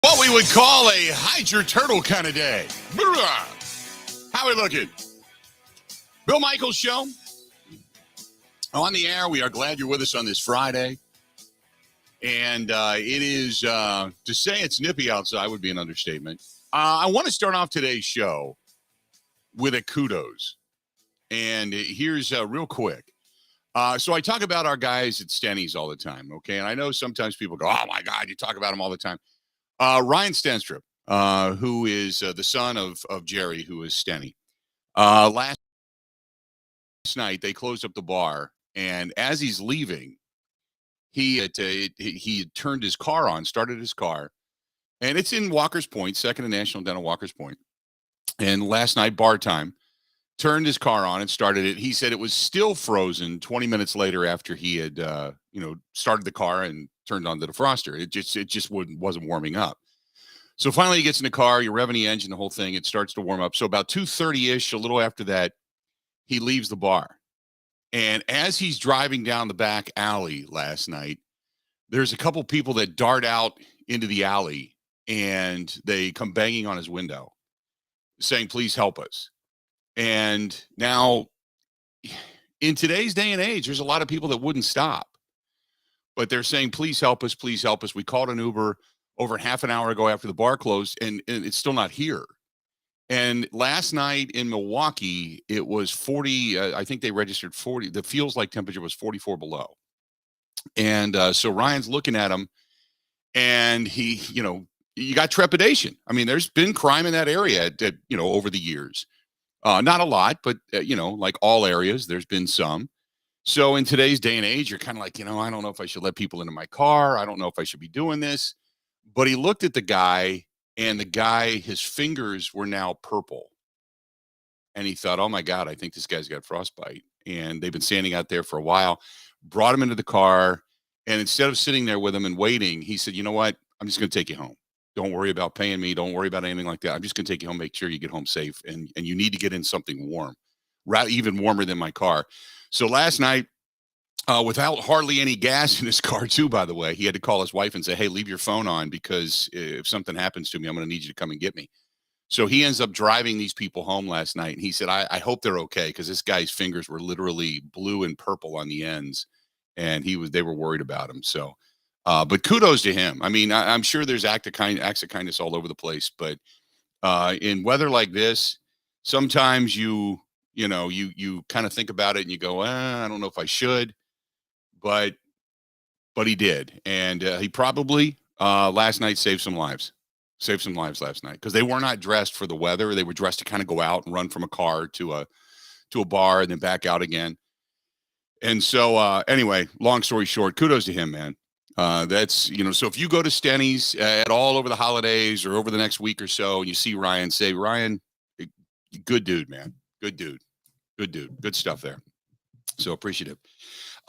What we would call a hide your turtle kind of day. Brrrrrrr. How we looking? Bill Michaels Show. On the air. We are glad you're with us on this Friday. And it is, to say it's nippy outside would be an understatement. I want to start off today's show with a kudos. And here's real quick. So I talk about our guys at Stenny's all the time, okay? And I know sometimes people go, oh, my God, you talk about them all the time. Ryan Stenstrup, who is the son of Jerry, who is Stenny. Last night, they closed up the bar, and as he's leaving, he had turned his car on, started his car, and it's in Walker's Point, second and National down at Walker's Point. And last night, bar time, turned his car on and started it. He said it was still frozen 20 minutes later after he had, started the car and turned on the defroster. It just wasn't warming up. So finally he gets in the car, you're revving the engine, the whole thing, it starts to warm up. So about 2:30-ish, a little after that, he leaves the bar. And as he's driving down the back alley last night, there's a couple people that dart out into the alley and they come banging on his window saying, please help us. And now in today's day and age, there's a lot of people that wouldn't stop. But they're saying, please help us, please help us. We called an Uber over half an hour ago after the bar closed, and it's still not here. And last night in Milwaukee, it was 40. I think they registered 40. The feels like temperature was 44 below. And so Ryan's looking at him, and he, you got trepidation. I mean, there's been crime in that area, over the years. Not a lot, but, like all areas, there's been some. So in today's day and age, you're kind of like, I don't know if I should let people into my car. I don't know if I should be doing this. But he looked at the guy, and the guy, his fingers were now purple. And he thought, oh, my God, I think this guy's got frostbite. And they've been standing out there for a while, brought him into the car. And instead of sitting there with him and waiting, he said, you know what? I'm just going to take you home. Don't worry about paying me. Don't worry about anything like that. I'm just going to take you home, make sure you get home safe. And you need to get in something warm, even warmer than my car. So last night, without hardly any gas in his car, too, by the way, he had to call his wife and say, hey, leave your phone on because if something happens to me, I'm going to need you to come and get me. So he ends up driving these people home last night. And he said, I hope they're okay because this guy's fingers were literally blue and purple on the ends. And they were worried about him. So, but kudos to him. I mean, I'm sure there's acts of kindness all over the place. But in weather like this, sometimes you kind of think about it and you go, I don't know if I should, but he did. And he probably last night saved some lives last night because they were not dressed for the weather. They were dressed to kind of go out and run from a car to a bar and then back out again. And so anyway, long story short, kudos to him, man. That's, so if you go to Stenny's at all over the holidays or over the next week or so, and you see Ryan, say, Ryan, good dude, man. Good dude. Good stuff there. So appreciative.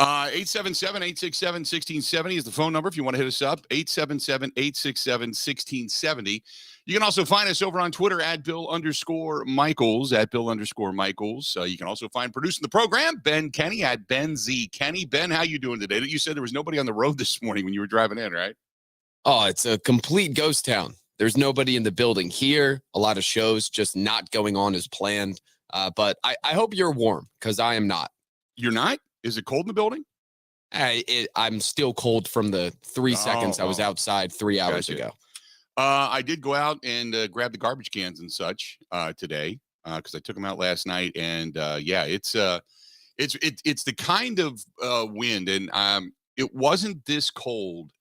877-867-1670 is the phone number if you want to hit us up. 877-867-1670. You can also find us over on Twitter at Bill_Michaels, at Bill_Michaels. You can also find producing the program, Ben Kenny at Ben Z Kenny. Ben, how you doing today? You said there was nobody on the road this morning when you were driving in, right? Oh, it's a complete ghost town. There's nobody in the building here. A lot of shows just not going on as planned. But I hope you're warm because I am not. You're not? Is it cold in the building? I'm still cold from the 3 seconds I was outside 3 hours ago. I did go out and grab the garbage cans and such today because I took them out last night. And it's the kind of wind. And it wasn't this cold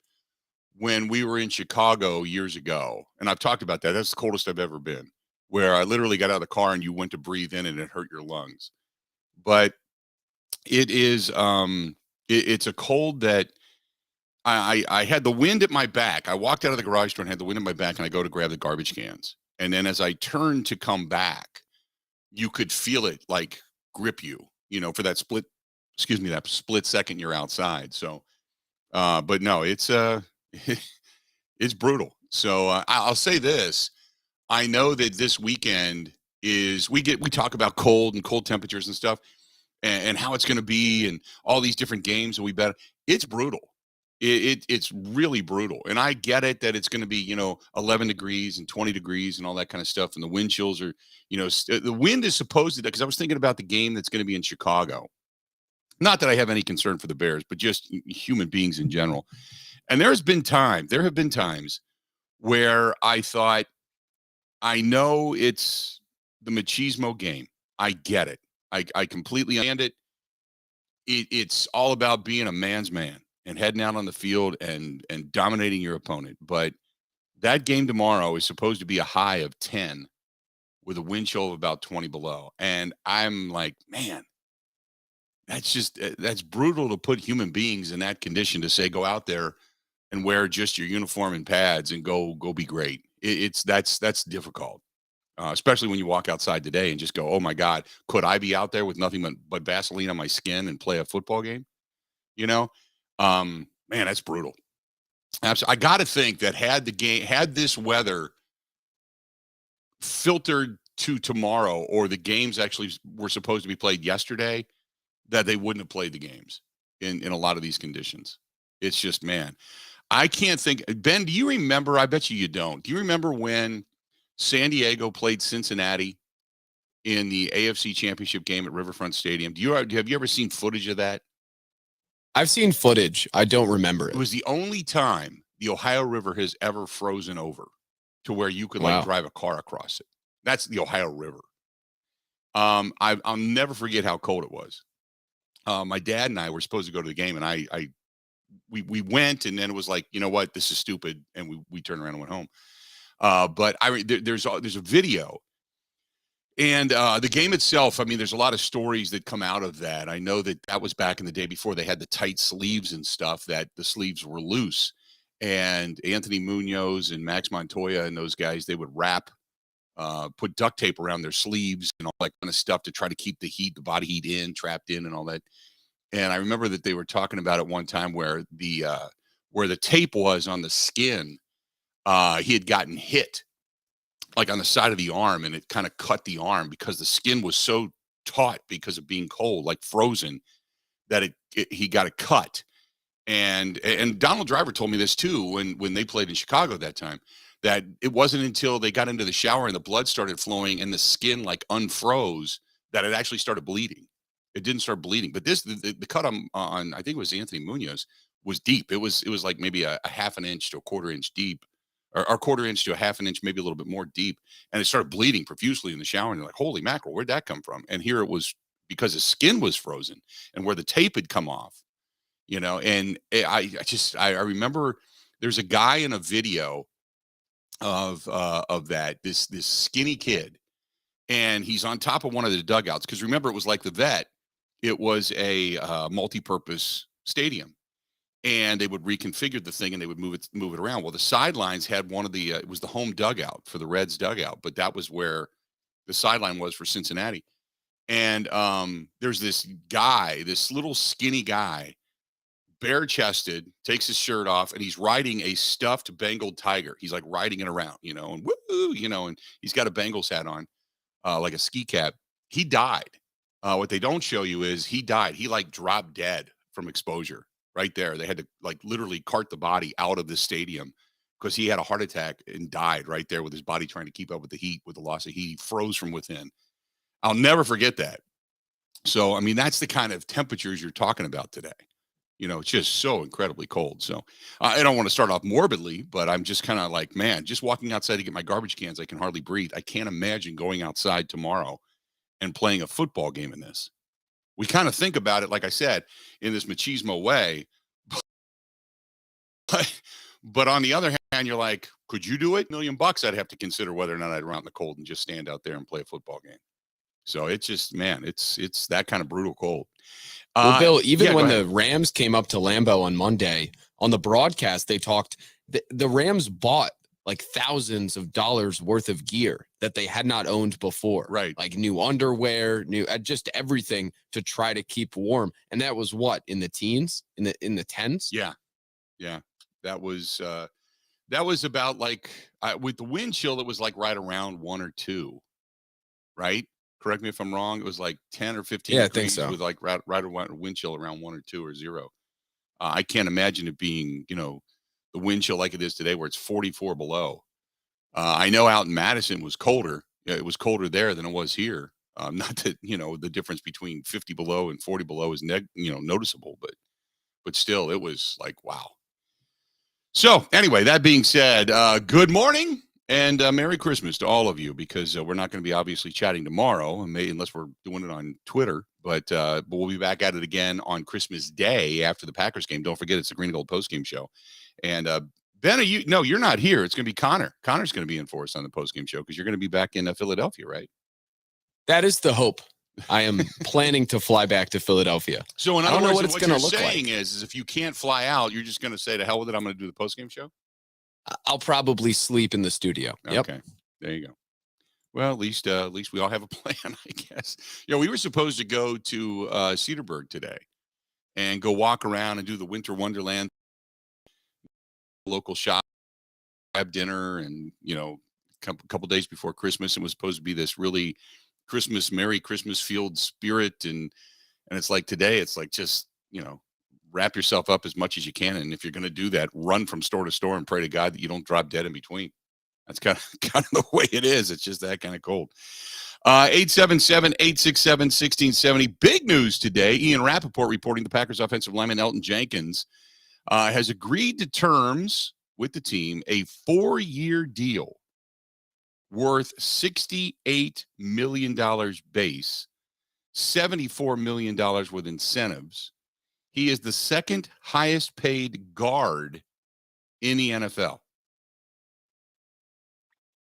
when we were in Chicago years ago. And I've talked about that. That's the coldest I've ever been, where I literally got out of the car and you went to breathe in and it hurt your lungs. But it is it's a cold that I had the wind at my back. I walked out of the garage door and had the wind at my back, and I go to grab the garbage cans. And then as I turned to come back, you could feel it like grip you, for that split second you're outside. So, but no, it's it's brutal. So I'll say this. I know that this weekend we talk about cold temperatures and stuff and how it's going to be and all these different games. And it's brutal. It's really brutal. And I get it that it's going to be, 11 degrees and 20 degrees and all that kind of stuff. And the wind chills are, the wind is supposed to, because I was thinking about the game that's going to be in Chicago. Not that I have any concern for the Bears, but just human beings in general. And there have been times where I thought, I know it's the machismo game. I get it. I completely understand it. It's all about being a man's man and heading out on the field and dominating your opponent. But that game tomorrow is supposed to be a high of 10 with a wind chill of about 20 below. And I'm like, man, that's brutal to put human beings in that condition, to say, go out there and wear just your uniform and pads and go be great. That's difficult. Especially when you walk outside today and just go, oh my God, could I be out there with nothing but Vaseline on my skin and play a football game? Man, that's brutal. Absolutely. I got to think that had this weather filtered to tomorrow, or the games actually were supposed to be played yesterday, that they wouldn't have played the games in a lot of these conditions. It's just, man, I can't think. Ben, do you remember? I bet you don't. Do you remember when San Diego played Cincinnati in the AFC Championship game at Riverfront Stadium? Have you ever seen footage of that? I've seen footage. I don't remember it. It was the only time the Ohio River has ever frozen over to where you could drive a car across it. That's the Ohio River. I'll never forget how cold it was. My dad and I were supposed to go to the game, and we went, and then it was like, you know what, this is stupid, and we turned around and went home. But there's a video, and the game itself. I mean, there's a lot of stories that come out of that. I know that was back in the day before they had the tight sleeves and stuff, that the sleeves were loose, and Anthony Munoz and Max Montoya and those guys, they would put duct tape around their sleeves and all that kind of stuff to try to keep the body heat trapped in and all that. And I remember that they were talking about it one time where the tape was on the skin. He had gotten hit like on the side of the arm, and it kind of cut the arm because the skin was so taut because of being cold, like frozen, that he got a cut. And Donald Driver told me this too when they played in Chicago that time, that it wasn't until they got into the shower and the blood started flowing and the skin like unfroze that it actually started bleeding. It didn't start bleeding, but the cut on I think it was Anthony Munoz was deep. It was like maybe a half an inch to a quarter inch deep, or a quarter inch to a half an inch, maybe a little bit more deep. And it started bleeding profusely in the shower. And they're like, holy mackerel, where'd that come from? And here it was because the skin was frozen and where the tape had come off, and I remember there's a guy in a video of that, this skinny kid, and he's on top of one of the dugouts. Cause remember, it was like the Vet. It was a multi-purpose stadium. And they would reconfigure the thing and they would move it around. Well, the sidelines had one of the, it was the home dugout for the Reds dugout, but that was where the sideline was for Cincinnati. And there's this guy, this little skinny guy, bare chested, takes his shirt off, and he's riding a stuffed Bengal tiger. He's like riding it around, and woo, and he's got a Bengals hat on, like a ski cap. He died. What they don't show you is he died. He like dropped dead from exposure. Right there. They had to like literally cart the body out of the stadium because he had a heart attack and died right there with his body trying to keep up with the heat, with the loss of heat. He froze from within. I'll never forget that. So, I mean, that's the kind of temperatures you're talking about today. It's just so incredibly cold. So I don't want to start off morbidly, but I'm just kind of like, man, just walking outside to get my garbage cans, I can hardly breathe. I can't imagine going outside tomorrow and playing a football game in this. We kind of think about it, like I said, in this machismo way. But on the other hand, you're like, could you do it? $1 million, I'd have to consider whether or not I'd run in the cold and just stand out there and play a football game. So it's just, man, it's that kind of brutal cold. Well, Bill, even when the Rams came up to Lambeau on Monday, on the broadcast, they talked, the Rams bought like thousands of dollars worth of gear that they had not owned before. Right. Like new underwear, just everything to try to keep warm. And that was what, in the teens, in the tens? Yeah. Yeah. That was about like, with the wind chill, it was like right around 1 or 2, right? Correct me if I'm wrong. It was like 10 or 15 yeah, degrees I think so. with like right around wind chill around 1 or 2 or 0. I can't imagine it being, the wind chill like it is today where it's 44 below. I know out in Madison was colder. It was colder there than it was here. Not that, the difference between 50 below and 40 below is noticeable, but still it was like, wow. So anyway, that being said, good morning and Merry Christmas to all of you, because we're not going to be obviously chatting tomorrow, unless we're doing it on Twitter. But we'll be back at it again on Christmas Day after the Packers game. Don't forget, it's the Green and Gold postgame show. And Ben, you're not here. It's going to be Connor. Connor's going to be in for us on the postgame show because you're going to be back in Philadelphia, right? That is the hope. I am planning to fly back to Philadelphia. So in other words, what you're look saying like. is if you can't fly out, you're just going to say to hell with it. I'm going to do the postgame show. I'll probably sleep in the studio. Okay, there you go. Well, at least we all have a plan, I guess. We were supposed to go to Cedarburg today and go walk around and do the Winter Wonderland local shop, have dinner, and couple days before Christmas. It was supposed to be this really Merry Christmas field spirit, and it's like today, it's like just wrap yourself up as much as you can, and if you're going to do that, run from store to store and pray to God that you don't drop dead in between. That's kind of the way it is. It's just that kind of cold. 877-867-1670. Big news today. Ian Rappaport reporting the Packers offensive lineman Elton Jenkins has agreed to terms with the team, a 4-year deal worth $68 million base, $74 million with incentives. He is the second highest paid guard in the NFL.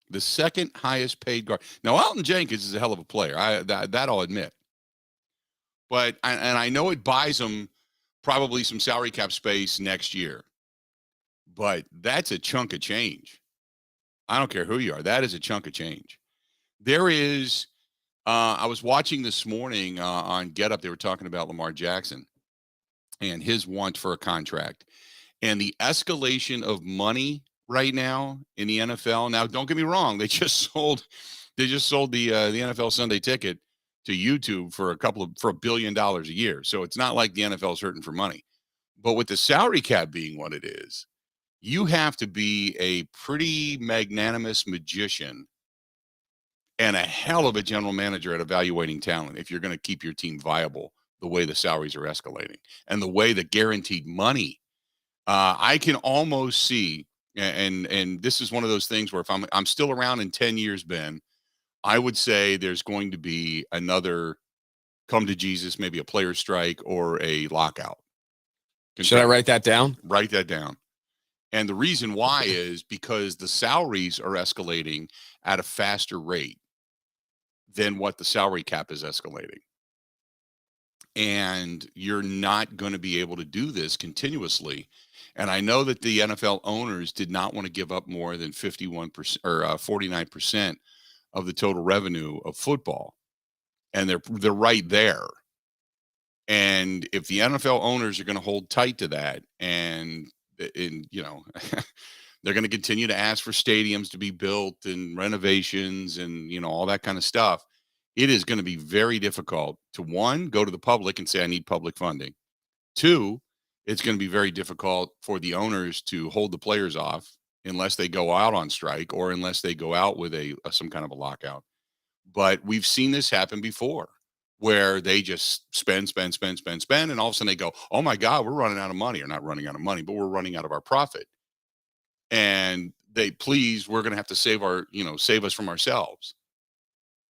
The second highest paid guard. Now, Elton Jenkins is a hell of a player. That I'll admit. But I know it buys him probably some salary cap space next year. But that's a chunk of change. I don't care who you are. That is a chunk of change. There is, I was watching this morning on Get Up. They were talking about Lamar Jackson and his want for a contract and the escalation of money right now in the NFL. Now, don't get me wrong. They just sold the NFL Sunday Ticket to YouTube for $1 billion a year. So it's not like the NFL is hurting for money. But with the salary cap being what it is, you have to be a pretty magnanimous magician and a hell of a general manager at evaluating talent if you're going to keep your team viable the way the salaries are escalating and the way the guaranteed money. I can almost see, and this is one of those things where if I'm still around in 10 years, Ben, I would say there's going to be another come to Jesus, maybe a player strike or a lockout. Should I write that down? Write that down. And the reason why is because the salaries are escalating at a faster rate than what the salary cap is escalating. And you're not going to be able to do this continuously. And I know that the NFL owners did not want to give up more than 51% or 49% of the total revenue of football. And they're right there. And if the NFL owners are going to hold tight to that and they're going to continue to ask for stadiums to be built and renovations and all that kind of stuff, it is going to be very difficult to, one, go to the public and say I need public funding. Two, it's going to be very difficult for the owners to hold the players off unless they go out on strike or unless they go out with some kind of a lockout. But we've seen this happen before, where they just spend, and all of a sudden they go, oh my God, we're running out of money. Or not running out of money, but we're running out of our profit. And we're going to have to save us from ourselves.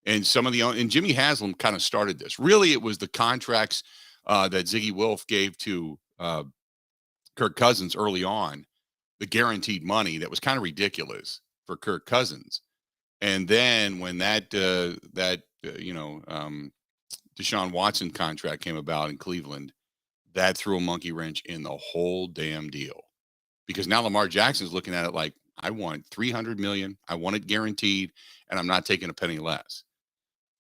And and Jimmy Haslam kind of started this. Really, it was the contracts that Ziggy Wolf gave to Kirk Cousins early on, the guaranteed money that was kind of ridiculous for Kirk Cousins. And then when that Deshaun Watson contract came about in Cleveland, that threw a monkey wrench in the whole damn deal. Because now Lamar Jackson's looking at it like, I want $300 million. I want it guaranteed, and I'm not taking a penny less.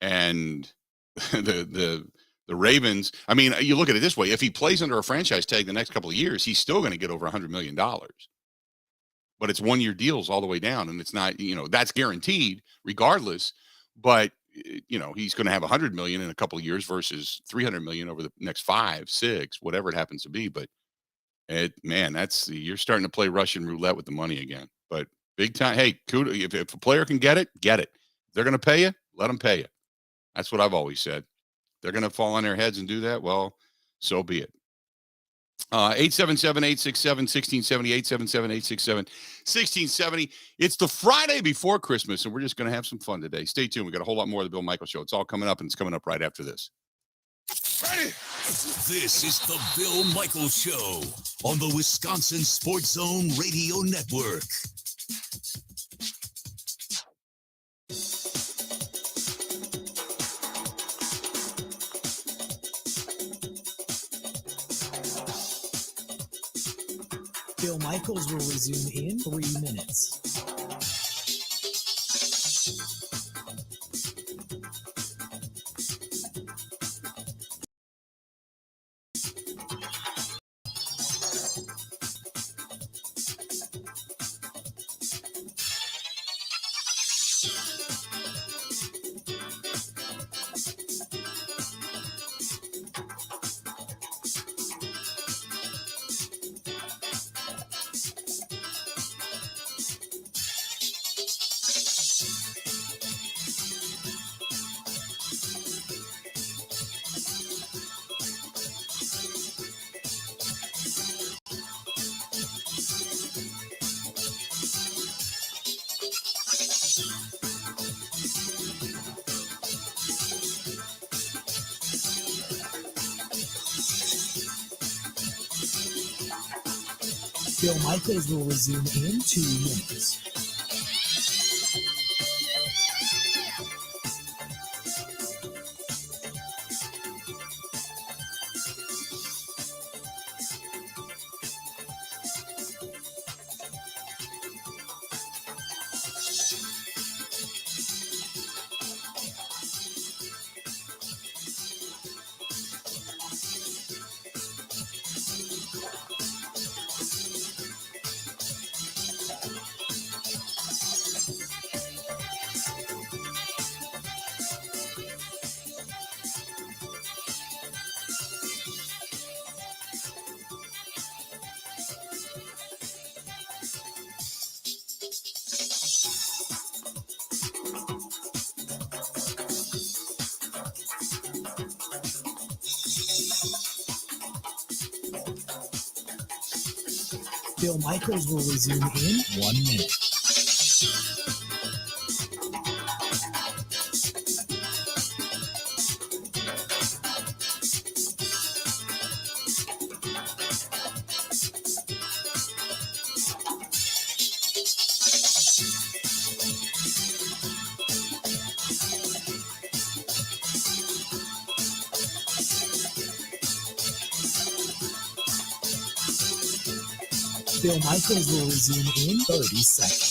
And the Ravens, I mean, you look at it this way. If he plays under a franchise tag the next couple of years, he's still going to get over $100 million. But it's 1-year deals all the way down, and it's not, that's guaranteed regardless. But he's going to have $100 million in a couple of years versus $300 million over the next 5, 6, whatever it happens to be. But You're starting to play Russian roulette with the money again. But big time. Hey, if a player can get it, get it. If they're going to pay you, let them pay you. That's what I've always said. They're going to fall on their heads and do that. Well, so be it. 877-867-1670, 877-867-1670. It's the Friday before Christmas, and we're just going to have some fun today. Stay tuned. We got a whole lot more of the Bill Michaels Show. It's all coming up, and it's coming up right after this. Ready? This is the Bill Michaels Show on the Wisconsin Sports Zone Radio Network. Bill Michaels will resume in 3 minutes. Bill Michaels will resume in 2 minutes. Bill Michaels will resume in 1 minute. Bill Michaels will resume in 30 seconds.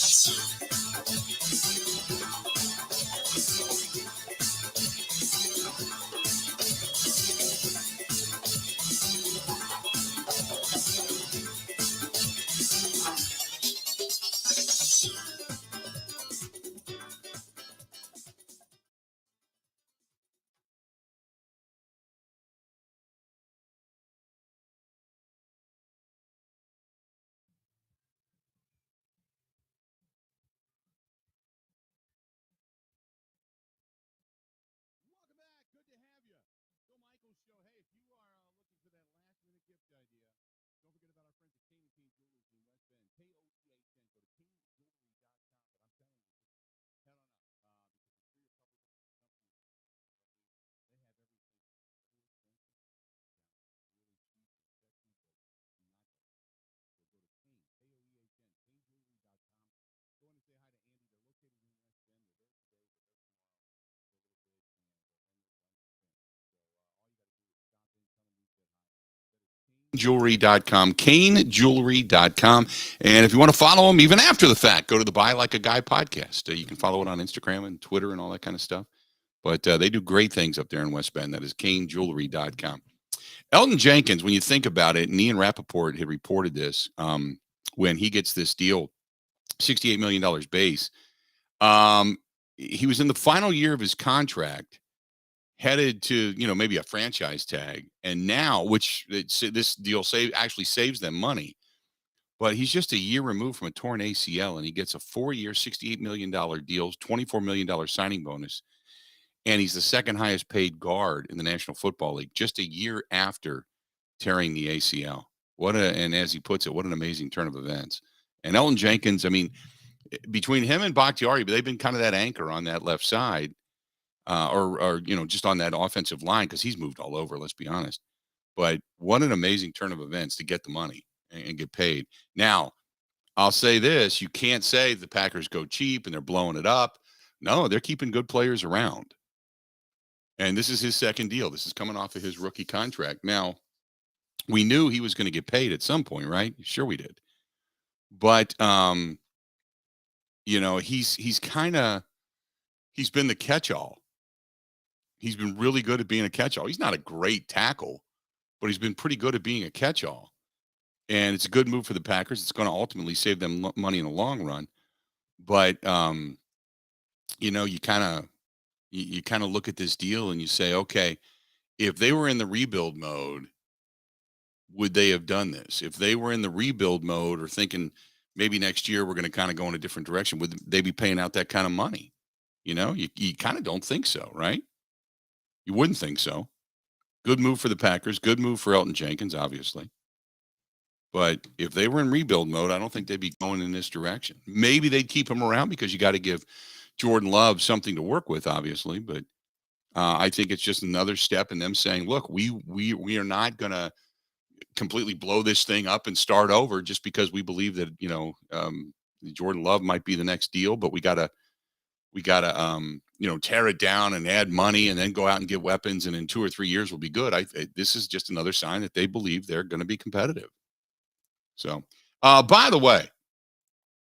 Jewelry.com, canejewelry.com. And if you want to follow them even after the fact, go to the Buy Like a Guy podcast. You can follow it on Instagram and Twitter and all that kind of stuff. But they do great things up there in West Bend. That is canejewelry.com. Elton Jenkins, when you think about it, and Ian Rappaport had reported this when he gets this deal, $68 million base. He was in the final year of his contract. headed to, maybe a franchise tag. And now, this deal actually saves them money. But he's just a year removed from a torn ACL, and he gets a 4-year, $68 million deal, $24 million signing bonus. And he's the second highest paid guard in the National Football League, just a year after tearing the ACL. And as he puts it, what an amazing turn of events. And Elton Jenkins, I mean, between him and Bakhtiari, they've been kind of that anchor on that left side, or just on that offensive line, because he's moved all over, let's be honest. But what an amazing turn of events to get the money and get paid. Now, I'll say this. You can't say the Packers go cheap and they're blowing it up. No, they're keeping good players around. And this is his second deal. This is coming off of his rookie contract. Now, we knew he was going to get paid at some point, right? Sure we did. But, he's been the catch-all. He's been really good at being a catch-all. He's not a great tackle, but he's been pretty good at being a catch-all. And it's a good move for the Packers. It's going to ultimately save them money in the long run. But, you kind of look at this deal and you say, okay, if they were in the rebuild mode, would they have done this? If they were in the rebuild mode or thinking maybe next year we're going to kind of go in a different direction, would they be paying out that kind of money? You kind of don't think so, right? You wouldn't think so. Good move for the Packers. Good move for Elton Jenkins, obviously. But if they were in rebuild mode, I don't think they'd be going in this direction. Maybe they'd keep him around because you got to give Jordan Love something to work with, obviously. But I think it's just another step in them saying, look, we are not going to completely blow this thing up and start over just because we believe that, Jordan Love might be the next deal, but we got to tear it down and add money and then go out and get weapons. And in 2 or 3 years will be good. This is just another sign that they believe they're going to be competitive. So, by the way,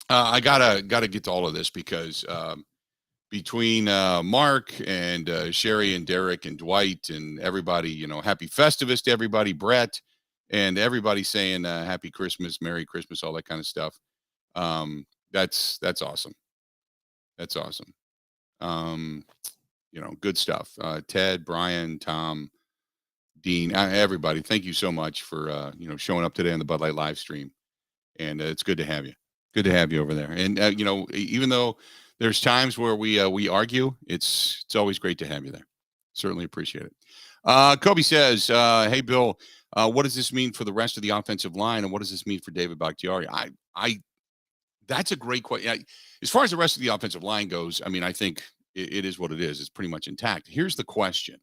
I gotta get to all of this because between Mark and Sherry and Derek and Dwight and everybody, happy Festivus to everybody, Brett, and everybody saying happy Christmas, Merry Christmas, all that kind of stuff. That's awesome. That's awesome. Good stuff. Ted, Brian, Tom, Dean, everybody, thank you so much for showing up today on the Bud Light live stream, and it's good to have you. Good to have you over there. And even though there's times where we argue, it's always great to have you there. Certainly appreciate it. Kobe says, "Hey Bill, what does this mean for the rest of the offensive line, and what does this mean for David Bakhtiari?" That's a great question. As far as the rest of the offensive line goes, I mean, I think it is what it is. It's pretty much intact. Here's the question.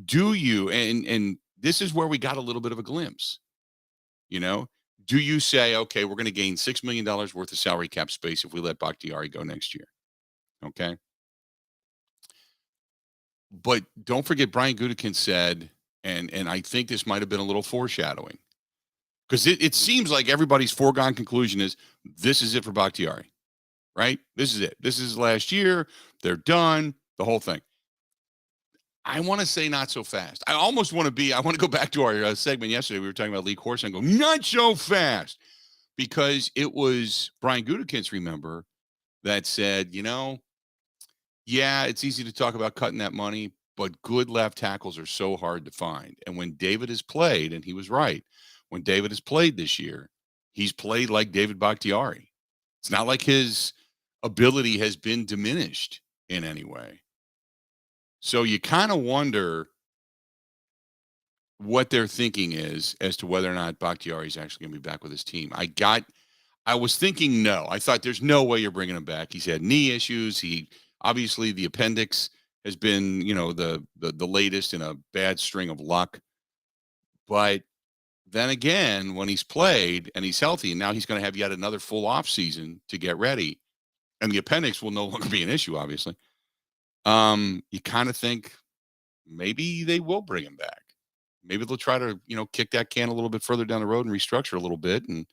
Do you, and this is where we got a little bit of a glimpse, do you say, okay, we're going to gain $6 million worth of salary cap space if we let Bakhtiari go next year? Okay. But don't forget, Brian Gutekunst said, and I think this might have been a little foreshadowing, because it seems like everybody's foregone conclusion is this is it for Bakhtiari, right? This is it. This is last year. They're done. The whole thing. I want to say not so fast. I want to go back to our segment yesterday. We were talking about Lee Corson and go, not so fast, because it was Brian Gutekunst, remember, that said, yeah, it's easy to talk about cutting that money, but good left tackles are so hard to find. And when David has played, and he was right, when David has played this year, he's played like David Bakhtiari. It's not like his ability has been diminished in any way. So you kind of wonder what their thinking is as to whether or not Bakhtiari is actually going to be back with his team. I was thinking no. I thought there's no way you're bringing him back. He's had knee issues. Obviously the appendix has been, the latest in a bad string of luck. But then again, when he's played and he's healthy, and now he's going to have yet another full off season to get ready, and the appendix will no longer be an issue, obviously. You kind of think maybe they will bring him back. Maybe they'll try to, kick that can a little bit further down the road and restructure a little bit and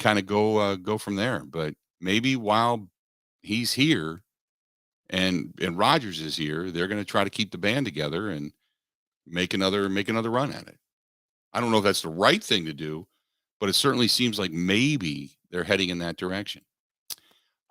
kind of go from there. But maybe while he's here and Rodgers is here, they're going to try to keep the band together and make another run at it. I don't know if that's the right thing to do, but it certainly seems like maybe they're heading in that direction.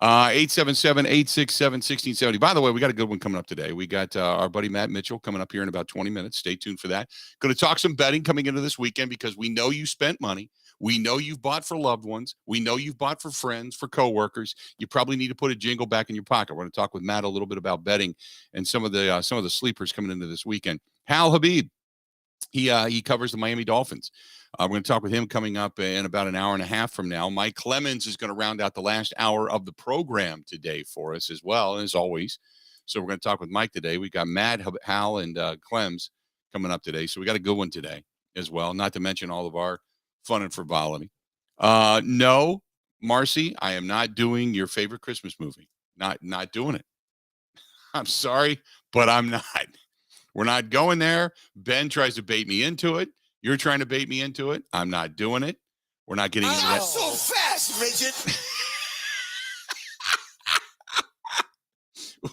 877-867-1670. By the way, we got a good one coming up today. We got our buddy Matt Mitchell coming up here in about 20 minutes. Stay tuned for that. Going to talk some betting coming into this weekend because we know you spent money. We know you've bought for loved ones. We know you've bought for friends, for coworkers. You probably need to put a jingle back in your pocket. We're going to talk with Matt a little bit about betting and some of the sleepers coming into this weekend. Hal Habib, he covers the Miami Dolphins. We're going to talk with him coming up in about an hour and a half from now. Mike Clemens is going to round out the last hour of the program today for us as well, as always. So we're going to talk with Mike today. We got Matt, Hal, and Clems coming up today. So we got a good one today as well, not to mention all of our fun and frivolity. No, Marcy, I am not doing your favorite Christmas movie. Not doing it. I'm sorry, but I'm not. We're not going there. Ben tries to bait me into it. You're trying to bait me into it. I'm not doing it. We're not getting into that. Not so fast, Richard.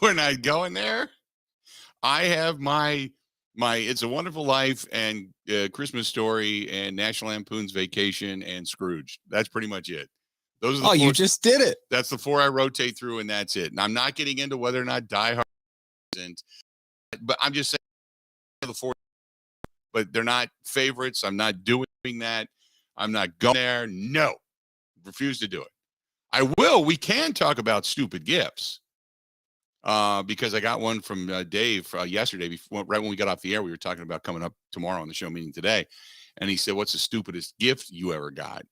We're not going there. I have my It's a Wonderful Life and Christmas Story and National Lampoon's Vacation and Scrooge. That's pretty much it. Those are the four, you just did it. That's the four I rotate through, and that's it. And I'm not getting into whether or not Die Hard isn't, but I'm just saying the four. But they're not favorites. I'm not doing that. I'm not going there. No, refuse to do it. I will. We can talk about stupid gifts because I got one from Dave yesterday. Right when we got off the air, we were talking about coming up tomorrow on the show meeting today. And he said, "What's the stupidest gift you ever got?"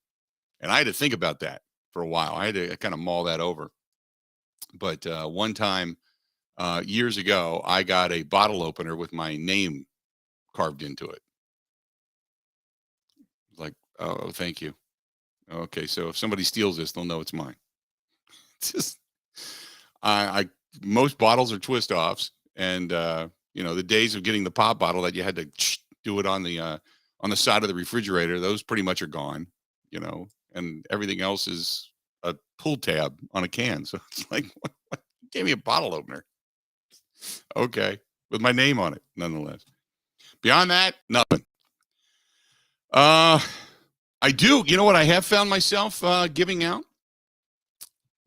And I had to think about that for a while. I had to kind of mull that over. But one time years ago, I got a bottle opener with my name carved into it. Like, oh, thank you. Okay, so if somebody steals this, they'll know it's mine. It's just, I most bottles are twist offs, and the days of getting the pop bottle that you had to do it on the side of the refrigerator, those pretty much are gone. And everything else is a pull tab on a can. So it's like, what? You gave me a bottle opener. Okay, with my name on it, nonetheless. Beyond that, nothing. I do. You know what I have found myself giving out?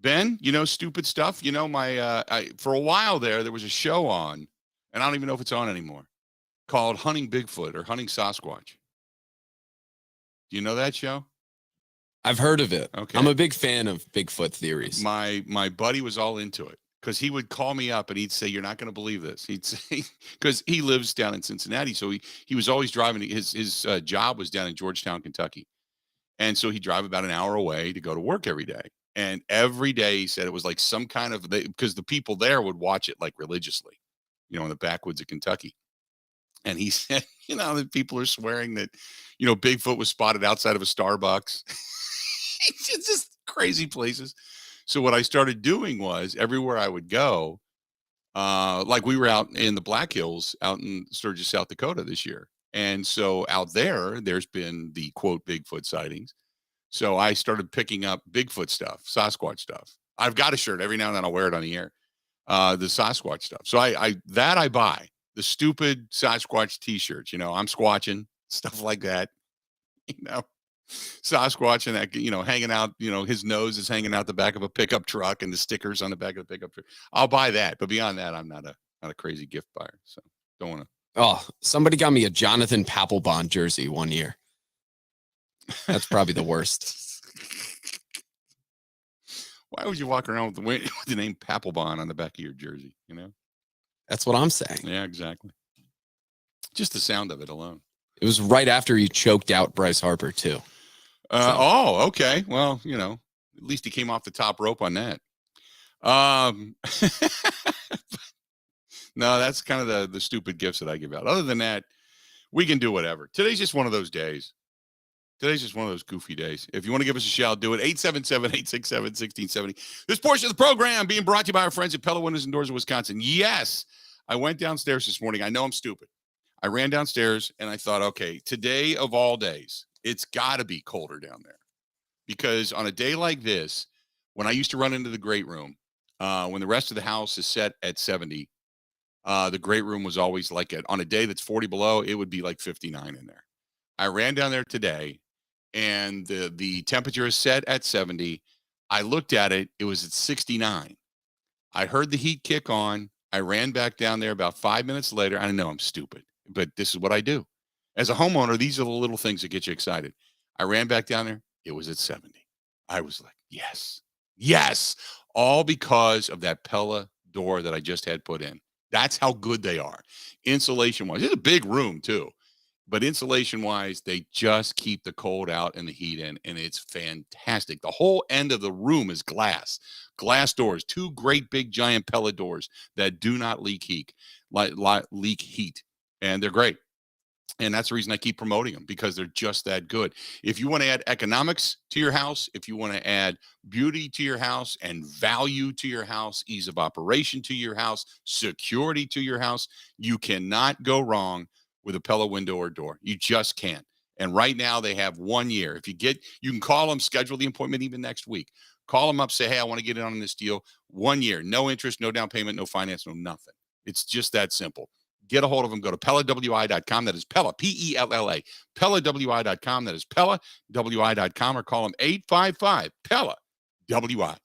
Ben, stupid stuff. For a while there was a show on, and I don't even know if it's on anymore, called Hunting Bigfoot or Hunting Sasquatch. Do you know that show? I've heard of it. Okay. I'm a big fan of Bigfoot theories. My buddy was all into it. Because he would call me up and he'd say, "You're not going to believe this." He'd say, because he lives down in Cincinnati, so he was always driving. His job was down in Georgetown, Kentucky, and so he'd drive about an hour away to go to work every day. And every day he said it was like some kind of because the people there would watch it like religiously, in the backwoods of Kentucky. And he said, that people are swearing that, Bigfoot was spotted outside of a Starbucks. It's just crazy places. So what I started doing was everywhere I would go, like we were out in the Black Hills out in Sturgis, South Dakota this year. And so out there's been the quote Bigfoot sightings. So I started picking up Bigfoot stuff, Sasquatch stuff. I've got a shirt every now and then. I'll wear it on the air. The Sasquatch stuff. So I buy the stupid Sasquatch t-shirts, I'm squatching, stuff like that, Sasquatch and that, hanging out, his nose is hanging out the back of a pickup truck and the stickers on the back of the pickup truck. I'll buy that. But beyond that, I'm not a crazy gift buyer. So don't want to. Oh, somebody got me a Jonathan Papelbon jersey one year. That's probably the worst. Why would you walk around with the name Papelbon on the back of your jersey? That's what I'm saying. Yeah, exactly. Just the sound of it alone. It was right after he choked out Bryce Harper too. Oh, okay. Well, at least he came off the top rope on that. No, that's kind of the stupid gifts that I give out. Other than that, we can do whatever. Today's just one of those days. Today's just one of those goofy days. If you want to give us a shout, do it. 877-867-1670. This portion of the program being brought to you by our friends at Pella Windows and Doors of Wisconsin. Yes, I went downstairs this morning. I know I'm stupid. I ran downstairs and I thought, okay, today of all days, it's got to be colder down there. Because on a day like this, when I used to run into the great room, when the rest of the house is set at 70, the great room was always like on a day that's 40 below, it would be like 59 in there. I ran down there today and the temperature is set at 70. I looked at it. It was at 69. I heard the heat kick on. I ran back down there about 5 minutes later. I know I'm stupid, but this is what I do. As a homeowner, these are the little things that get you excited. I ran back down there. It was at 70. I was like, yes, yes, all because of that Pella door that I just had put in. That's how good they are. Insulation-wise, it's a big room too. But insulation-wise, they just keep the cold out and the heat in, and it's fantastic. The whole end of the room is glass. Glass doors, 2 great big giant Pella doors that do not leak heat, and they're great. And that's the reason I keep promoting them, because they're just that good. If you want to add economics to your house, if you want to add beauty to your house and value to your house, ease of operation to your house, security to your house, you cannot go wrong with a Pella window or door. You just can't. And right now they have 1 year. If you can call them, schedule the appointment even next week. Call them up, say, hey, I want to get in on this deal. 1 year, no interest, no down payment, no finance, no nothing. It's just that simple. Get a hold of them. Go to PellaWI.com. That is Pella, P-E-L-L-A. PellaWI.com. That is PellaWI.com, or call them 855-PELLA-WI.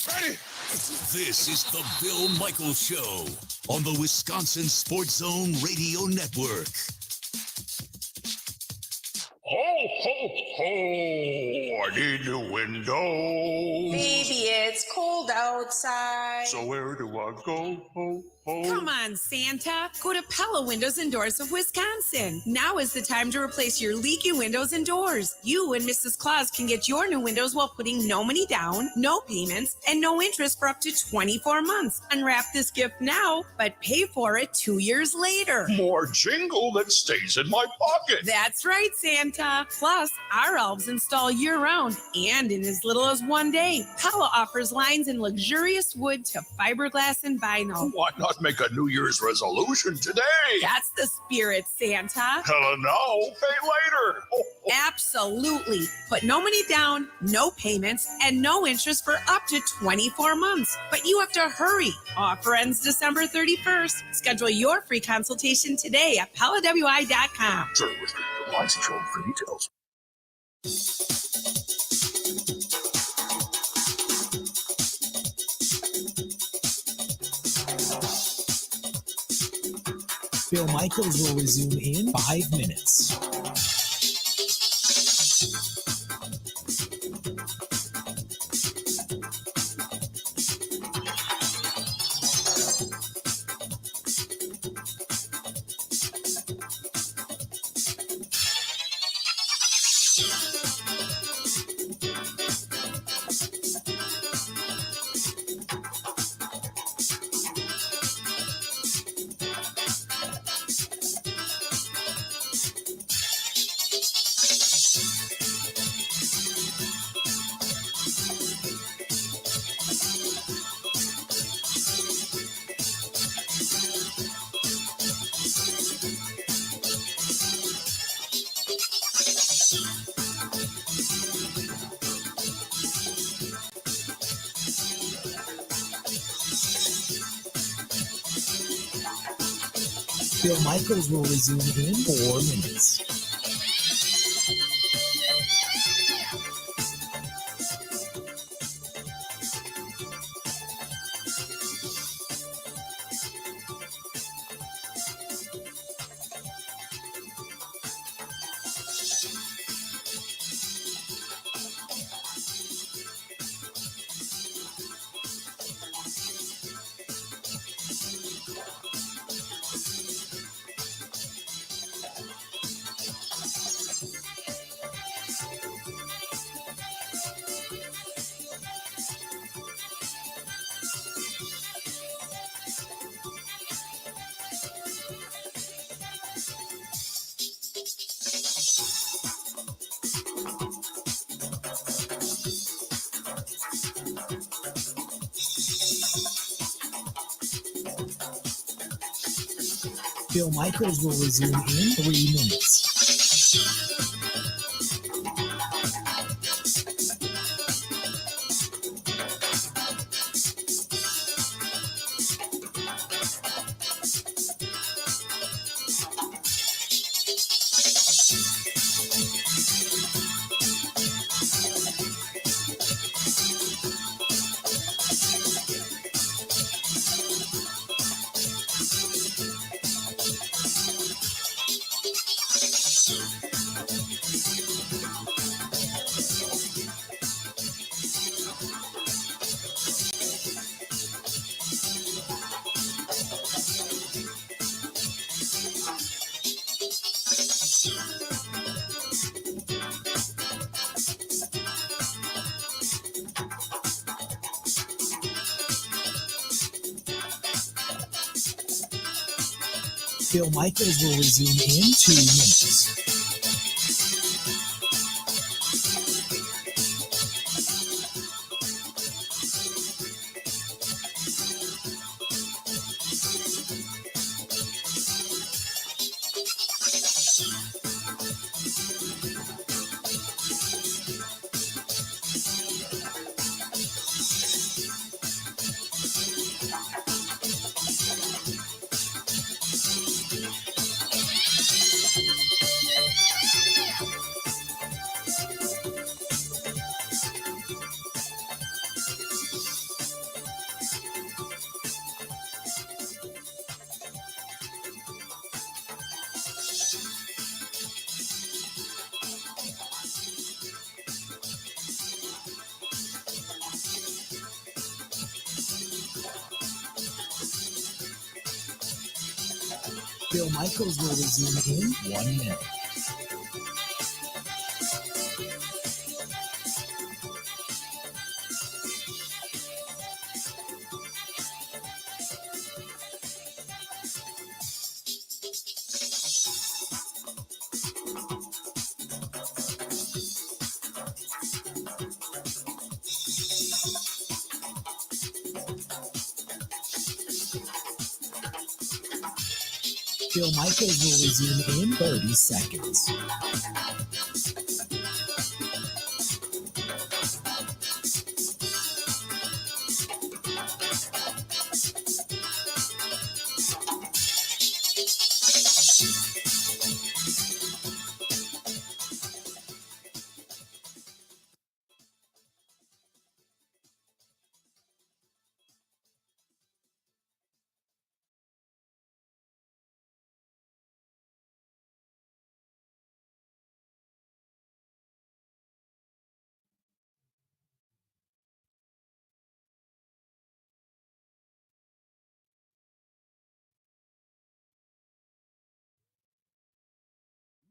Ready? This is the Bill Michaels Show on the Wisconsin Sports Zone Radio Network. Ho, ho, ho, I need a window. Baby, it's cold outside. So where do I go? Ho, ho. Come on, Santa. Go to Pella Windows and Doors of Wisconsin. Now is the time to replace your leaky windows and doors. You and Mrs. Claus can get your new windows while putting no money down, no payments, and no interest for up to 24 months. Unwrap this gift now, but pay for it 2 years later. More jingle that stays in my pocket. That's right, Santa. Plus, our elves install year-round and in as little as 1 day. Pella offers lines in luxurious wood to fiberglass and vinyl. Why not make a New Year's resolution today? That's the spirit, Santa. Hella no, pay later. Ho, ho. Absolutely. Put no money down, no payments, and no interest for up to 24 months. But you have to hurry. Offer ends December 31st. Schedule your free consultation today at PellaWI.com. Sure, restricted license only for details. Bill Michaels will resume in 5 minutes. Bill Michaels will resume in 4 minutes. Bill Michaels will resume in 3 minutes. Bill Michaels will resume in 2 minutes. Bill Michaels will resume in 1 minute. Bill Michaels will resume in 30 seconds.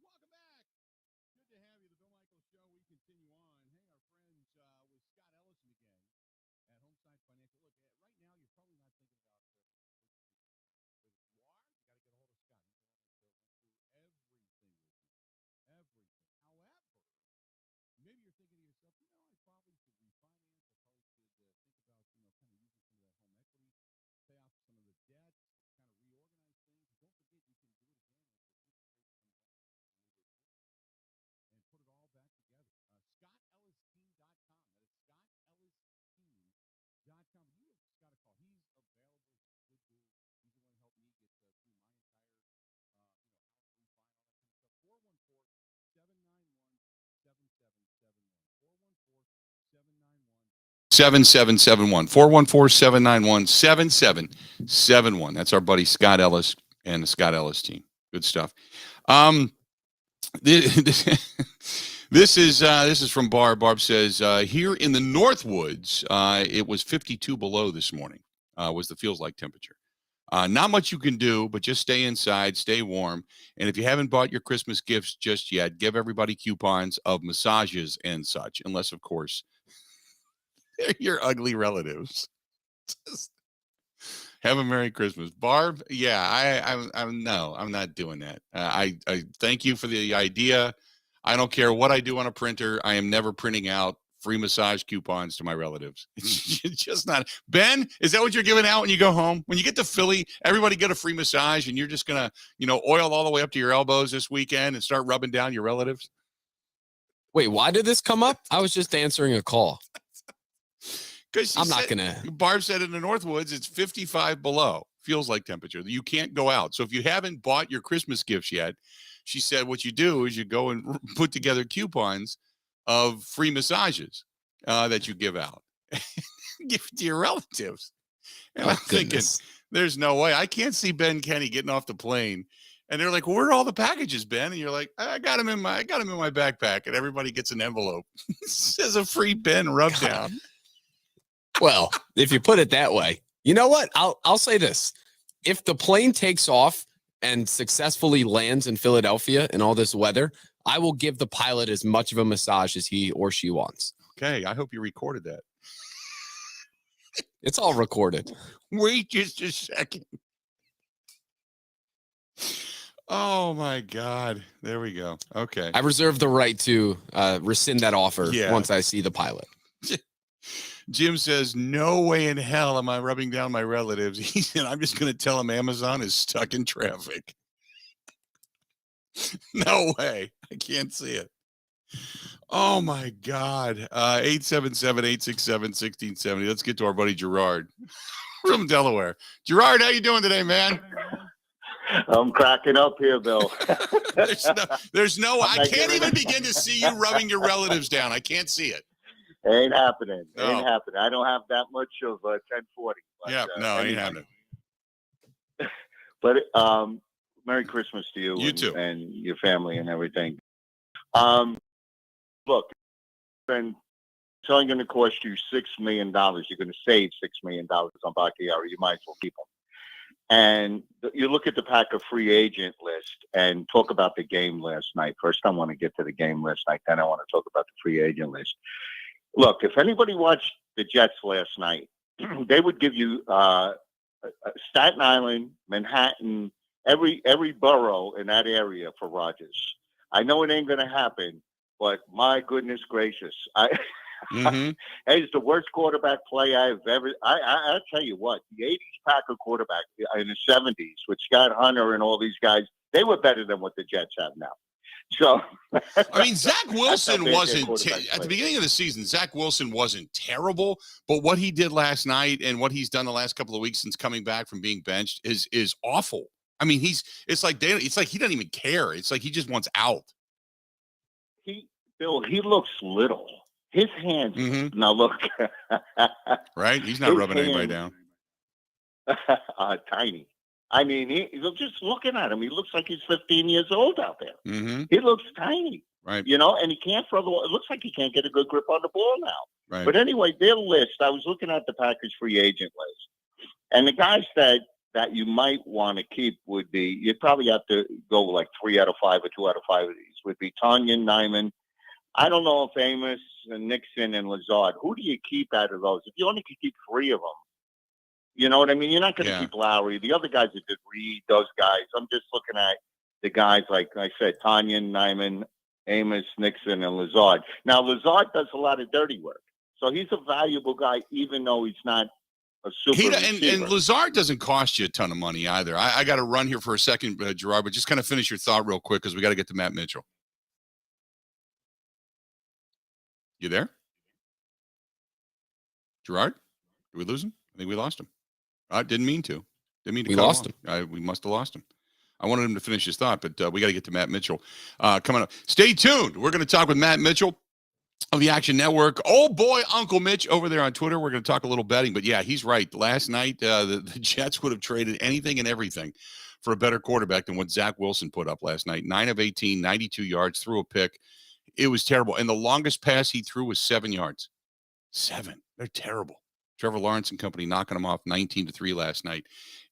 Welcome back. Good to have you. The Bill Michaels Show. We continue on. Hey, our friends with Scott Ellison again at Homeside Financial. Look, right now you're probably not thinking about but if you are, you got to get a hold of Scott. He's the one that went through everything with you. Everything. However, maybe you're thinking to yourself, I probably should refinance. I probably should think about, kind of using some of that home equity, pay off some of the debt, kind of reorganize things. And don't forget, you can do it again as the interest rates come down and put it all back together. ScottEllisTeam.com. That is ScottEllisTeam.com. You have Scott a call. He's available. He's a good dude. He's the one who helped me get through my entire, house refi and all that kind of stuff. 414-791-7771. 414-791-7771. That's our buddy Scott Ellis and the Scott Ellis team. Good stuff. This is from Barb. Barb says, here in the Northwoods, it was 52 below this morning, was the feels like temperature. Not much you can do, but just stay inside, stay warm. And if you haven't bought your Christmas gifts just yet, give everybody coupons of massages and such, unless, of course, they're your ugly relatives. Just have a Merry Christmas. Barb, yeah, I'm not doing that. I thank you for the idea. I don't care what I do on a printer. I am never printing out free massage coupons to my relatives. It's just not. Ben, is that what you're giving out when you go home? When you get to Philly, everybody get a free massage and you're just going to, oil all the way up to your elbows this weekend and start rubbing down your relatives? Wait, why did this come up? I was just answering a call. I'm not going to. Barb said in the Northwoods, it's 55 below. Feels like temperature. You can't go out. So if you haven't bought your Christmas gifts yet, she said what you do is you go and put together coupons of free massages that you give out. Give it to your relatives. And I'm thinking, there's no way. I can't see Ben Kenny getting off the plane. And they're like, well, where are all the packages, Ben? And you're like, I got them in my backpack. And everybody gets an envelope. It says a free Ben rub down. Well, if you put it that way, you know what? I'll say this. If the plane takes off and successfully lands in Philadelphia in all this weather, I will give the pilot as much of a massage as he or she wants. Okay. I hope you recorded that. It's all recorded. Wait just a second. Oh my God. There we go. Okay. I reserve the right to rescind that offer Yeah. once I see the pilot. Jim says, no way in hell am I rubbing down my relatives. He said, I'm just going to tell them Amazon is stuck in traffic. No way. I can't see it. Oh my God. 877-867-1670. Let's get to our buddy Gerard from Delaware. Gerard, how you doing today, man? I'm cracking up here, Bill. I can't even begin to see you rubbing your relatives down. I can't see it. Ain't happening. No. Ain't happening. I don't have that much of 1040. But, Yeah, no, ain't happening. But Merry Christmas to you. You too. And your family and everything. Look, it's only going to cost you $6 million. You're going to save $6 million on Bakhtiari. You might as well keep him. And you look at the Packer free agent list and talk about the game last night. First, I want to get to the game last night. Then I want to talk about the free agent list. Look, if anybody watched the Jets last night, they would give you Staten Island, Manhattan, every borough in that area for Rodgers. I know it ain't going to happen, but my goodness gracious, it's the worst quarterback play I've ever. I tell you what, the '80s Packer quarterback in the '70s with Scott Hunter and all these guys, they were better than what the Jets have now. So, I mean, Zach Wilson wasn't at the beginning of the season. Zach Wilson wasn't terrible, but what he did last night and what he's done the last couple of weeks since coming back from being benched is awful. I mean, it's like he doesn't even care. It's like he just wants out. Bill, he looks little. His hands now look right. He's not rubbing anybody down. Tiny. I mean, you're just looking at him. He looks like he's 15 years old out there. He looks tiny, right? You know, and he can't throw the ball. It looks like he can't get a good grip on the ball now. Right. But anyway, their list. I was looking at the Packers free agent list, and the guys that you might want to keep would be. You'd probably have to go like 3 out of 5 or 2 out of 5 of these. Would be Tanyan, Nyman. I don't know if Amos and Nixon and Lazard. Who do you keep out of those? If you only could keep 3 of them, you know what I mean? You're not going to keep Lowry. The other guys that did Reed, those guys. I'm just looking at the guys, like I said, Tanyan, Nyman, Amos, Nixon, and Lazard. Now, Lazard does a lot of dirty work. So he's a valuable guy, even though he's not a super and Lazard doesn't cost you a ton of money either. I got to run here for a second, Gerard, but just kind of finish your thought real quick because we got to get to Matt Mitchell. You there? Gerard? Did we lose him? I think we lost him. I didn't mean to. We lost him. We must have lost him. I wanted him to finish his thought, but we got to get to Matt Mitchell coming up. Stay tuned. We're going to talk with Matt Mitchell of the Action Network. Oh, boy, Uncle Mitch over there on Twitter. We're going to talk a little betting, but yeah, he's right. Last night, the Jets would have traded anything and everything for a better quarterback than what Zach Wilson put up last night. 9 of 18, 92 yards, threw a pick. It was terrible. And the longest pass he threw was 7 yards. 7. They're terrible. Trevor Lawrence and company knocking them off 19-3 last night.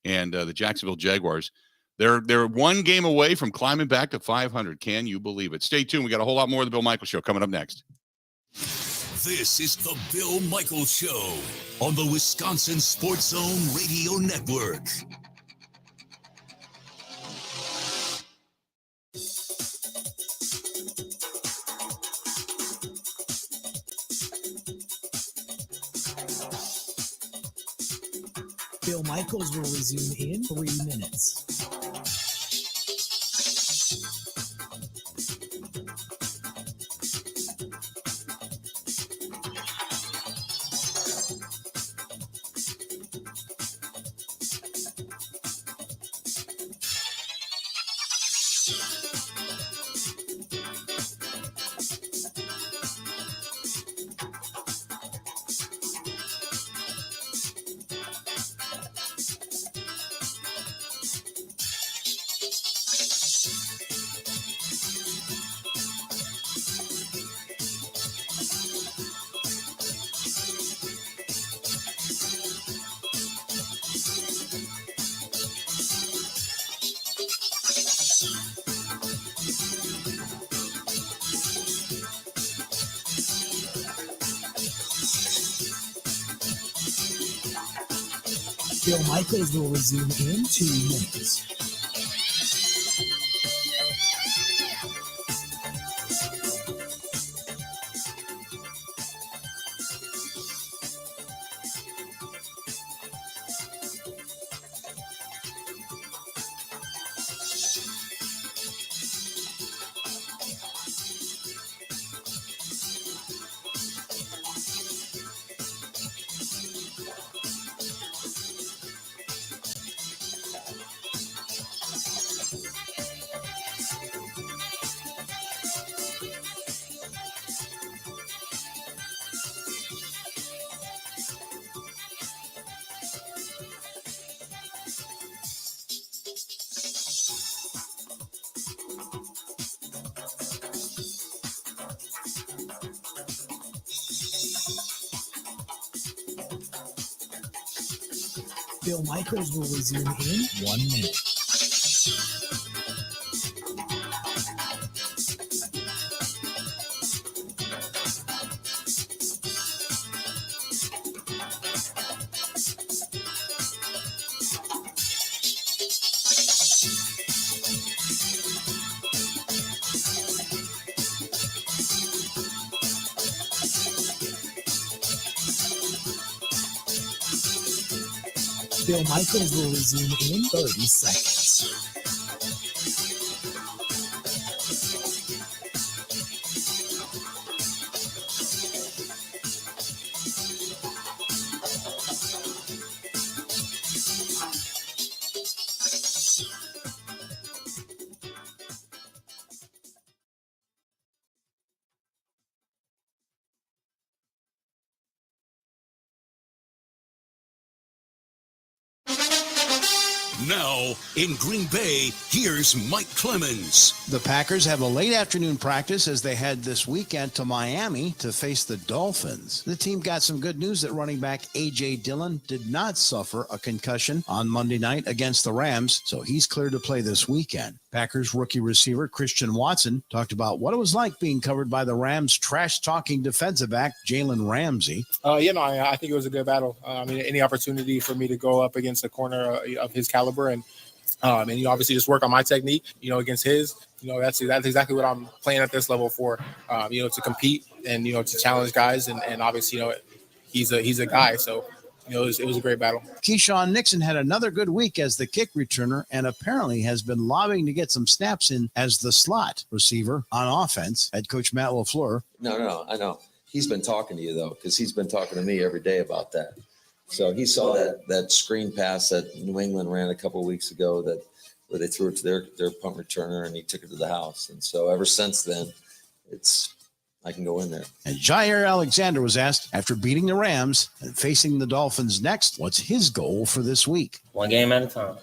And the Jacksonville Jaguars, they're one game away from climbing back to 500. Can you believe it? Stay tuned. We got a whole lot more of the Bill Michaels Show coming up next. This is the Bill Michaels Show on the Wisconsin Sports Zone Radio Network. Bill Michaels will resume in 3 minutes. Bill Michaels will resume in 2 minutes. Bill Michaels will resume in 1 minute. Bill Michaels will resume in 30 seconds. Now, in Green Bay, here's Mike Clemens. The Packers have a late afternoon practice as they head this weekend to Miami to face the Dolphins. The team got some good news that running back A.J. Dillon did not suffer a concussion on Monday night against the Rams, so he's cleared to play this weekend. Packers rookie receiver Christian Watson talked about what it was like being covered by the Rams' trash-talking defensive back Jalen Ramsey. I think it was a good battle. Any opportunity for me to go up against a corner of his caliber and obviously just work on my technique, against his, that's exactly what I'm playing at this level for, to compete and, to challenge guys. And obviously, he's a guy. So, it was a great battle. Keyshawn Nixon had another good week as the kick returner and apparently has been lobbying to get some snaps in as the slot receiver on offense. Head coach Matt LaFleur. No, I know. He's been talking to you, though, because he's been talking to me every day about that. So he saw that screen pass that New England ran a couple of weeks ago where they threw it to their punt returner and he took it to the house. And so ever since then, I can go in there. And Jair Alexander was asked after beating the Rams and facing the Dolphins next, what's his goal for this week? One game at a time,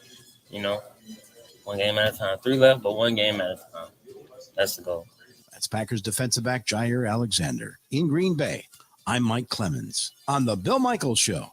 one game at a time. 3 left, but one game at a time. That's the goal. That's Packers defensive back Jair Alexander. In Green Bay, I'm Mike Clemens on the Bill Michaels Show.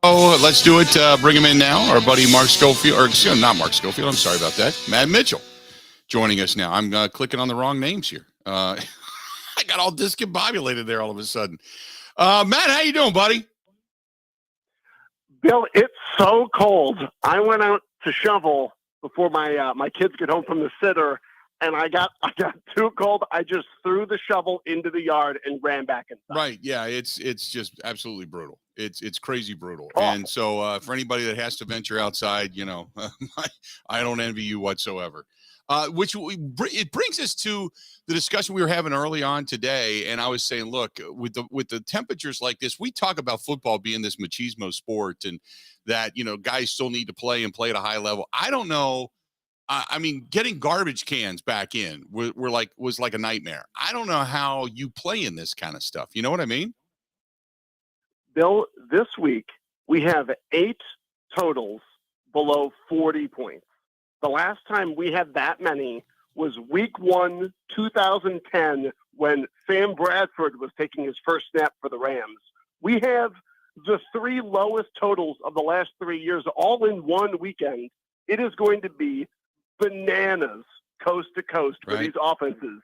Oh, let's do it. Bring him in now. Our buddy Mark Schofield, or not Mark Schofield. I'm sorry about that. Matt Mitchell joining us now. I'm clicking on the wrong names here. I got all discombobulated there all of a sudden. Matt, how you doing, buddy? Bill, it's so cold. I went out to shovel before my kids get home from the sitter, and I got too cold. I just threw the shovel into the yard and ran back inside. Right. Yeah. It's just absolutely brutal. It's crazy brutal. Awful. And so for anybody that has to venture outside, I don't envy you whatsoever. It brings us to the discussion we were having early on today. And I was saying, look, with the temperatures like this, we talk about football being this machismo sport and that, guys still need to play and play at a high level. I don't know. Getting garbage cans back in was like a nightmare. I don't know how you play in this kind of stuff. You know what I mean? Bill, this week we have 8 totals below 40 points. The last time we had that many was week 1, 2010, when Sam Bradford was taking his first snap for the Rams. We have the 3 lowest totals of the last 3 years, all in one weekend. It is going to be bananas coast to coast for these offenses,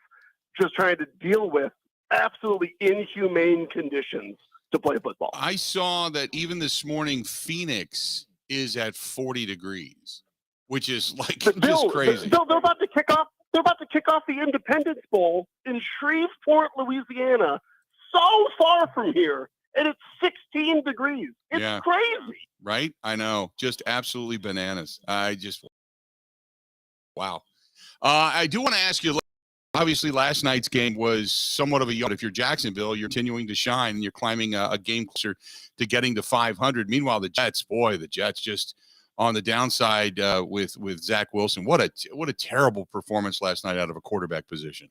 just trying to deal with absolutely inhumane conditions to play football. I saw that even this morning, Phoenix is at 40 degrees, which is just crazy. Bill, they're about to kick off. They're about to kick off the Independence Bowl in Shreveport, Louisiana, so far from here, and it's 16 degrees. It's crazy, right? I know, just absolutely bananas. Wow. I do want to ask you. Obviously, last night's game was somewhat of a yawn. If you're Jacksonville, you're continuing to shine and you're climbing a game closer to getting to 500. Meanwhile, the Jets just on the downside with Zach Wilson. What a terrible performance last night out of a quarterback position.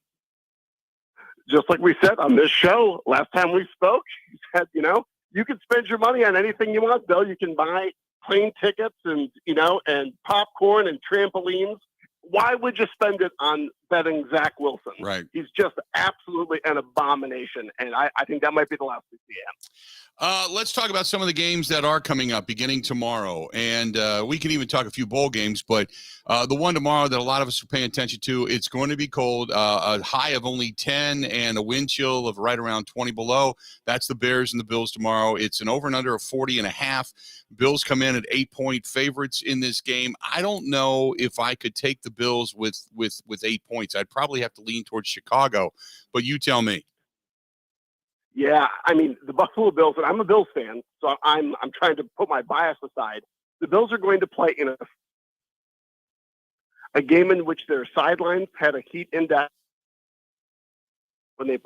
just like we said on this show last time we spoke, he said, you can spend your money on anything you want, Bill. You can buy plane tickets and popcorn and trampolines. Why would you spend it on betting Zach Wilson? Right. He's just absolutely an abomination, and I think that might be the last we see him. Let's talk about some of the games that are coming up beginning tomorrow. And we can even talk a few bowl games, but the one tomorrow that a lot of us are paying attention to, it's going to be cold, a high of only 10 and a wind chill of right around 20 below. That's the Bears and the Bills tomorrow. It's an over and under of 40.5. Bills come in at 8-point favorites in this game. I don't know if I could take the Bills with 8 points. I'd probably have to lean towards Chicago, but you tell me. Yeah, I mean, the Buffalo Bills, and I'm a Bills fan, so I'm trying to put my bias aside. The Bills are going to play in a game in which their sidelines had a heat index when they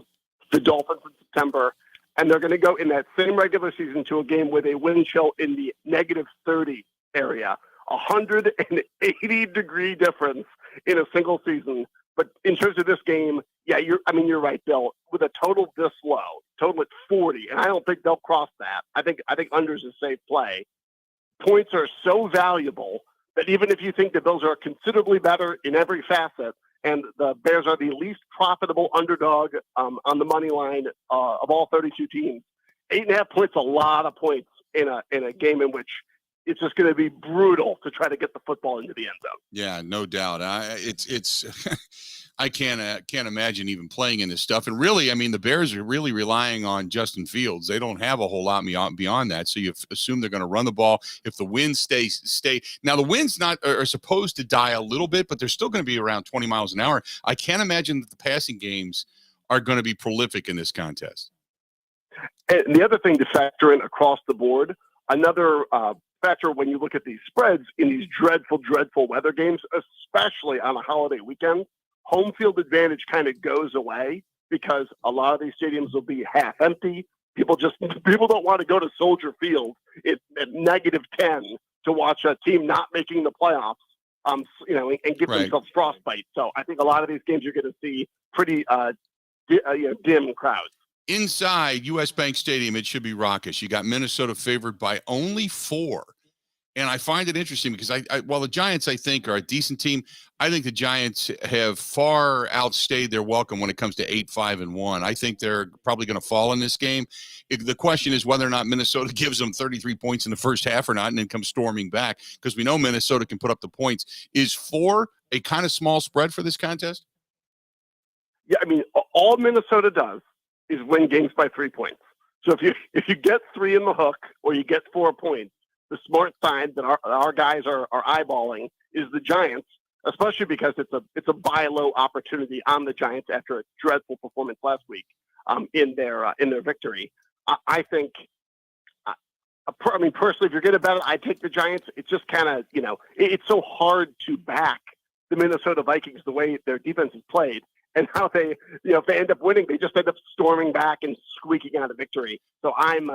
the Dolphins in September, and they're going to go in that same regular season to a game with a wind chill in the negative 30 area, 180-degree difference in a single season. But in terms of this game, yeah, you're right, Bill. With a total this low, total at 40, and I don't think they'll cross that. I think unders is safe play. Points are so valuable that even if you think the Bills are considerably better in every facet, and the Bears are the least profitable underdog on the money line of all 32 teams, 8.5 points, a lot of points in a game in which it's just going to be brutal to try to get the football into the end zone. Yeah, no doubt. It's I can't imagine even playing in this stuff. And really, I mean, the Bears are really relying on Justin Fields. They don't have a whole lot beyond that. So you assume they're going to run the ball. If the winds stay. Now the winds are supposed to die a little bit, but they're still going to be around 20 miles an hour. I can't imagine that the passing games are going to be prolific in this contest. And the other thing to factor in across the board, another factor when you look at these spreads in these dreadful, dreadful weather games, especially on a holiday weekend, home field advantage kind of goes away because a lot of these stadiums will be half empty. People don't want to go to Soldier Field at negative 10 to watch a team not making the playoffs, and give themselves frostbite. So I think a lot of these games you're going to see pretty dim crowds. Inside U.S. Bank Stadium, it should be raucous. You got Minnesota favored by only 4. And I find it interesting because while the Giants, I think, are a decent team, I think the Giants have far outstayed their welcome when it comes to 8-5-1. I think they're probably going to fall in this game. The question is whether or not Minnesota gives them 33 points in the first half or not and then comes storming back, because we know Minnesota can put up the points. Is 4 a kind of small spread for this contest? Yeah, I mean, all Minnesota does is win games by 3 points. So if you get 3 in the hook or you get 4 points, the smart side that our guys are eyeballing is the Giants, especially because it's a buy low opportunity on the Giants after a dreadful performance last week in their victory. I think, personally, if you're going to bet it, I take the Giants. It's just kind of, it's so hard to back the Minnesota Vikings the way their defense is played. And how they, if they end up winning, they just end up storming back and squeaking out a victory. So I'm,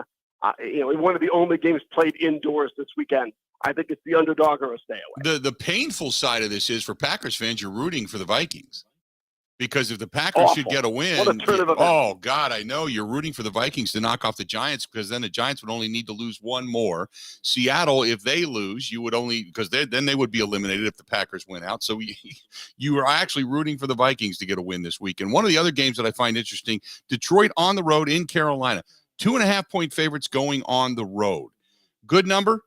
in one of the only games played indoors this weekend, I think it's the underdog or a stay away. The painful side of this is for Packers fans, you're rooting for the Vikings. Because if the Packers should get a win, what a turn of events. Oh, God, I know you're rooting for the Vikings to knock off the Giants, because then the Giants would only need to lose one more. Seattle, if they lose, you would only, because then they would be eliminated if the Packers win out. So you are actually rooting for the Vikings to get a win this week. And one of the other games that I find interesting, Detroit on the road in Carolina, 2.5-point favorites going on the road. Good number?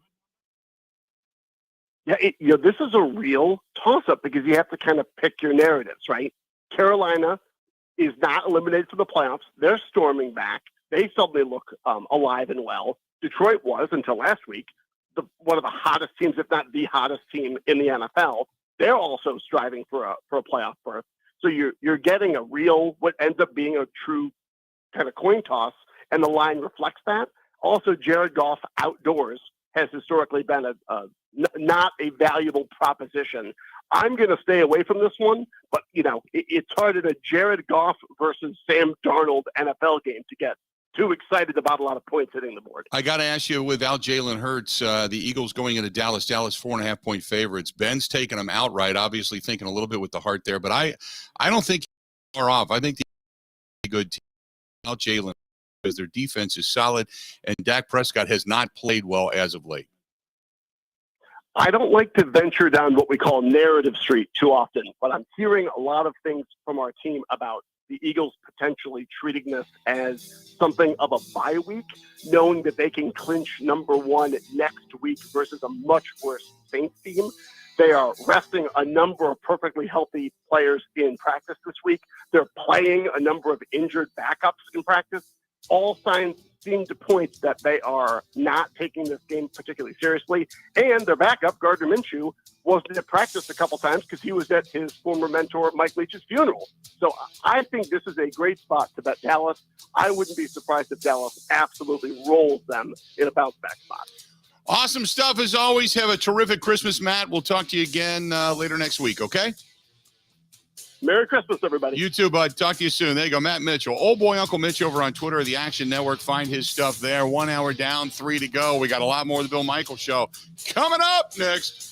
Yeah, this is a real toss-up because you have to kind of pick your narratives, right? Carolina is not eliminated from the playoffs. They're storming back. They suddenly look alive and well. Detroit was, until last week, one of the hottest teams, if not the hottest team in the NFL. They're also striving for a playoff berth. So you're getting a real, what ends up being a true kind of coin toss, and the line reflects that. Also, Jared Goff outdoors has historically been not a valuable proposition. I'm going to stay away from this one, but, it's hard in a Jared Goff versus Sam Darnold NFL game to get too excited about a lot of points hitting the board. I got to ask you, without Jalen Hurts, the Eagles going into Dallas 4.5-point favorites. Ben's taking them outright, obviously thinking a little bit with the heart there, but I don't think he's far off. I think the good team. Now Jalen, because their defense is solid, and Dak Prescott has not played well as of late. I don't like to venture down what we call narrative street too often, but I'm hearing a lot of things from our team about the Eagles potentially treating this as something of a bye week, knowing that they can clinch number one next week versus a much worse Saints team. They are resting a number of perfectly healthy players in practice this week. They're playing a number of injured backups in practice. All signs seem to point that they are not taking this game particularly seriously. And their backup, Gardner Minshew, wasn't at practice a couple times because he was at his former mentor, Mike Leach's funeral. So I think this is a great spot to bet Dallas. I wouldn't be surprised if Dallas absolutely rolls them in a bounce-back spot. Awesome stuff as always. Have a terrific Christmas, Matt. We'll talk to you again later next week, okay? Merry Christmas, everybody. You too, bud. Talk to you soon. There you go, Matt Mitchell. Old boy Uncle Mitch over on Twitter, the Action Network. Find his stuff there. 1 hour down, 3 to go. We got a lot more of the Bill Michaels Show coming up next.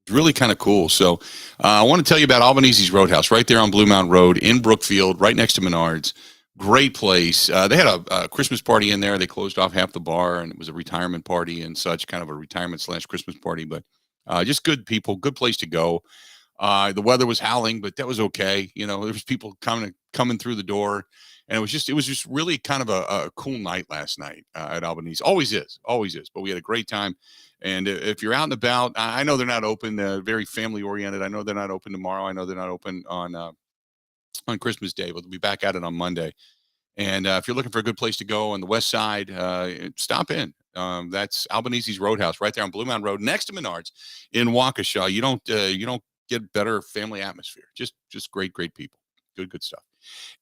Really kind of cool. So I want to tell you about Albanese's Roadhouse right there on Blue Mountain Road in Brookfield, right next to Menards. Great place. They had a Christmas party in there. They closed off half the bar, and it was a retirement party and such, kind of a retirement / Christmas party. But just good people, good place to go. The weather was howling, but that was okay. There was people coming through the door, and it was just really kind of a cool night last night at Albanese. Always is. But we had a great time. And if you're out and about, I know they're not open. Very family oriented. I know they're not open tomorrow. I know they're not open on Christmas Day, but they'll be back at it on Monday. And if you're looking for a good place to go on the west side, stop in. That's Albanese's Roadhouse right there on Blue Mountain Road, next to Menards in Waukesha. You don't get better family atmosphere. Just great people. Good stuff.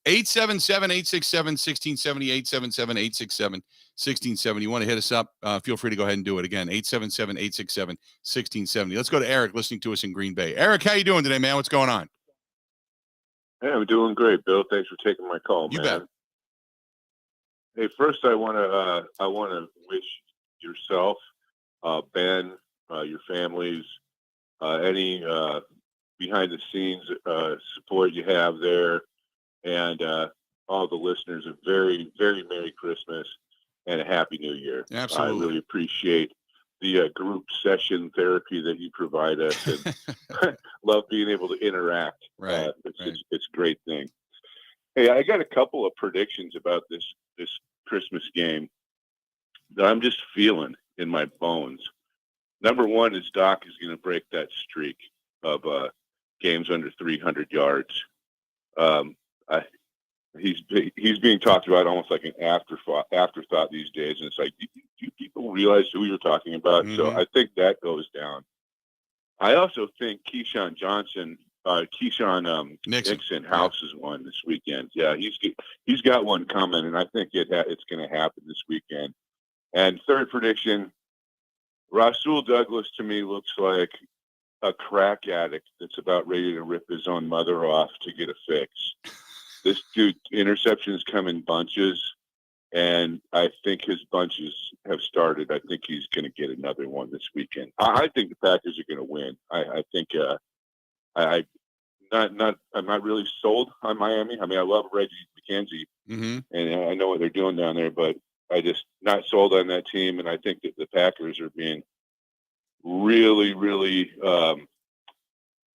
877-867-1670, 877-867-1670. You want to hit us up, feel free to go ahead and do it. Again, 877-867-1670. Let's go to Eric listening to us in Green Bay. Eric, how you doing today, man? What's going on? Hey, I'm doing great, Bill. Thanks for taking my call, You man. bet. Hey, first I want to wish yourself, Ben, your families, any behind the scenes support you have there, and all the listeners a very, very Merry Christmas and a Happy New Year. Absolutely. I really appreciate the group session therapy that you provide us, and love being able to interact. Right. It's a great thing. Hey, I got a couple of predictions about this Christmas game that I'm just feeling in my bones. Number one is Doc is going to break that streak of games under 300 yards. He's being talked about almost like an afterthought these days, and it's like, do people realize who you're talking about? Mm-hmm. So I think that goes down. I also think Keyshawn Nixon houses one this weekend. Yeah, he's got one coming, and I think it's going to happen this weekend. And third prediction, Rasul Douglas to me looks like a crack addict that's about ready to rip his own mother off to get a fix. This dude, interceptions come in bunches, and I think his bunches have started. I think he's going to get another one this weekend. I think the Packers are going to win. I think I'm not really sold on Miami. I mean, I love Reggie McKenzie, Mm-hmm. and I know what they're doing down there, but I just not sold on that team. And I think that the Packers are being really, really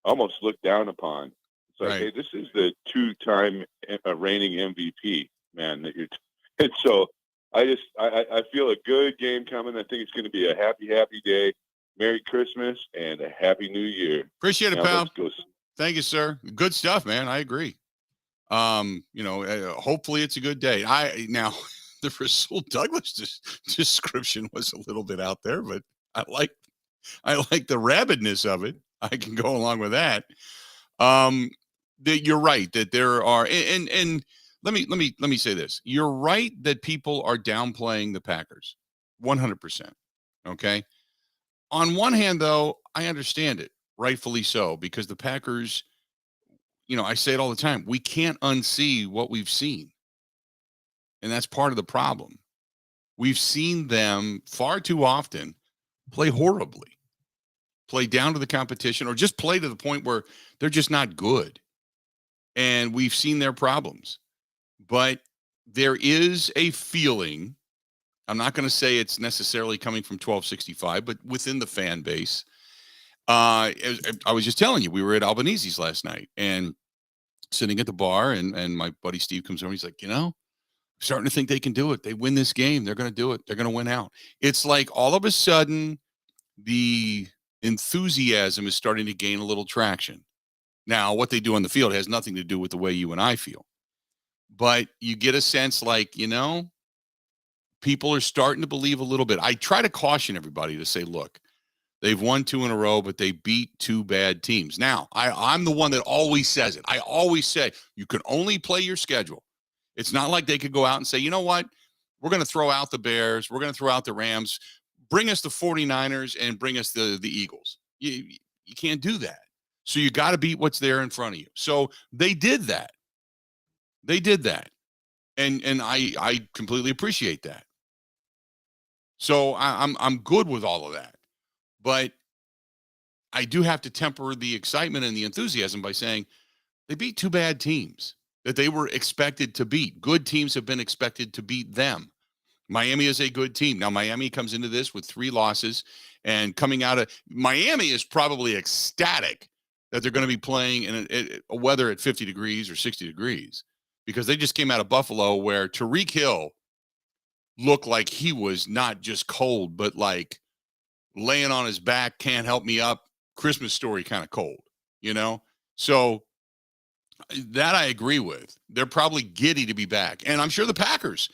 almost looked down upon. It's like, hey, this is the two-time reigning MVP, man. And so I feel a good game coming. I think it's going to be a happy day. Merry Christmas and a Happy New Year. Appreciate it, Now, pal. let's go. Thank you, sir. Good stuff, man. I agree. Hopefully it's a good day. Now the Rasul Douglas description was a little bit out there, but I like the rabidness of it. I can go along with that. You're right that there are, and let me say this. You're right that people are downplaying the Packers 100%. Okay. On one hand, though, I understand it, rightfully so, because the Packers, I say it all the time, we can't unsee what we've seen. And that's part of the problem. We've seen them far too often play horribly, play down to the competition, or just play to the point where they're just not good. And we've seen their problems. But there is a feeling, I'm not going to say it's necessarily coming from 1265, but within the fan base. I was just telling you, we were at Albanese's last night and sitting at the bar, and my buddy Steve comes over. He's like, starting to think they can do it. They win this game. They're going to do it. They're going to win out. It's like all of a sudden the enthusiasm is starting to gain a little traction. Now, what they do on the field has nothing to do with the way you and I feel. But you get a sense like, people are starting to believe a little bit. I try to caution everybody to say, look, they've won 2 in a row, but they beat 2 bad teams. Now, I'm the one that always says it. I always say you can only play your schedule. It's not like they could go out and say, you know what? We're going to throw out the Bears. We're going to throw out the Rams. Bring us the 49ers and bring us the Eagles. You can't do that. So you got to beat what's there in front of you. So they did that. And I completely appreciate that. So I'm good with all of that. But I do have to temper the excitement and the enthusiasm by saying they beat 2 bad teams that they were expected to beat. Good teams have been expected to beat them. Miami is a good team. Now, Miami comes into this with 3 losses, and coming out of Miami is probably ecstatic that they're going to be playing in a weather at 50 degrees or 60 degrees, because they just came out of Buffalo where Tyreek Hill looked like he was not just cold, but like laying on his back, can't help me up, Christmas Story kind of cold, you know? So that I agree with. They're probably giddy to be back. And I'm sure the Packers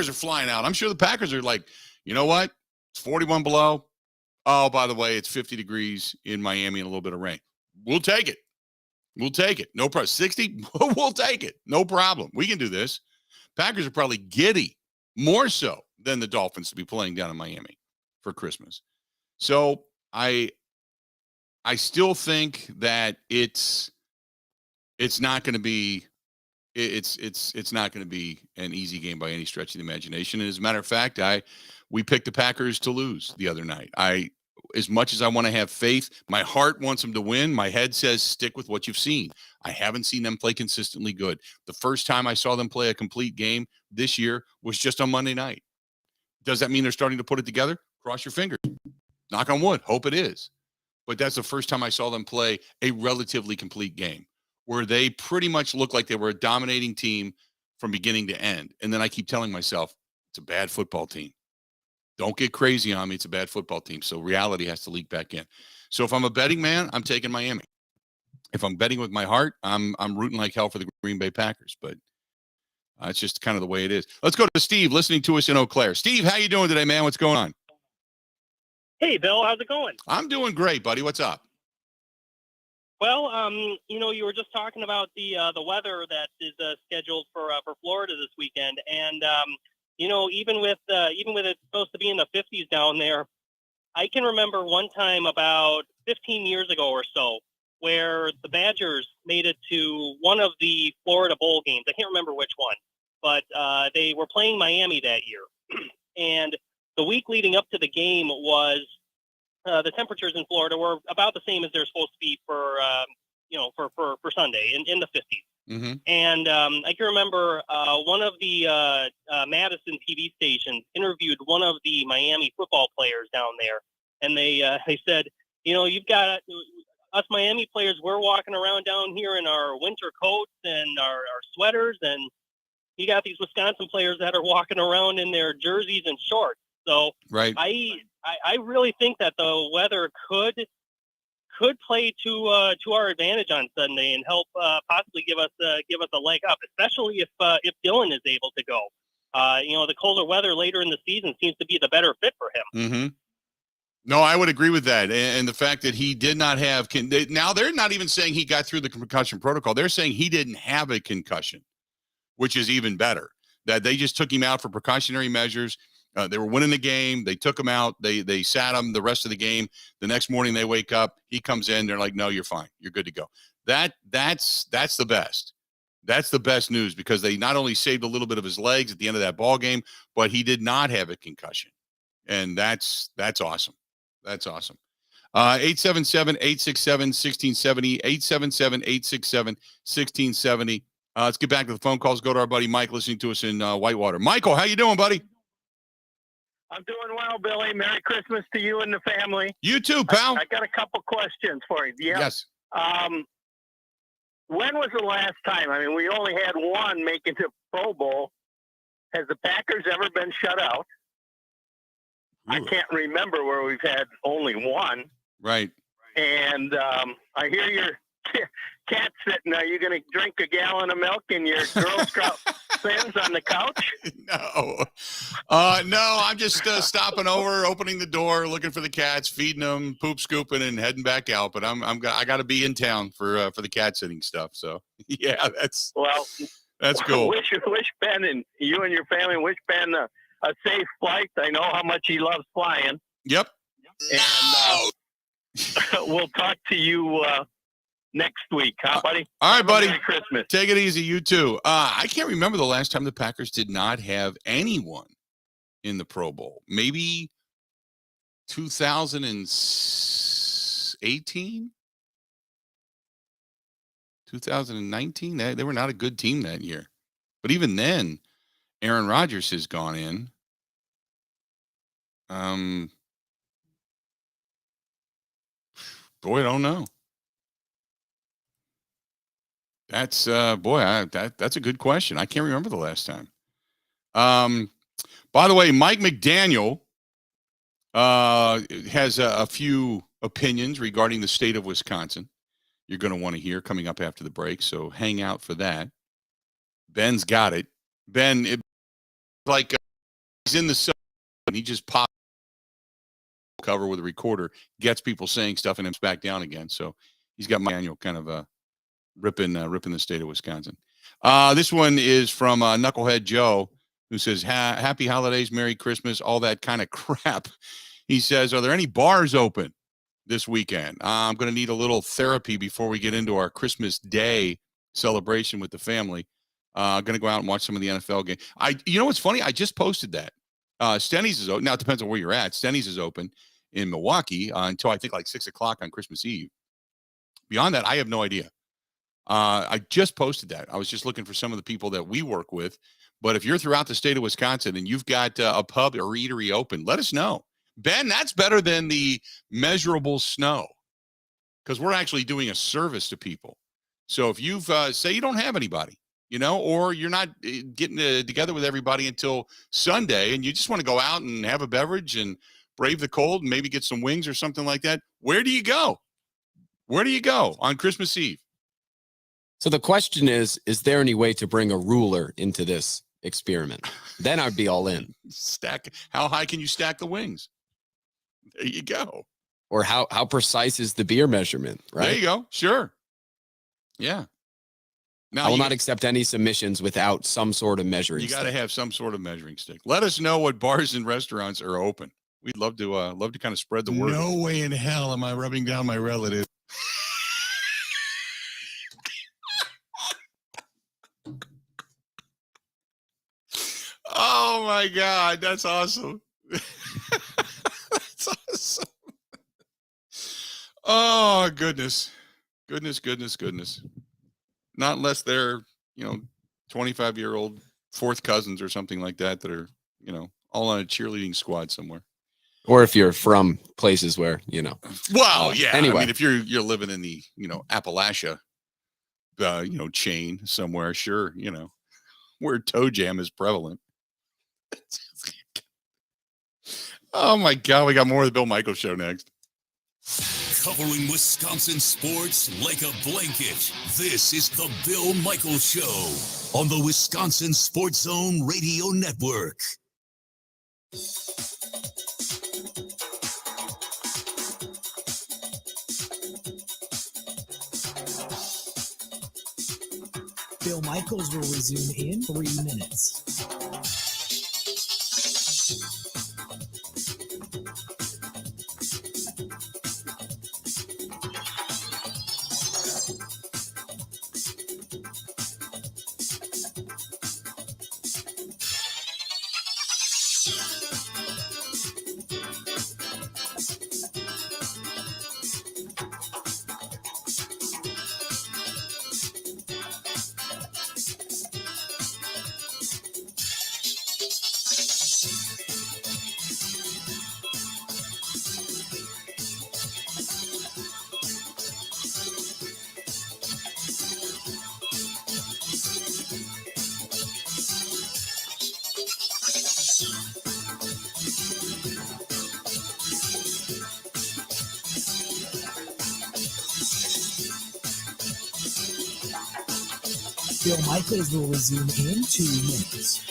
are flying out. I'm sure the Packers are like, you know what? It's 41 below. Oh, by the way, it's 50 degrees in Miami and a little bit of rain. We'll take it. We'll take it. No problem. 60? We'll take it. No problem. We can do this. Packers are probably giddy, more so than the Dolphins, to be playing down in Miami for Christmas. So I still think that it's not going to be it's not going to be an easy game by any stretch of the imagination. And as a matter of fact, we picked the Packers to lose the other night. As much as I want to have faith, my heart wants them to win. My head says stick with what you've seen. I haven't seen them play consistently good. The first time I saw them play a complete game this year was just on Monday night. Does that mean they're starting to put it together? Cross your fingers. Knock on wood. Hope it is. But that's the first time I saw them play a relatively complete game, where they pretty much looked like they were a dominating team from beginning to end. And then I keep telling myself, it's a bad football team. Don't get crazy on me. It's a bad football team. So reality has to leak back in. So if I'm a betting man, I'm taking Miami. If I'm betting with my heart, I'm rooting like hell for the Green Bay Packers. But it's just kind of the way it is. Let's go to Steve, listening to us in Eau Claire. Steve, how you doing today, man? What's going on? Hey, Bill, how's it going? I'm doing great, buddy. What's up? Well, you were just talking about the weather that is scheduled for Florida this weekend, and even with it supposed to be in the 50s down there, I can remember one time about 15 years ago or so where the Badgers made it to one of the Florida bowl games. I can't remember which one, but they were playing Miami that year, and the week leading up to the game was the temperatures in Florida were about the same as they're supposed to be for Sunday in the 50s. Mm-hmm. And I can remember one of the Madison TV stations interviewed one of the Miami football players down there, and they said, you've got us Miami players. We're walking around down here in our winter coats and our sweaters, and you got these Wisconsin players that are walking around in their jerseys and shorts. So right. I really think that the weather could play to our advantage on Sunday and help possibly give us a leg up, especially if Dylan is able to go. The colder weather later in the season seems to be the better fit for him. Mm-hmm. No, I would agree with that. And the fact that he did not have now they're not even saying he got through the concussion protocol. They're saying he didn't have a concussion, which is even better. That they just took him out for precautionary measures. They were winning the game. They took him out. They sat him the rest of the game. The next morning they wake up. He comes in. They're like, no, you're fine. You're good to go. That's the best. That's the best news, because they not only saved a little bit of his legs at the end of that ball game, but he did not have a concussion. And that's awesome. That's awesome. 877-867-1670, 877-867-1670. Let's get back to the phone calls. Go to our buddy Mike, listening to us in Whitewater. Michael, how you doing, buddy? I'm doing well, Billy. Merry Christmas to you and the family. You too, pal. I got a couple questions for you. Yeah. Yes. When was the last time? I mean, we only had one making the Pro Bowl. Has the Packers ever been shut out? Ooh. I can't remember where we've had only one. Right. And I hear your cat sitting. Are you going to drink a gallon of milk in your Girl Scout thins on the couch? No, I'm just stopping over, opening the door, looking for the cats, feeding them, poop scooping, and heading back out. But I got to be in town for the cat sitting stuff. So yeah, that's cool. Wish Ben and you and your family wish Ben a safe flight. I know how much he loves flying. Yep. And we'll talk to you next week, huh, buddy? All right, buddy. Merry Christmas. Take it easy. You too. I can't remember the last time the Packers did not have anyone in the Pro Bowl. Maybe 2018, 2019. They were not a good team that year. But even then, Aaron Rodgers has gone in. Boy, I don't know. That's that's a good question. I can't remember the last time. By the way, Mike McDaniel has a few opinions regarding the state of Wisconsin. You're going to want to hear coming up after the break, so hang out for that. Ben's got it. Ben, he's in the sun and he just pops cover with a recorder, gets people saying stuff, and him back down again. So he's got McDaniel kind of ripping the state of Wisconsin. This one is from Knucklehead Joe, who says, happy holidays, Merry Christmas, all that kind of crap. He says, are there any bars open this weekend? I'm going to need a little therapy before we get into our Christmas Day celebration with the family. I'm going to go out and watch some of the NFL game. You know what's funny? I just posted that. Stenny's is open. Now, it depends on where you're at. Stenny's is open in Milwaukee until I think like 6 o'clock on Christmas Eve. Beyond that, I have no idea. I just posted that. I was just looking for some of the people that we work with. But if you're throughout the state of Wisconsin and you've got a pub or eatery open, let us know. Ben, that's better than the measurable snow because we're actually doing a service to people. So if you've say you don't have anybody, or you're not getting together with everybody until Sunday and you just want to go out and have a beverage and brave the cold and maybe get some wings or something like that, where do you go? Where do you go on Christmas Eve? So the question is there any way to bring a ruler into this experiment? Then I'd be all in. How high can you stack the wings? There you go. Or how precise is the beer measurement, right? There you go. Sure. Yeah. Now, I will not accept any submissions without some sort of measuring stick. You got to have some sort of measuring stick. Let us know what bars and restaurants are open. We'd love to kind of spread the word. No way in hell am I rubbing down my relative. Oh my God, that's awesome. That's awesome. Oh goodness. Not unless they're, 25-year-old fourth cousins or something like that are, all on a cheerleading squad somewhere. Or if you're from places where, Well, yeah. Anyway. I mean, if you're living in the, Appalachia, chain somewhere, sure, where toe jam is prevalent. Oh my God, we got more of the Bill Michaels Show next. Covering Wisconsin sports like a blanket. This is the Bill Michaels Show on the Wisconsin Sports Zone Radio Network. Bill Michaels will resume in 3 minutes. Bill Michaels will resume in 2 minutes.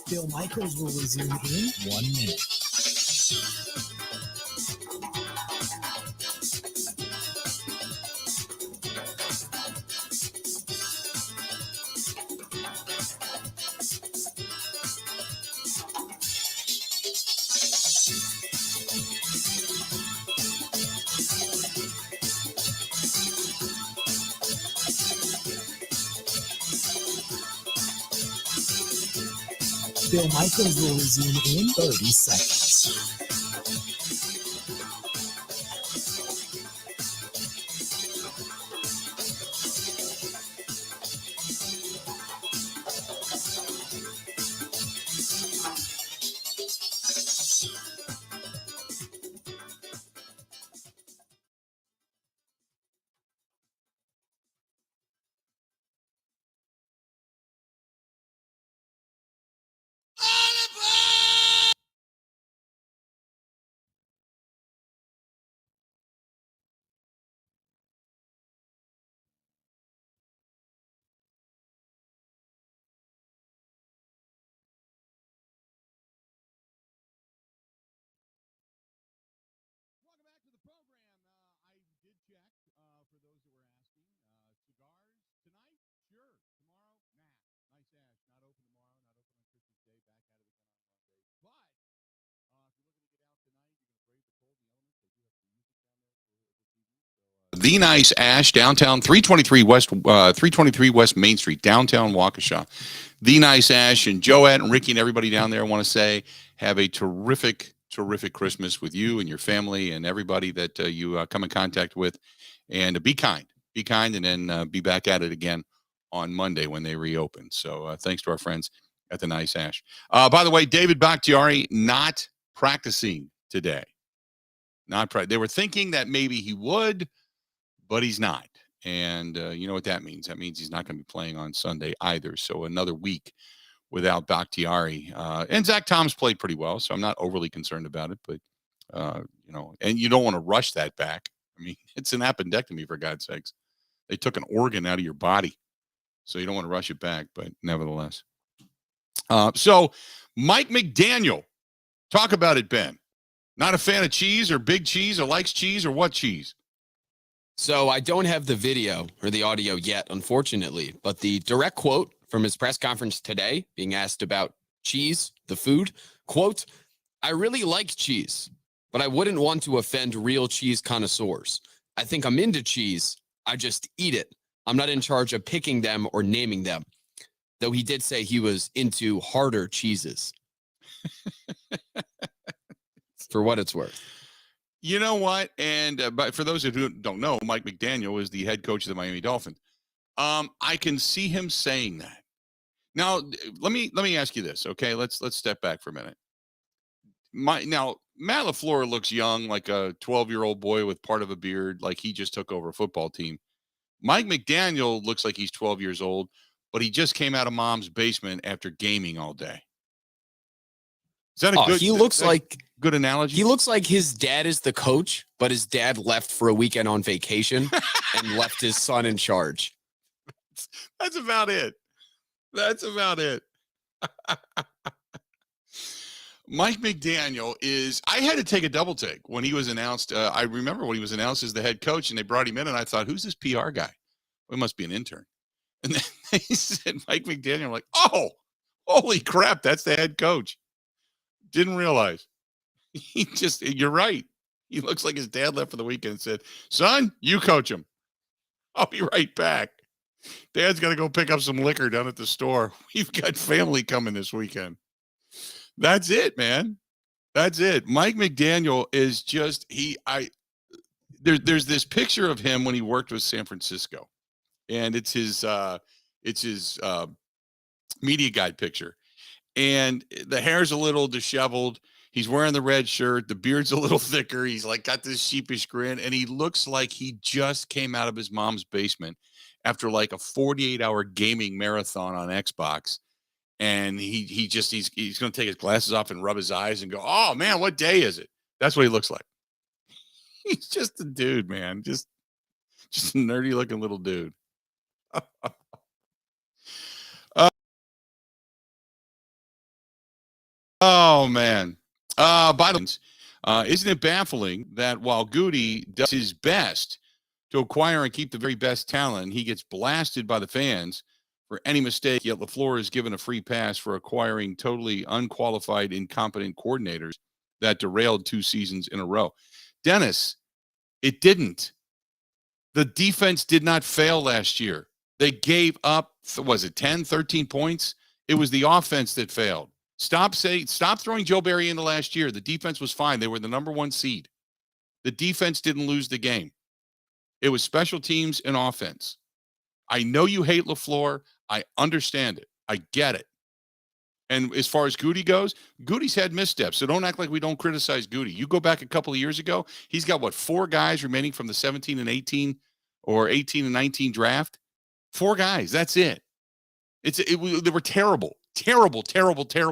Bill Michaels will resume in 1 minute. Bill Michaels will resume in 30 seconds. The Nice Ash, downtown, 323 West Main Street, downtown Waukesha. The Nice Ash, and Joette and Ricky and everybody down there, I want to say, have a terrific Christmas with you and your family and everybody that you come in contact with. And be kind, and then be back at it again on Monday when they reopen. So thanks to our friends at the Nice Ash. By the way, David Bakhtiari not practicing today. They were thinking that maybe he would, but he's not. And you know what that means? That means he's not going to be playing on Sunday either. So another week without Bakhtiari. And Zach Thomas played pretty well, so I'm not overly concerned about it. But, and you don't want to rush that back. I mean, it's an appendectomy, for God's sakes. They took an organ out of your body, so you don't want to rush it back. But nevertheless. So Mike McDaniel, talk about it, Ben. Not a fan of cheese or big cheese or likes cheese or what cheese? So I don't have the video or the audio yet, unfortunately, but the direct quote from his press conference today, being asked about cheese, the food, quote, "I really like cheese, but I wouldn't want to offend real cheese connoisseurs. I think I'm into cheese. I just eat it. I'm not in charge of picking them or naming them." Though he did say he was into harder cheeses. For what it's worth. You know what? And but for those who don't know, Mike McDaniel is the head coach of the Miami Dolphins. I can see him saying that. Now, let me ask you this, okay? Let's step back for a minute. Now, Matt LaFleur looks young, like a 12-year-old boy with part of a beard, like he just took over a football team. Mike McDaniel looks like he's 12 years old, but he just came out of mom's basement after gaming all day. Is that a good? He looks like good analogy. He looks like his dad is the coach, but his dad left for a weekend on vacation and left his son in charge. That's about it. That's about it. Mike McDaniel is, I had to take a double take when he was announced. I remember when he was announced as the head coach and they brought him in and I thought, who's this PR guy? Well, it must be an intern. And then they said Mike McDaniel. I'm like, oh, holy crap, that's the head coach. Didn't realize. You're right. He looks like his dad left for the weekend and said, son, you coach him. I'll be right back. Dad's got to go pick up some liquor down at the store. We've got family coming this weekend. That's it, man. That's it. Mike McDaniel is just, there's this picture of him when he worked with San Francisco. And it's his media guide picture. And the hair's a little disheveled. He's wearing the red shirt. The beard's a little thicker. He's like got this sheepish grin. And he looks like he just came out of his mom's basement after like a 48-hour gaming marathon on Xbox. And he's going to take his glasses off and rub his eyes and go, oh, man, what day is it? That's what he looks like. He's just a dude, man. Just a nerdy looking little dude. Oh, man. By the way, isn't it baffling that while Goody does his best to acquire and keep the very best talent, he gets blasted by the fans for any mistake, yet LaFleur is given a free pass for acquiring totally unqualified, incompetent coordinators that derailed 2 seasons in a row. Dennis, it didn't. The defense did not fail last year. They gave up, was it 10, 13 points? It was the offense that failed. Stop throwing Joe Barry into last year. The defense was fine. They were the number 1 seed. The defense didn't lose the game. It was special teams and offense. I know you hate LaFleur. I understand it. I get it. And as far as Goody goes, Goody's had missteps. So don't act like we don't criticize Goody. You go back a couple of years ago, he's got, 4 guys remaining from the 17 and 18 or 18 and 19 draft? 4 guys. That's it. They were terrible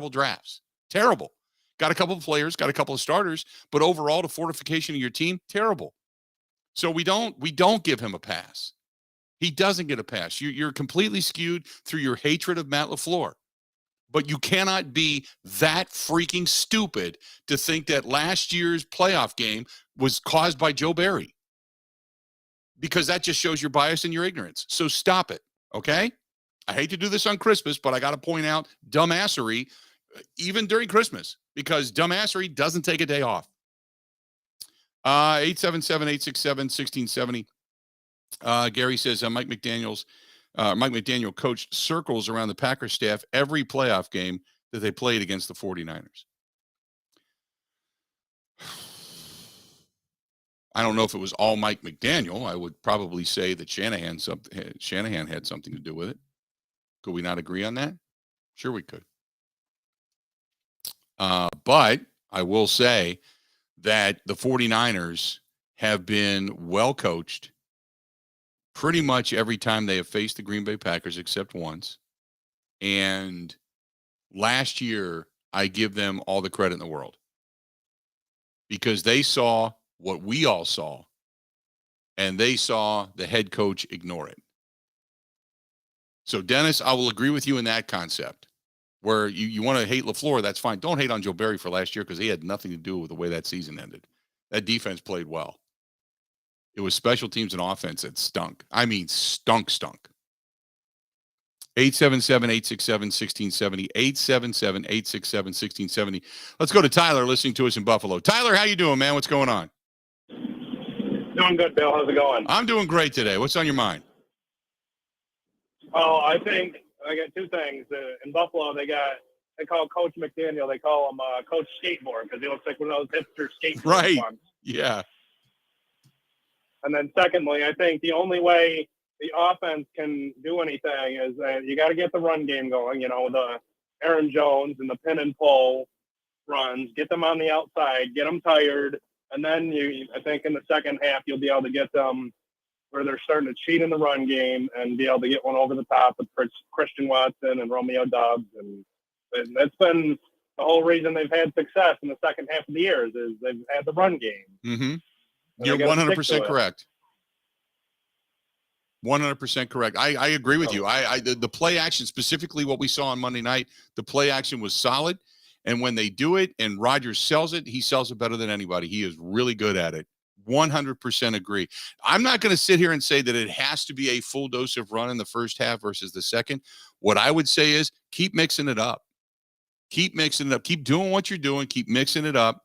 drafts. Terrible. Got a couple of players, got a couple of starters, but overall, the fortification of your team, terrible. So we don't give him a pass. He doesn't get a pass. You're completely skewed through your hatred of Matt LaFleur. But you cannot be that freaking stupid to think that last year's playoff game was caused by Joe Barry. Because that just shows your bias and your ignorance. So stop it, okay? I hate to do this on Christmas, but I got to point out dumbassery even during Christmas because dumbassery doesn't take a day off. 877-867-1670. Gary says Mike McDaniel coached circles around the Packers staff every playoff game that they played against the 49ers. I don't know if it was all Mike McDaniel. I would probably say that Shanahan had something to do with it. Could we not agree on that? Sure we could. But I will say that the 49ers have been well coached pretty much every time they have faced the Green Bay Packers except once. And last year, I give them all the credit in the world because they saw what we all saw, and they saw the head coach ignore it. So, Dennis, I will agree with you in that concept where you want to hate LaFleur, that's fine. Don't hate on Joe Barry for last year because he had nothing to do with the way that season ended. That defense played well. It was special teams and offense that stunk. I mean, stunk. 877-867-1670. 877-867-1670. Let's go to Tyler listening to us in Buffalo. Tyler, how you doing, man? What's going on? Doing good, Bill. How's it going? I'm doing great today. What's on your mind? Oh, I think I got 2 things. In Buffalo, they call Coach McDaniel, they call him Coach Skateboard because he looks like one of those hipster skateboard Right. ones. Yeah. And then secondly, I think the only way the offense can do anything is you got to get the run game going, the Aaron Jones and the pin and pull runs, get them on the outside, get them tired. And then I think in the second half, you'll be able to get them where they're starting to cheat in the run game and be able to get one over the top with Christian Watson and Romeo Doubs. And that's been the whole reason they've had success in the second half of the year is they've had the run game. Mm-hmm. You're 100% correct. 100% correct. I agree with you. The play action, specifically what we saw on Monday night, the play action was solid. And when they do it and Rodgers sells it, he sells it better than anybody. He is really good at it. 100% agree. I'm not going to sit here and say that it has to be a full dose of run in the first half versus the second. What I would say is keep mixing it up. Keep mixing it up. Keep doing what you're doing. Keep mixing it up.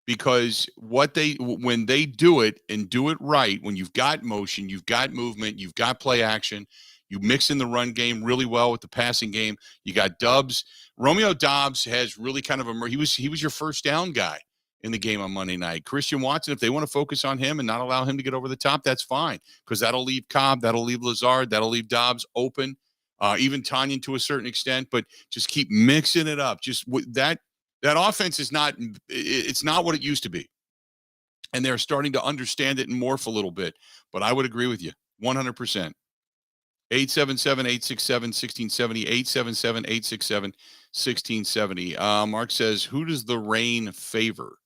Because when they do it and do it right, when you've got motion, you've got movement, you've got play action, you mix in the run game really well with the passing game. You got Doubs. Romeo Doubs has really kind of he was your first down guy in the game on Monday night. Christian Watson, if they want to focus on him and not allow him to get over the top, that's fine because that'll leave Cobb, that'll leave Lazard, that'll leave Doubs open, even Tanyan to a certain extent. But just keep mixing it up. Just that offense is not what it used to be. And they're starting to understand it and morph a little bit. But I would agree with you 100%. 877-867-1670. 877-867-1670. Mark says, who does the rain favor?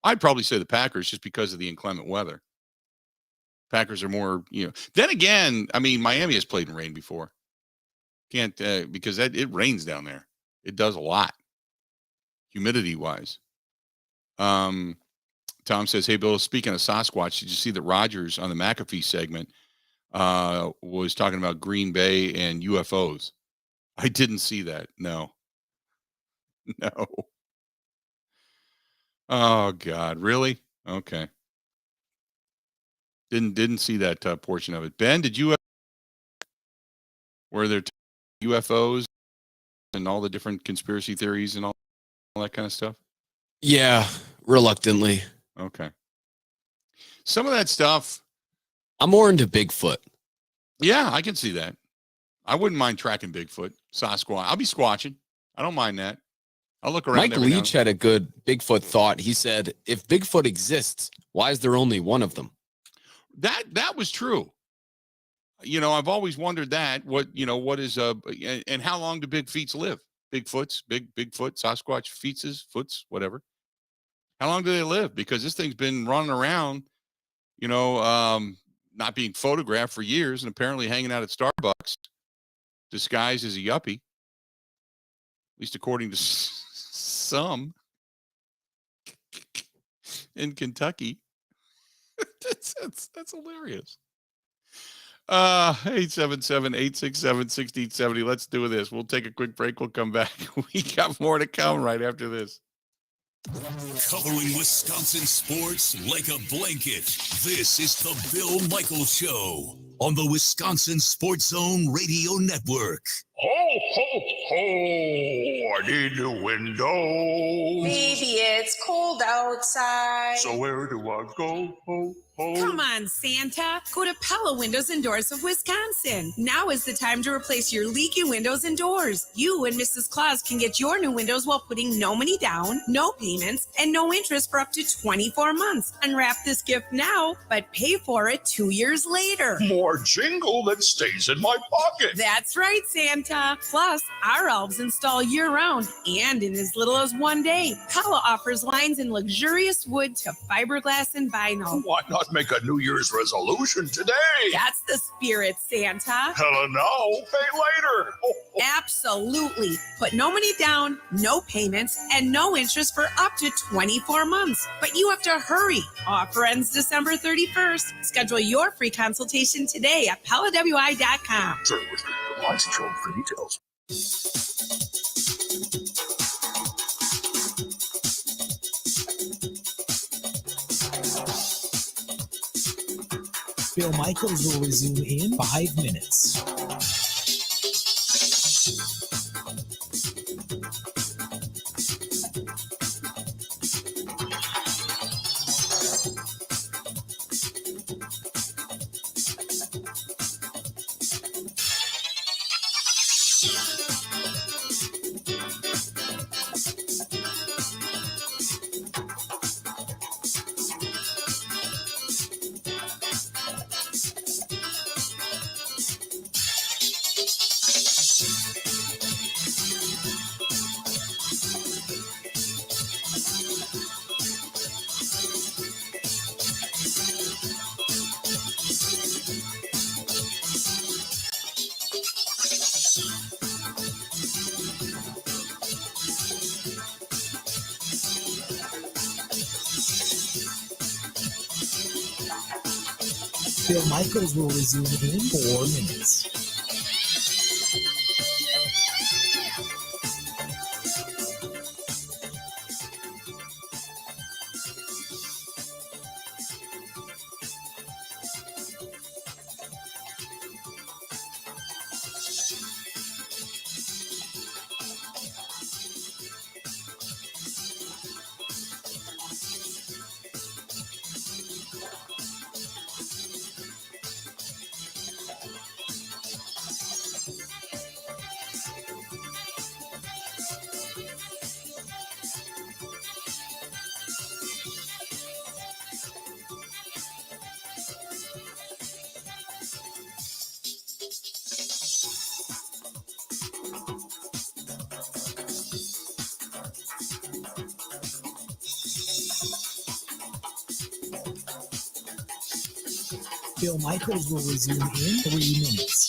I'd probably say the Packers just because of the inclement weather. Packers are more, Then again, I mean, Miami has played in rain before. Can't, because it rains down there. It does a lot. humidity-wise. Tom says, hey, Bill, speaking of Sasquatch, did you see that Rogers on the McAfee segment was talking about Green Bay and UFOs? I didn't see that. No. No. Oh, God. Really? Okay. Didn't see that portion of it. Ben, did you were there UFOs and all the different conspiracy theories and all that kind of stuff? Yeah, reluctantly. Okay. Some of that stuff. I'm more into Bigfoot. Yeah, I can see that. I wouldn't mind tracking Bigfoot, Sasquatch. I'll be squatching. I don't mind that. I'll look around. Mike Leach had a good Bigfoot thought. He said, if Bigfoot exists, why is there only one of them? That was true. You know, I've always wondered that. What is and how long do big feets live? Bigfoot, Sasquatch, foots, whatever. How long do they live? Because this thing's been running around, not being photographed for years and apparently hanging out at Starbucks disguised as a yuppie, at least according to some in Kentucky. That's hilarious. 877-867-1670. Let's do this. We'll take a quick break. We'll come back. We got more to come right after this. Covering Wisconsin sports like a blanket. This is the Bill Michaels Show on the Wisconsin Sports Zone Radio Network. Ho, ho, ho. I need a window. Baby, it's cold outside. So where do I go? Ho, ho. Come on, Santa. Go to Pella Windows and Doors of Wisconsin. Now is the time to replace your leaky windows and doors. You and Mrs. Claus can get your new windows while putting no money down, no payments, and no interest for up to 24 months. Unwrap this gift now, but pay for it 2 years later. More jingle that stays in my pocket. That's right, Santa. Plus, our elves install year-round and in as little as 1 day. Pella offers lines in luxurious wood to fiberglass and vinyl. Why not make a New Year's resolution today? That's the spirit, Santa. Hella no, pay later. Absolutely. Put no money down, no payments, and no interest for up to 24 months. But you have to hurry. Offer ends December 31st. Schedule your free consultation today at PellaWI.com. License for details. Bill Michaels will resume in 5 minutes. Bill Michaels will resume in 4 minutes. Bill Michaels will resume in 3 minutes.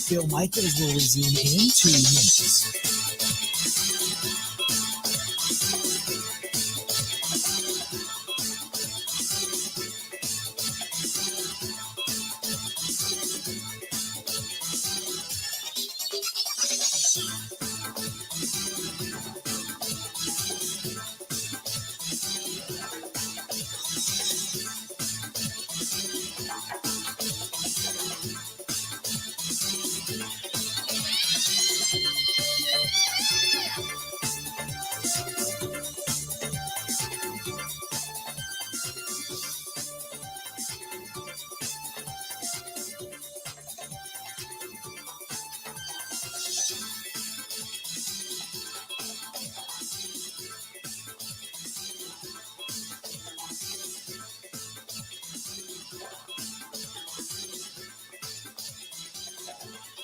Bill Michaels will resume in 2 minutes.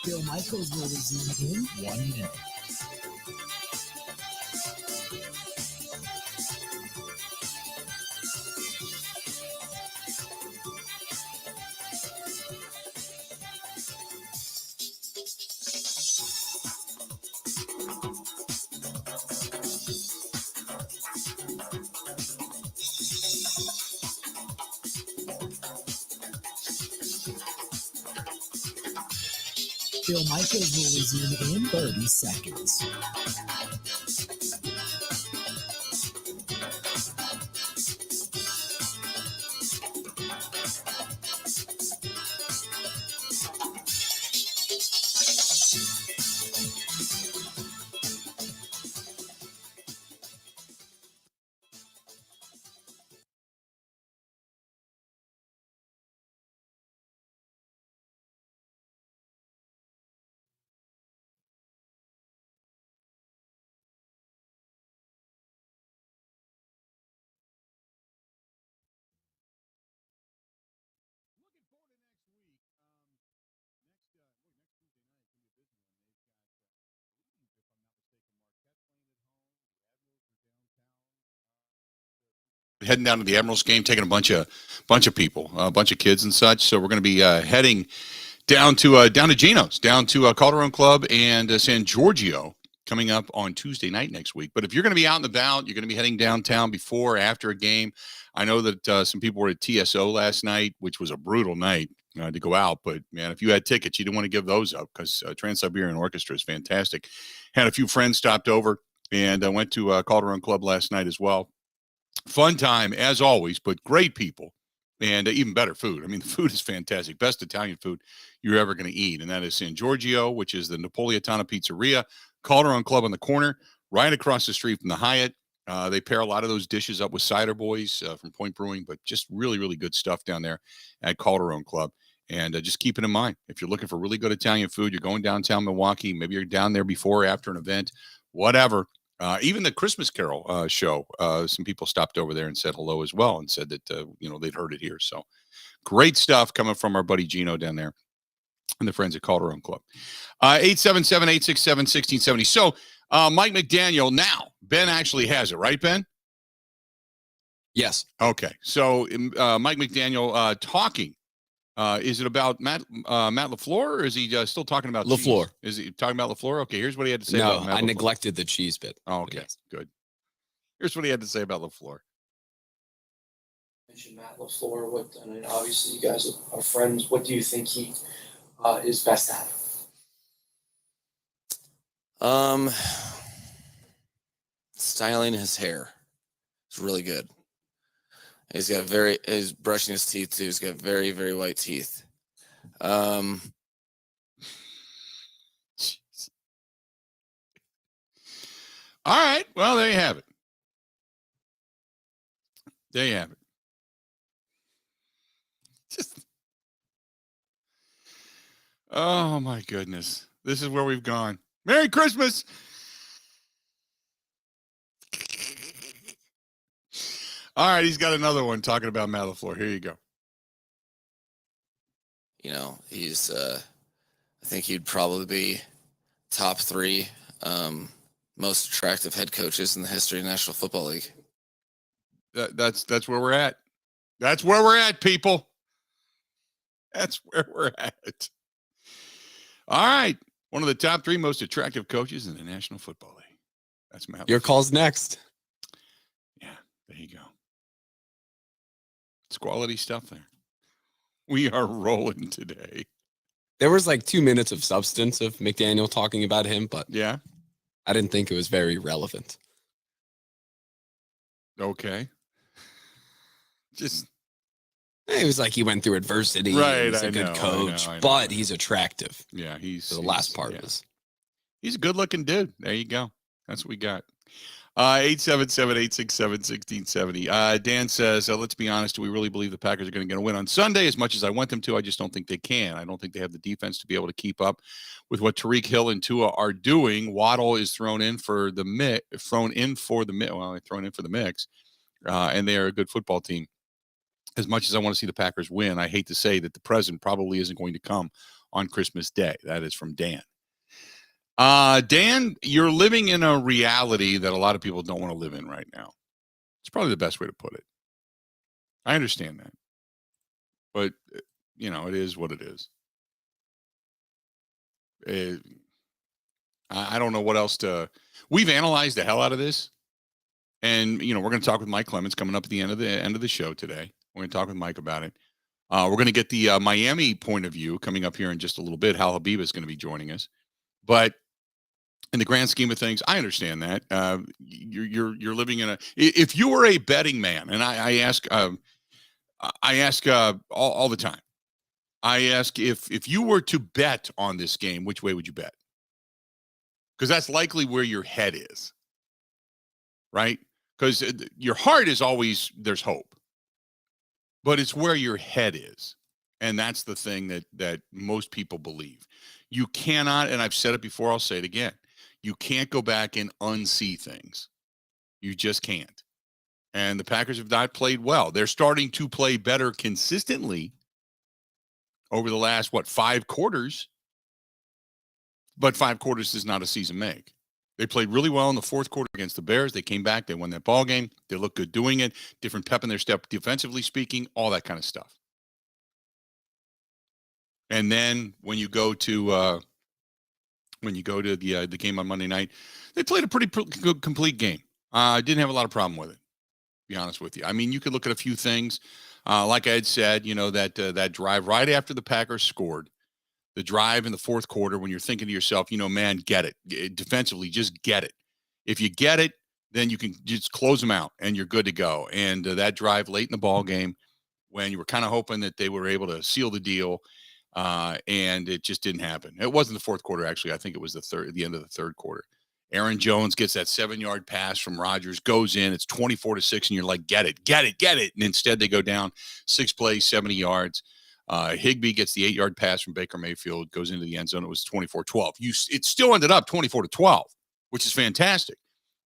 Bill Michaels will resume in 1 minute. Bill Michaels will resume in 30 seconds. Heading down to the Admirals game, taking a bunch of people, a bunch of kids and such. So we're going to be heading down to Geno's, down to Calderon Club and San Giorgio coming up on Tuesday night next week. But if you're going to be out and about, you're going to be heading downtown before or after a game. I know that some people were at TSO last night, which was a brutal night to go out. But, man, if you had tickets, you didn't want to give those up because Trans-Siberian Orchestra is fantastic. Had a few friends stopped over and went to Calderon Club last night as well. Fun time, as always, but great people and even better food. I mean, the food is fantastic. Best Italian food you're ever going to eat. And that is San Giorgio, which is the Napolitana Pizzeria, Calderon Club on the corner, right across the street from the Hyatt. They pair a lot of those dishes up with cider boys from Point Brewing, but just really, really good stuff down there at Calderon Club. And just keep it in mind, if you're looking for really good Italian food, you're going downtown Milwaukee, maybe you're down there before or after an event, whatever. Even the Christmas Carol show, some people stopped over there and said hello as well and said that, they'd heard it here. So great stuff coming from our buddy Gino down there and the friends at Calderon Club. 877-867-1670. So Mike McDaniel, now, Ben actually has it, right, Ben? Yes. Okay. So Mike McDaniel talking. Is it about Matt LaFleur, or is he still talking about LaFleur? Cheese? Is he talking about LaFleur? Okay, here's what he had to say No, about Matt I LaFleur. neglected the cheese bit. Oh, okay, yes. Good. Here's what he had to say about LaFleur. Mentioned Matt LaFleur. Obviously you guys are friends. What do you think he is best at? Styling his hair. It's really good. He's brushing his teeth too. He's got very, very white teeth. All right. Well, there you have it. There you have it. Oh my goodness. This is where we've gone. Merry Christmas. All right, he's got another one talking about Matt LaFleur. Here you go. He's I think he'd probably be top 3 most attractive head coaches in the history of the National Football League. That's where we're at. That's where we're at, people. That's where we're at. All right. One of the top 3 most attractive coaches in the National Football League. That's Matt. Your call's next. Yeah, there you go. It's quality stuff there. We are rolling today. There was like 2 minutes of substance of McDaniel talking about him, but yeah, I didn't think it was very relevant. Okay. Just it was like he went through adversity. Right, He's a good coach, but he's attractive. Yeah, he's the last part is he's a good-looking dude. There you go. That's what we got. 877-867-1670. Dan says, let's be honest, do we really believe the Packers are going to get a win on Sunday as much as I want them to? I just don't think they can. I don't think they have the defense to be able to keep up with what Tariq Hill and Tua are doing. Waddle is thrown in for the mix, and they are a good football team. As much as I want to see the Packers win, I hate to say that the present probably isn't going to come on Christmas Day. That is from Dan. Dan, you're living in a reality that a lot of people don't want to live in right now. It's probably the best way to put it. I understand that. But, it is what it is. I don't know what else to... We've analyzed the hell out of this. And, we're going to talk with Mike Clemens coming up at the end of the show today. We're going to talk with Mike about it. We're going to get the Miami point of view coming up here in just a little bit. Hal Habib is going to be joining us. But in the grand scheme of things, I understand that you're living in a. If you were a betting man, and I ask all the time, I ask if you were to bet on this game, which way would you bet? Because that's likely where your head is, right? Because your heart is always there's hope, but it's where your head is, and that's the thing that most people believe. You cannot, and I've said it before, I'll say it again. You can't go back and unsee things. You just can't. And the Packers have not played well. They're starting to play better consistently over the last, 5 quarters? But 5 quarters does not a season make. They played really well in the 4th quarter against the Bears. They came back. They won that ball game. They look good doing it. Different pep in their step, defensively speaking, all that kind of stuff. And then when you go to the game on Monday night, they played a pretty good, complete game. I didn't have a lot of problem with it, to be honest with you. I mean, you could look at a few things. Like I had said, that drive right after the Packers scored, the drive in the 4th quarter when you're thinking to yourself, man, get it. Defensively, just get it. If you get it, then you can just close them out and you're good to go. And that drive late in the ball game when you were kind of hoping that they were able to seal the deal, and it just didn't happen. It wasn't the 4th quarter, actually. I think it was the end of the 3rd quarter. Aaron Jones gets that 7-yard pass from Rodgers, goes in. It's 24-6, and you're like, get it. And instead, they go down 6 plays, 70 yards. Higbee gets the 8-yard pass from Baker Mayfield, goes into the end zone. It was 24-12. It still ended up 24-12, which is fantastic.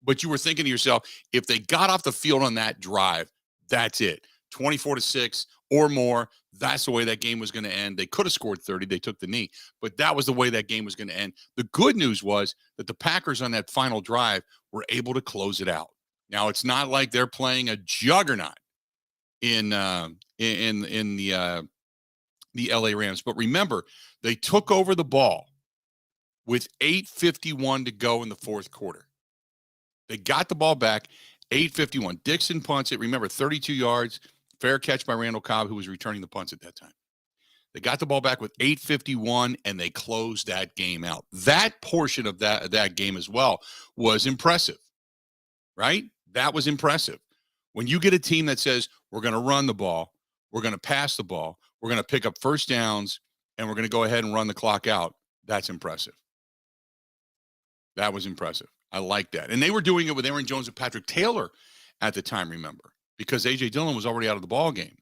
But you were thinking to yourself, if they got off the field on that drive, that's it. 24-6 or more. That's the way that game was going to end. They could have scored 30. They took the knee, but that was the way that game was going to end. The good news was that the Packers on that final drive were able to close it out. Now it's not like they're playing a juggernaut in the LA Rams, but remember they took over the ball with 8:51 to go in the 4th quarter. They got the ball back, 8:51. Dixon punts it. Remember, 32 yards. Fair catch by Randall Cobb, who was returning the punts at that time. They got the ball back with 8:51, and they closed that game out. That portion of that game as well was impressive, right? That was impressive. When you get a team that says, we're going to run the ball, we're going to pass the ball, we're going to pick up first downs, and we're going to go ahead and run the clock out, that's impressive. That was impressive. I like that. And they were doing it with Aaron Jones and Patrick Taylor at the time, remember, because A.J. Dillon was already out of the ball game.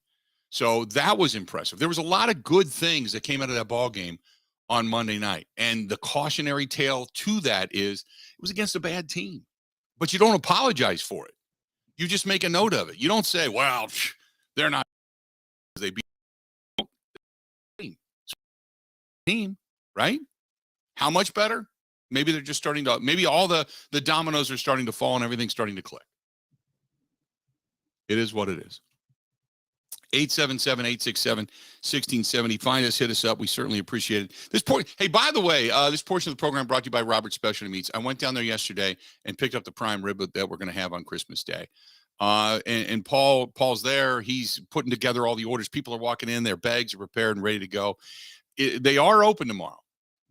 So that was impressive. There was a lot of good things that came out of that ball game on Monday night. And the cautionary tale to that is it was against a bad team. But you don't apologize for it. You just make a note of it. You don't say, well, they're not. They beat the team, right? How much better? Maybe they're just starting to, maybe all the dominoes are starting to fall and everything's starting to click. It is what it is. 877-867-1670. Find us, hit us up. We certainly appreciate it. Hey, by the way, this portion of the program brought to you by Robert Specialty Meats. I went down there yesterday and picked up the prime rib that we're going to have on Christmas Day. And Paul's there. He's putting together all the orders. People are walking in. Their bags are prepared and ready to go. They are open tomorrow.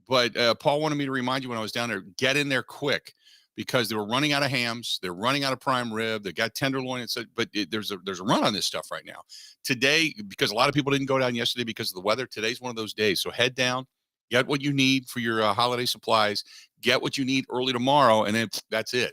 But Paul wanted me to remind you when I was down there, get in there quick because they were running out of hams. They're running out of prime rib. They got tenderloin. But there's a run on this stuff right now. Today, because a lot of people didn't go down yesterday because of the weather, today's one of those days. So head down, get what you need for your holiday supplies, get what you need early tomorrow, and then that's it.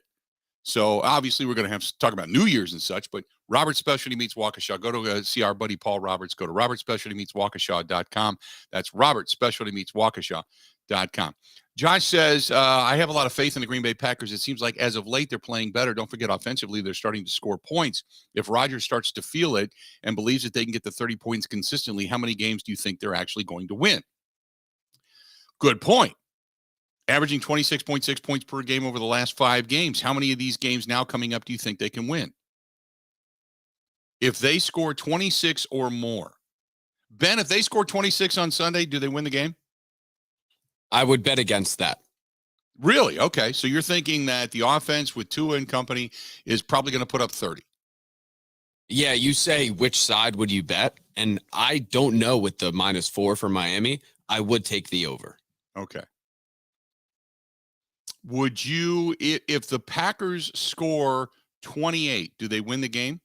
So obviously we're going to have to talk about New Year's and such, but Robert Specialty Meats Waukesha. Go to see our buddy Paul Roberts. Go to robertspecialtymeatswaukesha.com. That's robertspecialtymeatswaukesha.com. Josh says, I have a lot of faith in the Green Bay Packers. It seems like as of late, they're playing better. Don't forget, offensively, they're starting to score points. If Rodgers starts to feel it and believes that they can get the 30 points consistently, how many games do you think they're actually going to win? Good point. Averaging 26.6 points per game over the last 5 games. How many of these games now coming up do you think they can win? If they score 26 or more. Ben, if they score 26 on Sunday, do they win the game? I would bet against that. Really? Okay. So you're thinking that the offense with Tua and company is probably going to put up 30. Yeah, you say which side would you bet? And I don't know with the -4 for Miami. I would take the over. Okay. Would you, if the Packers score 28, do they win the game?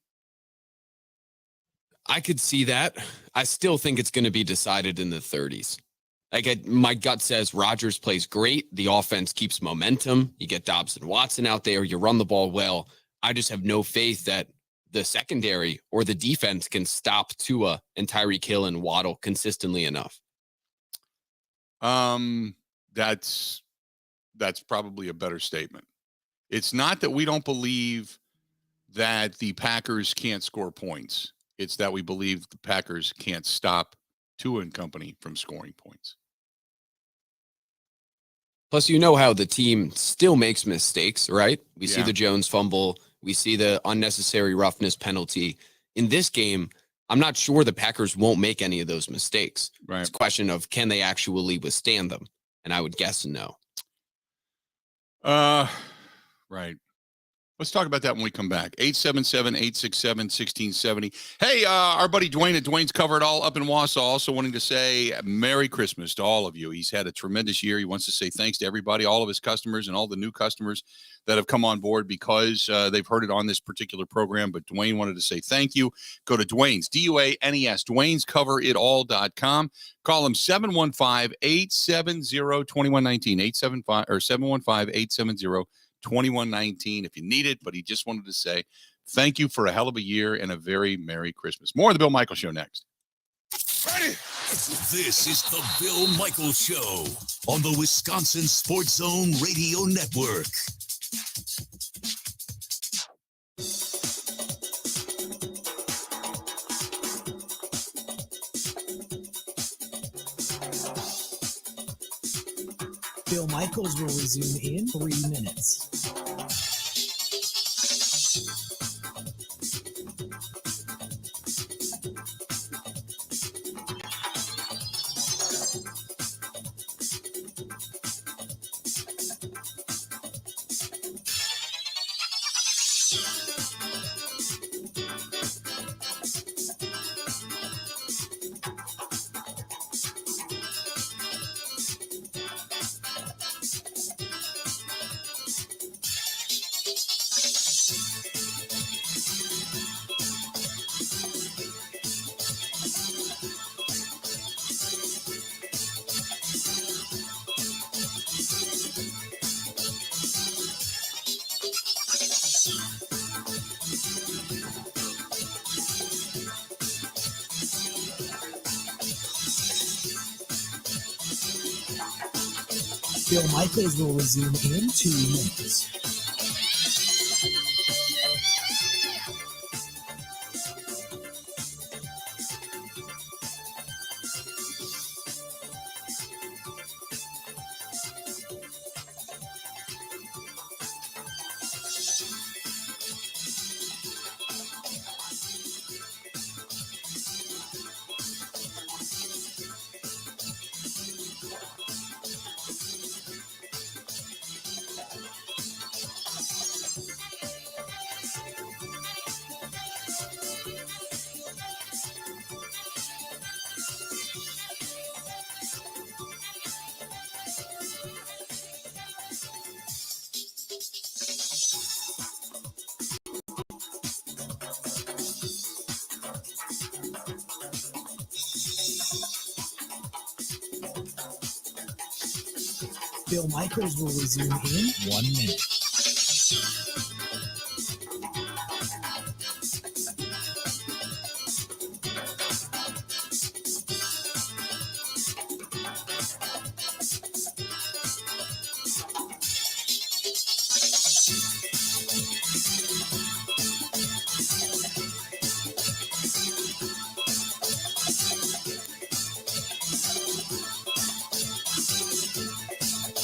I could see that. I still think it's going to be decided in the 30s. My gut says Rodgers plays great. The offense keeps momentum. You get Dobbs and Watson out there. You run the ball well. I just have no faith that the secondary or the defense can stop Tua and Tyreek Hill and Waddle consistently enough. That's probably a better statement. It's not that we don't believe that the Packers can't score points. It's that we believe the Packers can't stop Tua and company from scoring points. Plus, you know how the team still makes mistakes, right? We see Yeah. the Jones fumble. We see the unnecessary roughness penalty. In this game, I'm not sure the Packers won't make any of those mistakes. Right. It's a question of can they actually withstand them? And I would guess no. Right. Let's talk about that when we come back. 877-867-1670. Hey, our buddy Dwayne at Dwayne's Cover It All up in Wausau also wanting to say Merry Christmas to all of you. He's had a tremendous year. He wants to say thanks to everybody, all of his customers and all the new customers that have come on board because they've heard it on this particular program. But Dwayne wanted to say thank you. Go to Dwayne's, DUANES, Dwayne'sCoverItAll.com. Call him 715-870-2119, 715-870-2119 if you need it, but he just wanted to say thank you for a hell of a year and a very Merry Christmas. More of the Bill Michaels Show next. Ready? This is the Bill Michaels Show on the Wisconsin Sports Zone Radio Network. Bill Michaels will resume in 3 minutes. Bill Michaels will resume in 2 minutes. Bill Michaels will resume in 1 minute.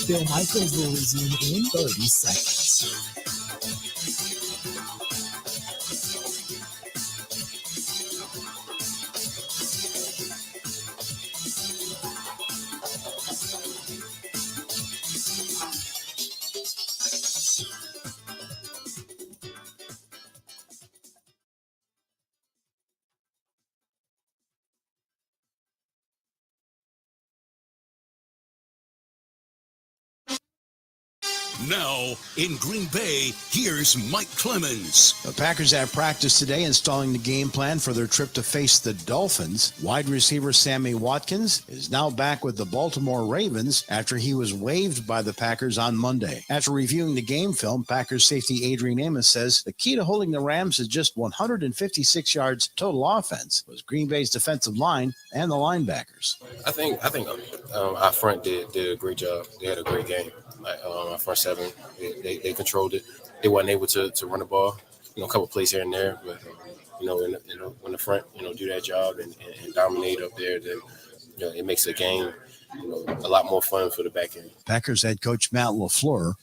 Bill Michaels will resume in 30 seconds. Now, in Green Bay, here's Mike Clemens. The Packers have practice today installing the game plan for their trip to face the Dolphins. Wide receiver Sammy Watkins is now back with the Baltimore Ravens after he was waived by the Packers on Monday. After reviewing the game film, Packers safety Adrian Amos says the key to holding the Rams is just 156 yards total offense was Green Bay's defensive line and the linebackers. I think our front did a great job. They had a great game. Our front seven, they controlled it. They weren't able to run the ball. A couple plays here and there, but when the front do that job and dominate up there, then it makes the game a lot more fun for the back end. Packers head coach Matt LaFleur.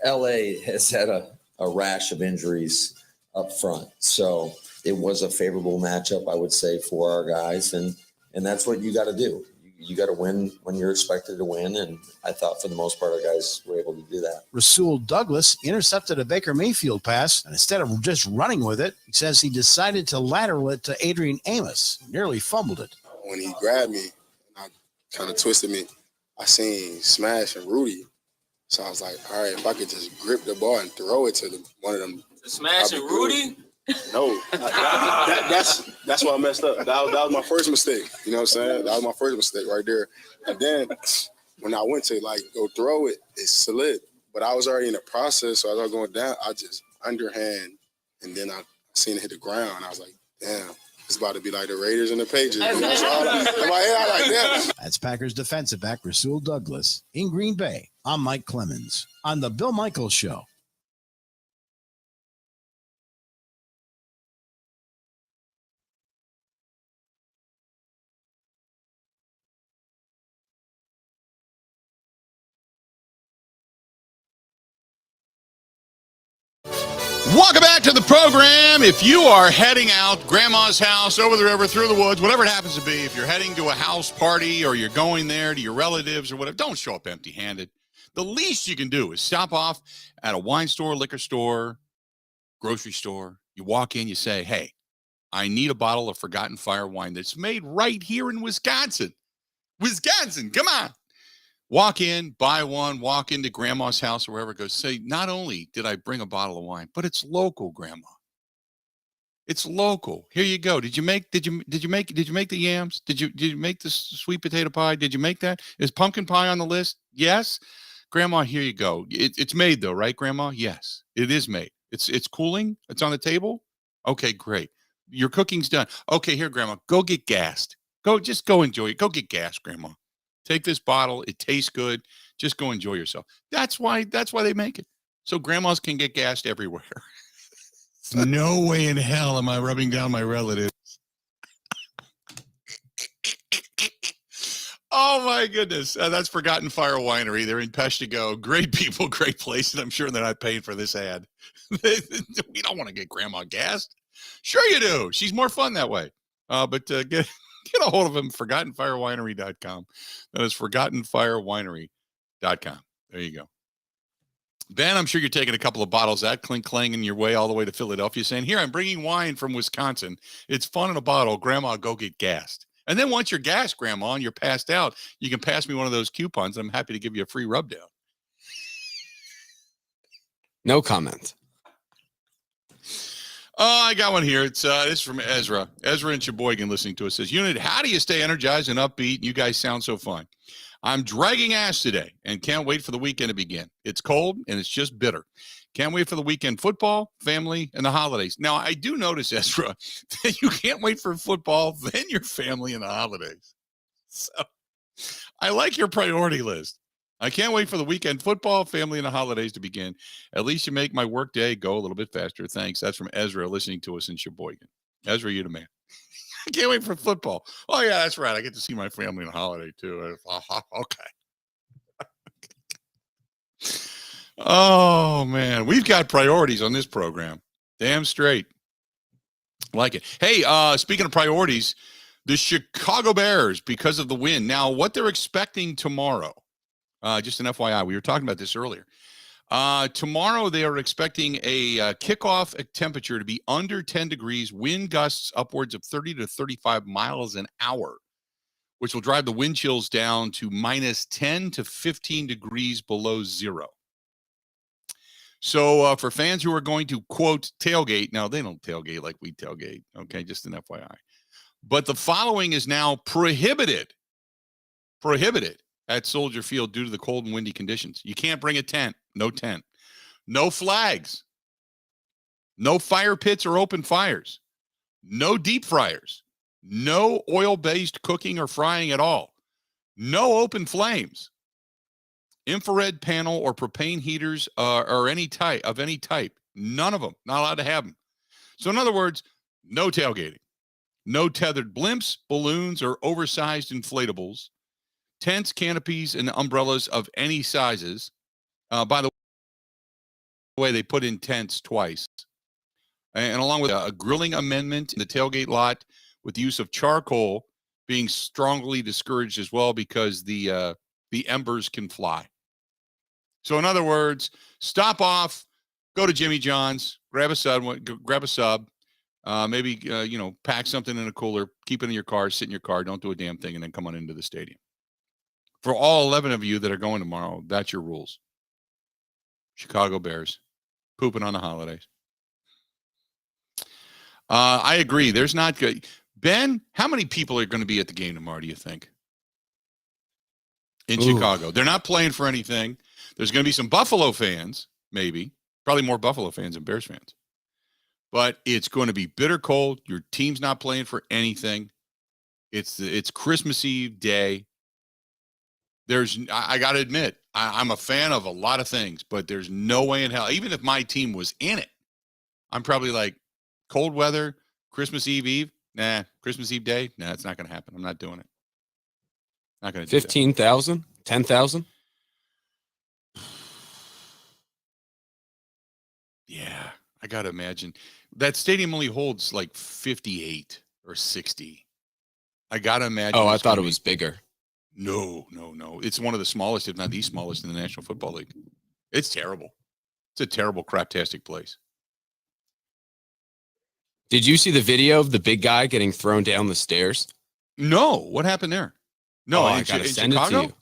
LA has had a rash of injuries up front, so it was a favorable matchup, I would say, for our guys, and that's what you got to do. You got to win when you're expected to win, and I thought for the most part our guys were able to do that. Rasul Douglas intercepted a Baker Mayfield pass, and instead of just running with it, he says he decided to lateral it to Adrian Amos. Nearly fumbled it. When he grabbed me, I kind of twisted me. I seen Smash and Rudy, so I was like, all right, if I could just grip the ball and throw it to one of them. Smash and Rudy? No, that's why I messed up. That was my first mistake. You know what I'm saying? That was my first mistake right there. And then when I went to go throw it, it slid. But I was already in the process, so as I was going down, I just underhand, and then I seen it hit the ground. I was like, damn, it's about to be like the Raiders and the Patriots. In my head, I like, damn. That's Packers defensive back Rasul Douglas in Green Bay. I'm Mike Clemens on the Bill Michaels Show. Welcome back to the program. If you are heading out, grandma's house, over the river, through the woods, whatever it happens to be, if you're heading to a house party or you're going there to your relatives or whatever, don't show up empty-handed. The least you can do is stop off at a wine store, liquor store, grocery store. You walk in, you say, hey, I need a bottle of Forgotten Fire wine that's made right here in Wisconsin. Wisconsin, come on. Walk in, buy one, walk into grandma's house or wherever it goes. Say, not only did I bring a bottle of wine, but it's local, grandma. It's local. Here you go. Did you make the yams? Did you make the sweet potato pie? Did you make that? Is pumpkin pie on the list? Yes. Grandma, here you go. It's made though, right, Grandma? Yes, it is made. It's cooling. It's on the table. Okay, great. Your cooking's done. Okay, here, Grandma, go get gassed. Just go enjoy it. Go get gas, Grandma. Take this bottle. It tastes good. Just go enjoy yourself. That's why they make it. So grandmas can get gassed everywhere. No way in hell am I rubbing down my relatives. Oh my goodness. That's Forgotten Fire Winery. They're in Peshtigo. Great people, great place. And I'm sure they're not paying for this ad. We don't want to get grandma gassed. Sure you do. She's more fun that way. But get a hold of them, ForgottenFireWinery.com. That is ForgottenFireWinery.com. There you go. Ben, I'm sure you're taking a couple of bottles of that, clanging your way all the way to Philadelphia, saying, here, I'm bringing wine from Wisconsin. It's fun in a bottle. Grandma, go get gassed. And then once you're gassed, Grandma, and you're passed out, you can pass me one of those coupons. I'm happy to give you a free rub down. No comment. Oh, I got one here. It's this is from Ezra. Ezra in Sheboygan listening to us says, Unit, how do you stay energized and upbeat? You guys sound so fun. I'm dragging ass today and can't wait for the weekend to begin. It's cold and it's just bitter. Can't wait for the weekend football, family, and the holidays. Now, I do notice, Ezra, that you can't wait for football, then your family and the holidays. So I like your priority list. I can't wait for the weekend football, family, and the holidays to begin. At least you make my work day go a little bit faster. Thanks. That's from Ezra listening to us in Sheboygan. Ezra, you the man. I can't wait for football. Oh, yeah, that's right. I get to see my family on holiday, too. Okay. Oh, man. We've got priorities on this program. Damn straight. Like it. Hey, speaking of priorities, the Chicago Bears, because of the win. Now, what they're expecting tomorrow, just an FYI, we were talking about this earlier. Tomorrow, they are expecting a kickoff temperature to be under 10 degrees, wind gusts upwards of 30 to 35 miles an hour, which will drive the wind chills down to minus 10 to 15 degrees below zero. So for fans who are going to, quote, tailgate, now they don't tailgate like we tailgate, okay, just an FYI. But the following is now prohibited at Soldier Field due to the cold and windy conditions. You can't bring a tent, no tent. No flags. No fire pits or open fires. No deep fryers. No oil-based cooking or frying at all. No open flames. Infrared panel or propane heaters or any type. None of them. Not allowed to have them. So in other words, no tailgating. No tethered blimps, balloons, or oversized inflatables. Tents, canopies, and umbrellas of any sizes. By the way, they put in tents twice. And along with a grilling amendment in the tailgate lot with the use of charcoal being strongly discouraged as well because the embers can fly. So in other words, stop off, go to Jimmy John's, grab a sub, maybe pack something in a cooler, keep it in your car, sit in your car, don't do a damn thing, and then come on into the stadium. For all 11 of you that are going tomorrow, that's your rules. Chicago Bears, pooping on the holidays. I agree. There's not good. Ben, how many people are going to be at the game tomorrow, do you think? In Chicago. They're not playing for anything. There's going to be some Buffalo fans, maybe. Probably more Buffalo fans than Bears fans. But it's going to be bitter cold. Your team's not playing for anything. It's Christmas Eve day. I got to admit, I'm a fan of a lot of things, but there's no way in hell, even if my team was in it, I'm probably like, cold weather, Christmas Eve, nah, Christmas Eve day, nah, it's not going to happen. I'm not doing it. Not going to do 15,000? 10,000? Yeah, I got to imagine. That stadium only holds like 58 or 60. I got to imagine. Oh, I thought it was bigger. No. It's one of the smallest, if not the smallest, in the National Football League. It's terrible. It's a terrible, craptastic place. Did you see the video of the big guy getting thrown down the stairs? No. What happened there? No, I got to send it to you.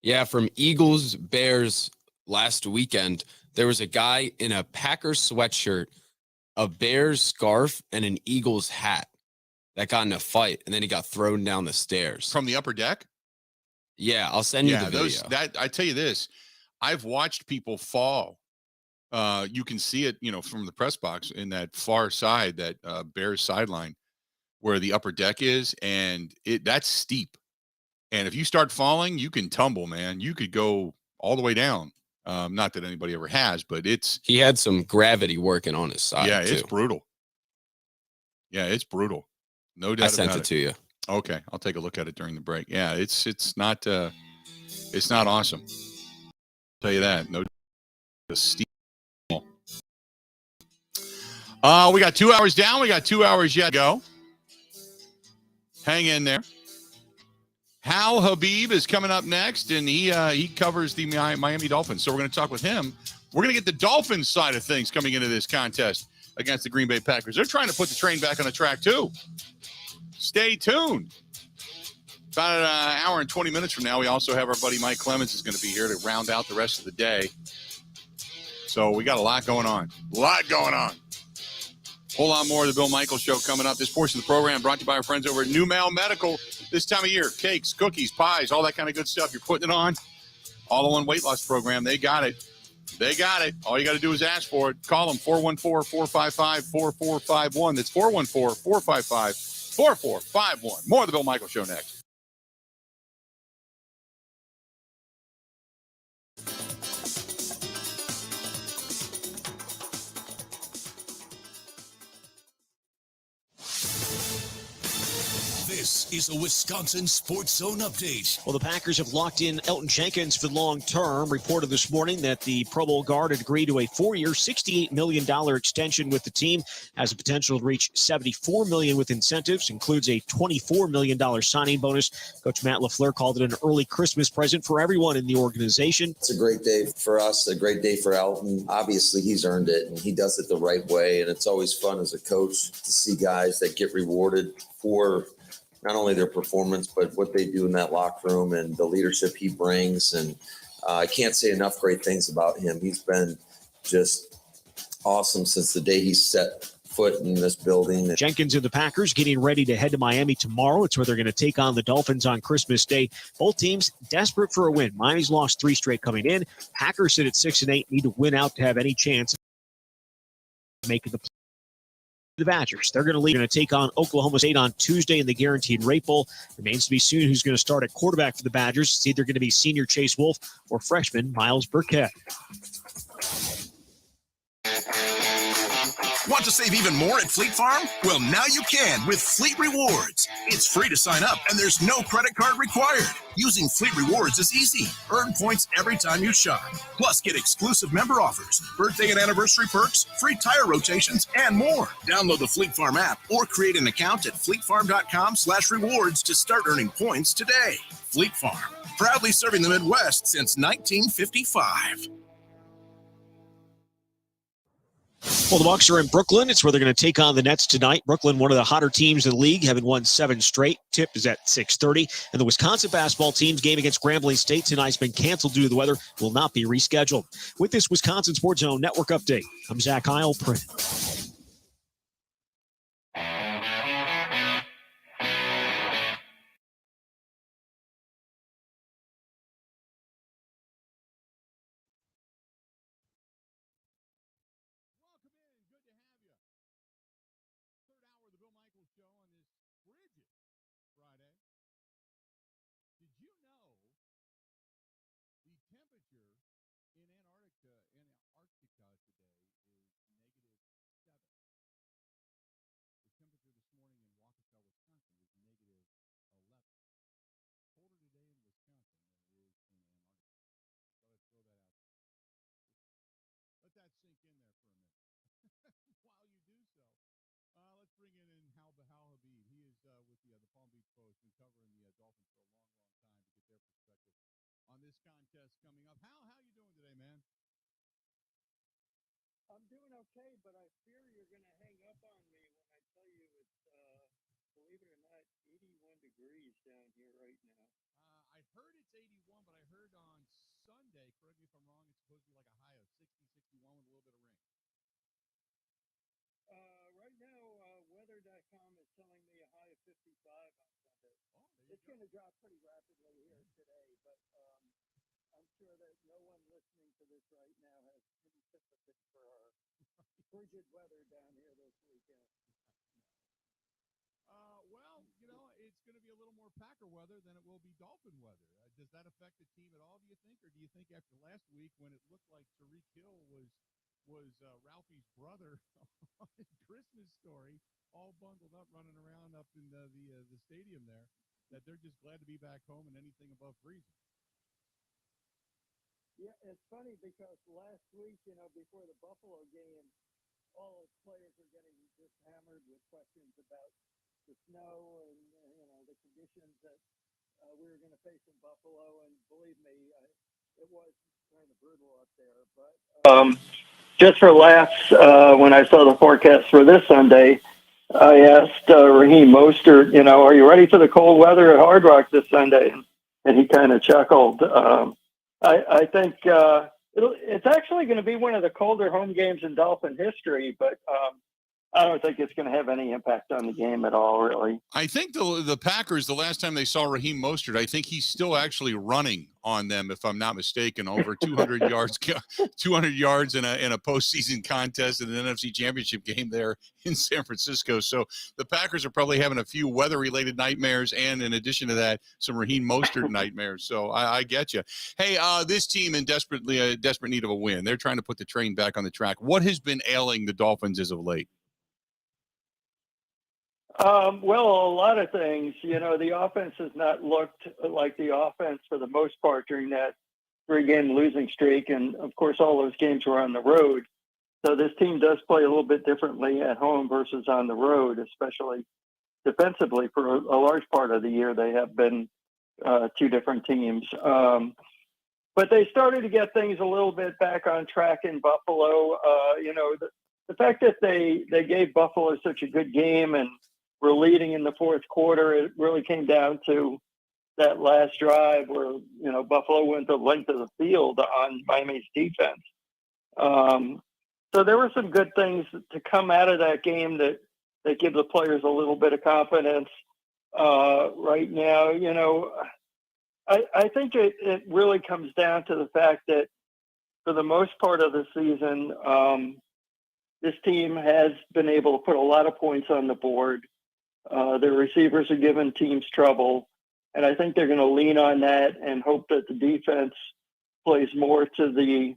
Yeah, from Eagles Bears last weekend, there was a guy in a Packers sweatshirt, a Bears scarf, and an Eagles hat that got in a fight, and then he got thrown down the stairs. From the upper deck? Yeah, I'll send you the video. I tell you this, I've watched people fall. You can see it, from the press box in that far side, that Bears sideline where the upper deck is, and that's steep. And if you start falling, you can tumble, man. You could go all the way down. Not that anybody ever has, but he had some gravity working on his side. Yeah, it's brutal. Yeah, it's brutal. No doubt. I sent it to you. Okay, I'll take a look at it during the break. Yeah, it's not awesome. I'll tell you that. No, steep. We got 2 hours down. We got 2 hours yet to go. Hang in there. Hal Habib is coming up next, and he covers the Miami Dolphins. So we're going to talk with him. We're going to get the Dolphins side of things coming into this contest against the Green Bay Packers. They're trying to put the train back on the track, too. Stay tuned. About an hour and 20 minutes from now, we also have our buddy Mike Clemens is going to be here to round out the rest of the day. So we got a lot going on. Whole lot more of the Bill Michaels Show coming up. This portion of the program brought to you by our friends over at New Mail Medical. This time of year, cakes, cookies, pies, all that kind of good stuff. You're putting it on. All-in-one weight loss program. They got it. They got it. All you got to do is ask for it. Call them 414-455-4451. That's 414-455-4451. More of the Bill Michaels Show next. This is a Wisconsin Sports Zone update. Well, the Packers have locked in Elton Jenkins for the long term. Reported this morning that the Pro Bowl guard had agreed to a 4-year, $68 million extension with the team. Has the potential to reach $74 million with incentives. Includes a $24 million signing bonus. Coach Matt LaFleur called it an early Christmas present for everyone in the organization. It's a great day for us, a great day for Elton. Obviously, he's earned it, and he does it the right way. And it's always fun as a coach to see guys that get rewarded for not only their performance, but what they do in that locker room and the leadership he brings. And I can't say enough great things about him. He's been just awesome since the day he set foot in this building. Jenkins and the Packers getting ready to head to Miami tomorrow. It's where they're going to take on the Dolphins on Christmas Day. Both teams desperate for a win. Miami's lost 3 straight coming in. Packers sit at 6-8, need to win out to have any chance of making the Badgers. They're going to take on Oklahoma State on Tuesday in the Guaranteed Rate Bowl. Remains to be seen who's going to start at quarterback for the Badgers. It's either going to be senior Chase Wolf or freshman Miles Burkett. Want to save even more at Fleet Farm? Well, now you can with Fleet Rewards. It's free to sign up, and there's no credit card required. Using Fleet Rewards is easy. Earn points every time you shop. Plus, get exclusive member offers, birthday and anniversary perks, free tire rotations, and more. Download the Fleet Farm app or create an account at fleetfarm.com/rewards to start earning points today. Fleet Farm, proudly serving the Midwest since 1955. Well, the Bucs are in Brooklyn. It's where they're going to take on the Nets tonight. Brooklyn, one of the hotter teams in the league, having won 7 straight. Tip is at 6:30. And the Wisconsin basketball team's game against Grambling State tonight has been canceled due to the weather. Will not be rescheduled. With this Wisconsin Sports Zone Network update, I'm Zach Heil. Let's bring in Hal Habib. He is with the Palm Beach Post, been covering the Dolphins for a long, long time to get their perspective on this contest coming up. Hal, how you doing today, man? I'm doing okay, but I fear you're going to hang up on me when I tell you it's, believe it or not, 81 degrees down here right now. I heard it's 81, but I heard on Sunday, correct me if I'm wrong, it's supposed to be like a high of 60, 61 with a little bit of rain. Right now, weather.com is telling me a high of 55 on Sunday. It's going to drop pretty rapidly here today, but I'm sure that no one listening to this right now has any sympathy for our frigid weather down here this weekend. Well, you know, it's going to be a little more Packer weather than it will be Dolphin weather. Does that affect the team at all, do you think? Or do you think after last week when it looked like Tariq Hill was Ralphie's brother on his Christmas story, all bundled up, running around up in the stadium there, that they're just glad to be back home and anything above freezing? Yeah, it's funny because last week, you know, before the Buffalo game, all those players were getting just hammered with questions about the snow and, you know, the conditions that we were going to face in Buffalo. And believe me, it was kind of brutal up there. But just for laughs, when I saw the forecast for this Sunday, I asked Raheem Mostert, you know, are you ready for the cold weather at Hard Rock this Sunday? And he kind of chuckled. I think it's actually going to be one of the colder home games in Dolphin history, but I don't think it's going to have any impact on the game at all, really. I think the Packers, the last time they saw Raheem Mostert, I think he's still actually running on them, if I'm not mistaken, over 200 yards, 200 yards in a postseason contest in an NFC Championship game there in San Francisco. So the Packers are probably having a few weather-related nightmares, and in addition to that, some Raheem Mostert nightmares. So I get you. Hey, this team in desperate need of a win. They're trying to put the train back on the track. What has been ailing the Dolphins as of late? Well, a lot of things. The offense has not looked like the offense for the most part during that 3-game losing streak. And, of course, all those games were on the road. So this team does play a little bit differently at home versus on the road, especially defensively. For a large part of the year, they have been two different teams. But they started to get things a little bit back on track in Buffalo. The fact that they gave Buffalo such a good game and were leading in the fourth quarter, it really came down to that last drive where, Buffalo went the length of the field on Miami's defense. So there were some good things to come out of that game that give the players a little bit of confidence right now. I think it really comes down to the fact that for the most part of the season, this team has been able to put a lot of points on the board. Their receivers are giving teams trouble, and I think they're going to lean on that and hope that the defense plays more to the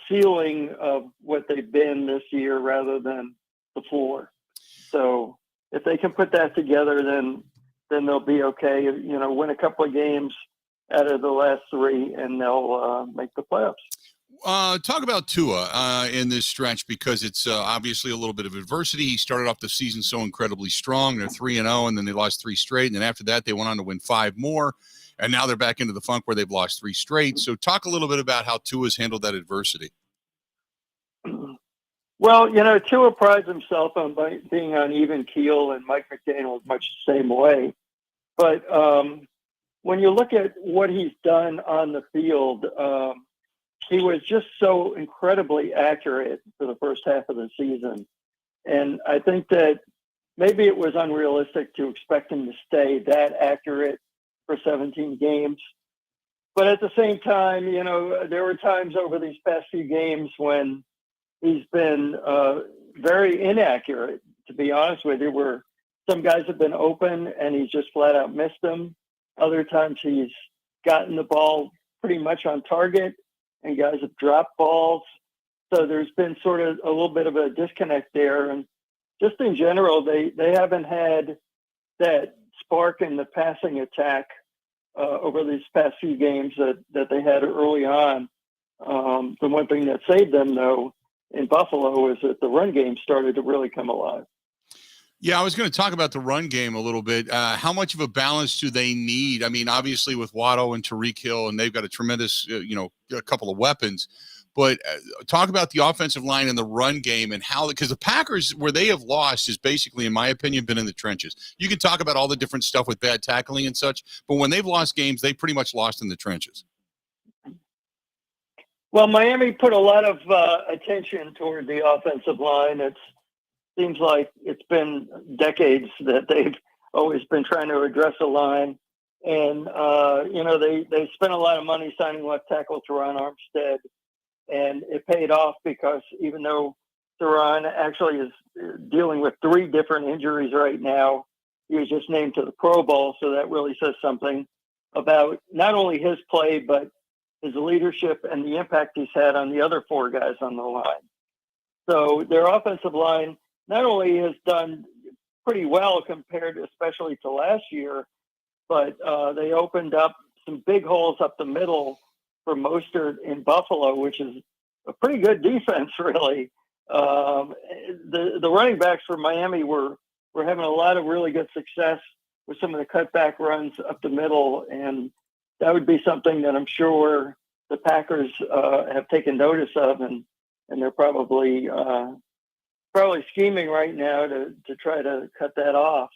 ceiling of what they've been this year rather than the floor. So if they can put that together, then they'll be okay. Win a couple of games out of the last 3, and they'll make the playoffs. Talk about Tua in this stretch, because it's obviously a little bit of adversity. He started off the season so incredibly strong. They're 3-0, and then they lost 3 straight. And then after that, they went on to win 5 more. And now they're back into the funk where they've lost 3 straight. So talk a little bit about how Tua's handled that adversity. Well, Tua prides himself on being on even keel, and Mike McDaniel is much the same way. But when you look at what he's done on the field, he was just so incredibly accurate for the first half of the season. And I think that maybe it was unrealistic to expect him to stay that accurate for 17 games. But at the same time, there were times over these past few games when he's been very inaccurate, to be honest with you, where some guys have been open and he's just flat out missed them. Other times he's gotten the ball pretty much on target and guys have dropped balls. So there's been sort of a little bit of a disconnect there. And just in general, they haven't had that spark in the passing attack over these past few games that they had early on. The one thing that saved them, though, in Buffalo is that the run game started to really come alive. Yeah, I was going to talk about the run game a little bit. How much of a balance do they need? I mean, obviously with Waddle and Tyreek Hill, and they've got a tremendous, a couple of weapons. But talk about the offensive line and the run game and how, because the Packers, where they have lost is basically, in my opinion, been in the trenches. You can talk about all the different stuff with bad tackling and such, but when they've lost games, they pretty much lost in the trenches. Well, Miami put a lot of attention toward the offensive line. It seems like it's been decades that they've always been trying to address the line. And, they spent a lot of money signing left tackle Teron Armstead. And it paid off because even though Teron actually is dealing with 3 different injuries right now, he was just named to the Pro Bowl. So that really says something about not only his play, but his leadership and the impact he's had on the other 4 guys on the line. So their offensive line not only has done pretty well compared especially to last year, but they opened up some big holes up the middle for Mostert in Buffalo, which is a pretty good defense, really. The running backs for Miami were having a lot of really good success with some of the cutback runs up the middle, and that would be something that I'm sure the Packers have taken notice of, and they're probably scheming right now to try to cut that off.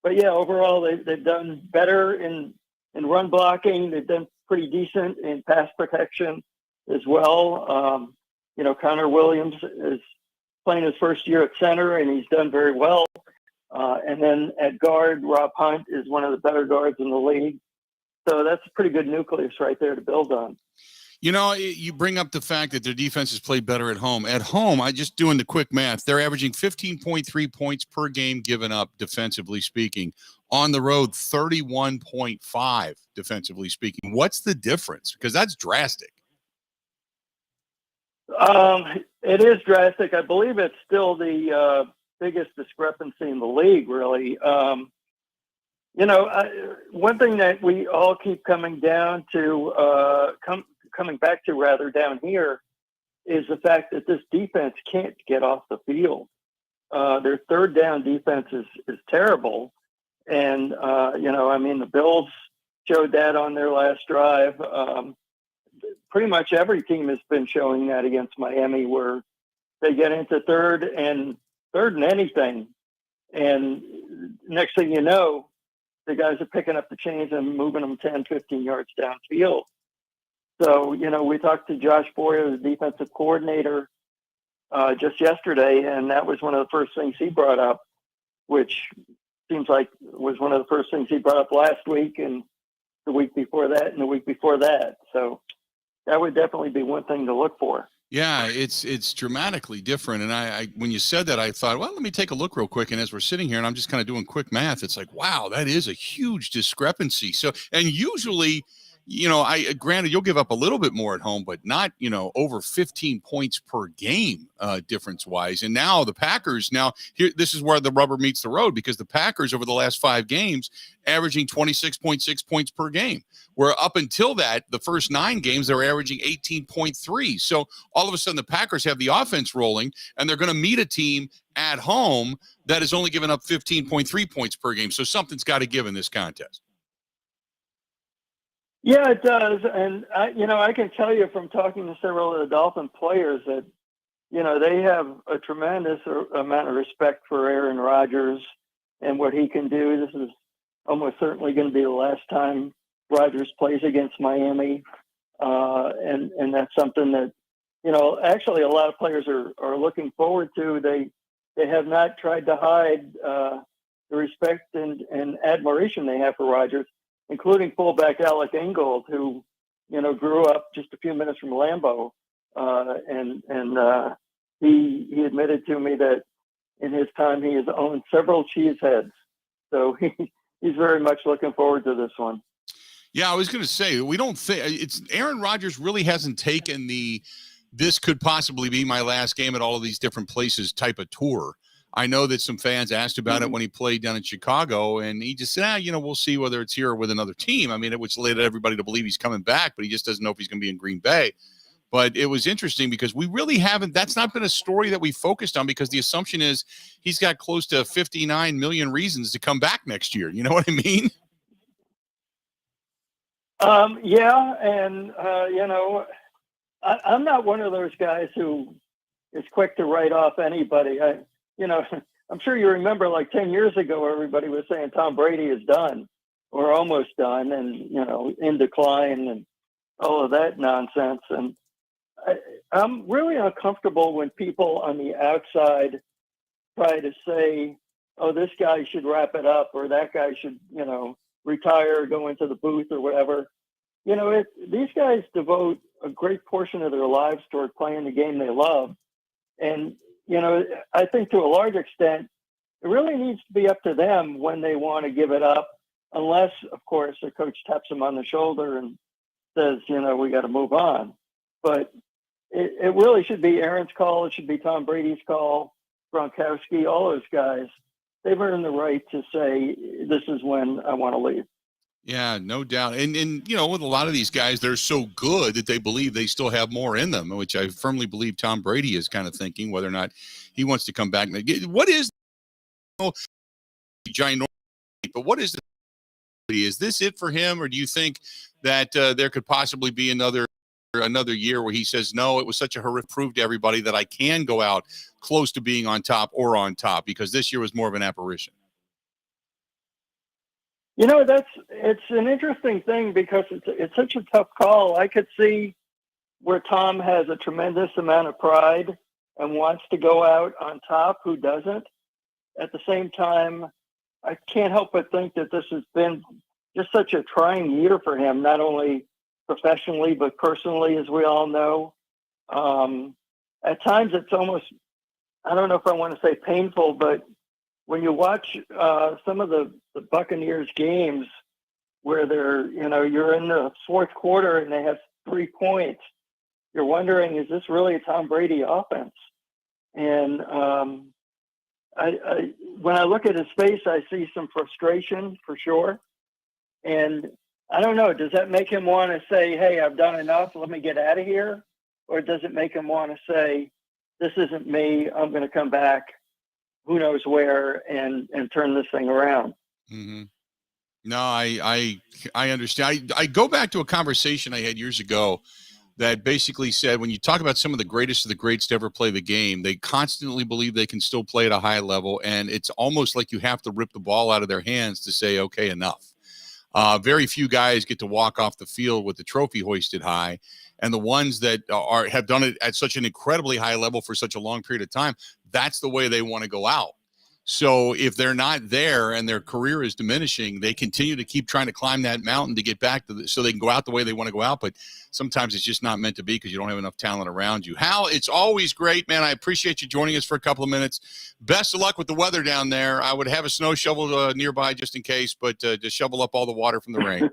But yeah, overall they've done better in run blocking. They've done pretty decent in pass protection as well. Connor Williams is playing his first year at center, and he's done very well. And then at guard, Rob Hunt is one of the better guards in the league. So that's a pretty good nucleus right there to build on. You know, you bring up the fact that their defense has played better at home. At home, I just doing the quick math, they're averaging 15.3 points per game given up, defensively speaking. On the road, 31.5, defensively speaking. What's the difference? Because that's drastic. It is drastic. I believe it's still the biggest discrepancy in the league, really. One thing that we all keep coming down to, coming back to rather down here, is the fact that this defense can't get off the field. Their third down defense is terrible. And, the Bills showed that on their last drive. Pretty much every team has been showing that against Miami, where they get into third and anything. And next thing you know, the guys are picking up the chains and moving them 10, 15 yards downfield. So, we talked to Josh Boyer, the defensive coordinator, just yesterday, and that was one of the first things he brought up, which seems like was one of the first things he brought up last week and the week before that and the week before that. So that would definitely be one thing to look for. Yeah, it's dramatically different. And I when you said that, I thought, well, let me take a look real quick. And as we're sitting here and I'm just kind of doing quick math, it's like, wow, that is a huge discrepancy. So, and usually, granted, you'll give up a little bit more at home, but not, over 15 points per game difference wise. And now the Packers, this is where the rubber meets the road, because the Packers over the last 5 games averaging 26.6 points per game, where up until that, the first 9 games, they were averaging 18.3. So all of a sudden the Packers have the offense rolling, and they're going to meet a team at home that has only given up 15.3 points per game. So something's got to give in this contest. Yeah, it does. And, I can tell you from talking to several of the Dolphin players that, they have a tremendous amount of respect for Aaron Rodgers and what he can do. This is almost certainly going to be the last time Rodgers plays against Miami. And that's something that, actually a lot of players are looking forward to. They have not tried to hide the respect and admiration they have for Rodgers, including fullback Alec Ingold, who, grew up just a few minutes from Lambeau. He admitted to me that in his time he has owned several cheese heads. So he's very much looking forward to this one. Yeah, I was going to say, we don't think it's Aaron Rodgers really hasn't taken this could possibly be my last game at all of these different places type of tour. I know that some fans asked about it when he played down in Chicago, and he just said, we'll see whether it's here or with another team. I mean, it which led everybody to believe he's coming back, but he just doesn't know if he's going to be in Green Bay. But it was interesting because we really that's not been a story that we focused on, because the assumption is he's got close to 59 million reasons to come back next year. You know what I mean? Yeah. And, I'm not one of those guys who is quick to write off anybody. I'm sure you remember like 10 years ago, everybody was saying Tom Brady is done or almost done and, in decline and all of that nonsense. And I'm really uncomfortable when people on the outside try to say, oh, this guy should wrap it up or that guy should, retire or go into the booth or whatever. These guys devote a great portion of their lives toward playing the game they love. And, I think to a large extent, it really needs to be up to them when they want to give it up, unless, of course, the coach taps them on the shoulder and says, we got to move on. But it really should be Aaron's call. It should be Tom Brady's call, Gronkowski, all those guys. They've earned the right to say, this is when I want to leave. Yeah, no doubt. And with a lot of these guys, they're so good that they believe they still have more in them, which I firmly believe Tom Brady is kind of thinking whether or not he wants to come back. What is ginormous? But what is this it for him, or do you think that there could possibly be another year where he says, no, it was such a horrific proof to everybody that I can go out close to being on top, because this year was more of an apparition? It's an interesting thing because it's such a tough call. I could see where Tom has a tremendous amount of pride and wants to go out on top, who doesn't. At the same time, I can't help but think that this has been just such a trying year for him, not only professionally, but personally, as we all know. At times it's almost, I don't know if I want to say painful, but when you watch some of the Buccaneers games where you're in the fourth quarter and they have 3 points, you're wondering, is this really a Tom Brady offense? And when I look at his face, I see some frustration for sure. And I don't know, does that make him want to say, hey, I've done enough, let me get out of here? Or does it make him want to say, this isn't me, I'm going to come back, who knows where, and turn this thing around? Mm-hmm. No, I understand. I go back to a conversation I had years ago that basically said, when you talk about some of the greatest of the greats to ever play the game, they constantly believe they can still play at a high level, and it's almost like you have to rip the ball out of their hands to say, okay, enough. Very few guys get to walk off the field with the trophy hoisted high, and the ones that have done it at such an incredibly high level for such a long period of time, that's the way they want to go out. So if they're not there and their career is diminishing, they continue to keep trying to climb that mountain to get back to so they can go out the way they want to go out. But sometimes it's just not meant to be because you don't have enough talent around you. Hal, it's always great, man. I appreciate you joining us for a couple of minutes. Best of luck with the weather down there. I would have a snow shovel nearby just in case, but just shovel up all the water from the rain.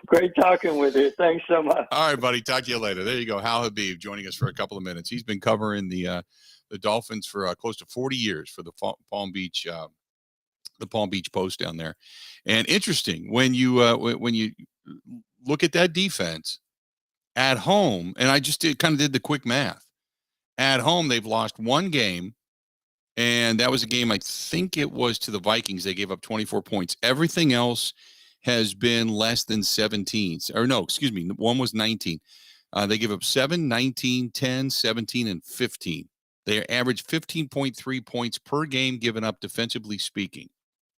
Great talking with you. Thanks so much. All right, buddy. Talk to you later. There you go. Hal Habib joining us for a couple of minutes. He's been covering the Dolphins for close to 40 years for the Palm Beach Post down there. And interesting, when you look at that defense at home, and I just did the quick math. At home, they've lost one game, and that was a game, I think it was to the Vikings. They gave up 24 points. Everything else has been less than 17. Or no, excuse me, one was 19. They gave up 7, 19, 10, 17, and 15. They average 15.3 points per game given up, defensively speaking.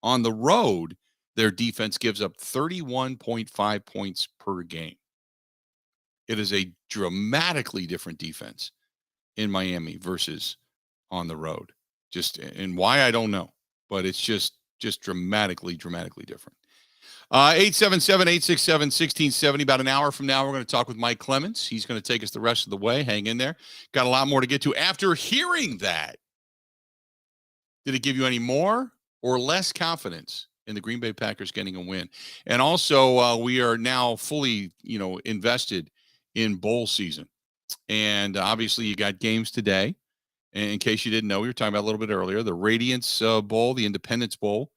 On the road, their defense gives up 31.5 points per game. It is a dramatically different defense in Miami versus on the road. And why, I don't know, but it's just dramatically different. 877-867-1670. About an hour from now, we're going to talk with Mike Clemens. He's going to take us the rest of the way. Hang in there. Got a lot more to get to. After hearing that, did it give you any more or less confidence in the Green Bay Packers getting a win? And also, we are now fully, invested in bowl season. And obviously, you got games today. And in case you didn't know, we were talking about a little bit earlier, the Radiance Bowl, the Independence Bowl.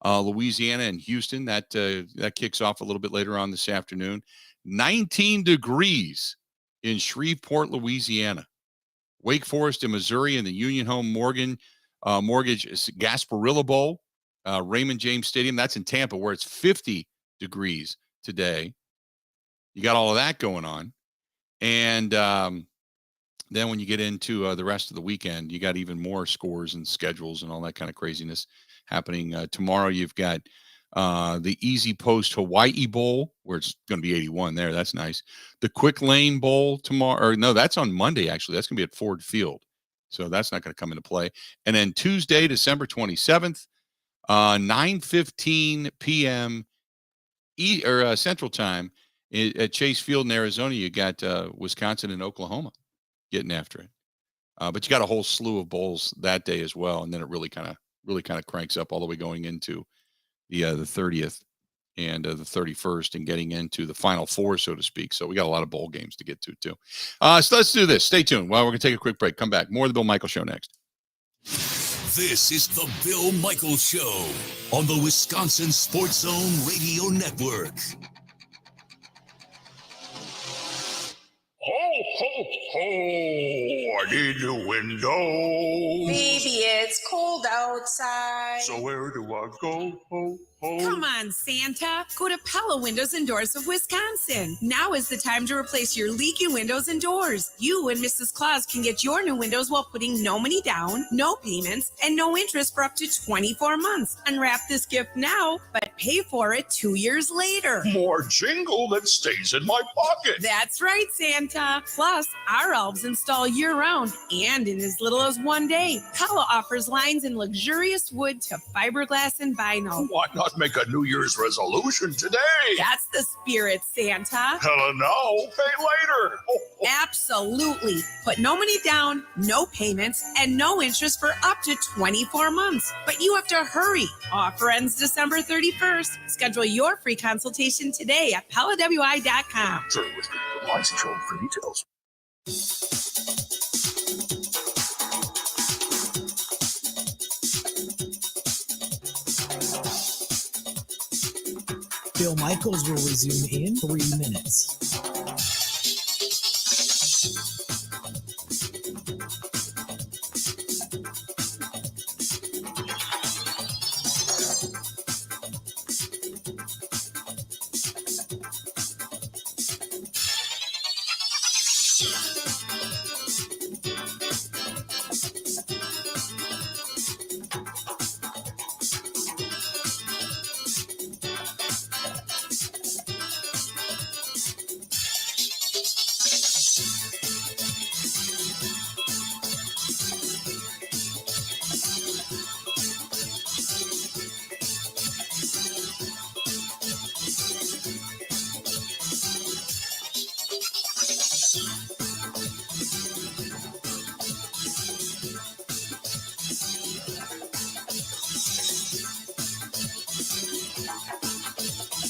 Louisiana and Houston, that kicks off a little bit later on this afternoon. 19 degrees in Shreveport, Louisiana. Wake Forest in Missouri in the Union Home Mortgage Gasparilla Bowl. Raymond James Stadium, that's in Tampa, where it's 50 degrees today. You got all of that going on. And then when you get into the rest of the weekend, you got even more scores and schedules and all that kind of craziness happening. Tomorrow, you've got the Easy Post Hawaii Bowl, where it's going to be 81 there. That's nice. The Quick Lane Bowl tomorrow. Or no, that's on Monday, actually. That's going to be at Ford Field. So that's not going to come into play. And then Tuesday, December 27th, 9:15 p.m. Central Time at Chase Field in Arizona, you got Wisconsin and Oklahoma getting after it. But you got a whole slew of bowls that day as well. And then it really kind of cranks up all the way going into the 30th and the 31st and getting into the Final Four, so to speak. So we got a lot of bowl games to get to, too. So let's do this. Stay tuned. Well, we're going to take a quick break. Come back. More of the Bill Michaels Show next. This is the Bill Michaels Show on the Wisconsin Sports Zone Radio Network. Ho, ho, ho, I need a window. Baby, it's cold outside. So where do I go? Come on, Santa. Go to Pella Windows and Doors of Wisconsin. Now is the time to replace your leaky windows and doors. You and Mrs. Claus can get your new windows while putting no money down, no payments, and no interest for up to 24 months. Unwrap this gift now, but pay for it 2 years later. More jingle that stays in my pocket. That's right, Santa. Plus, our elves install year-round and in as little as 1 day. Pella offers lines in luxurious wood to fiberglass and vinyl. Why not make a New Year's resolution today? That's the spirit, Santa. Hella no, pay later. Absolutely. Put no money down, no payments, and no interest for up to 24 months. But you have to hurry. Offer ends December 31st. Schedule your free consultation today at PellaWI.com. Sure, with the license for details. Bill Michaels will resume in 3 minutes.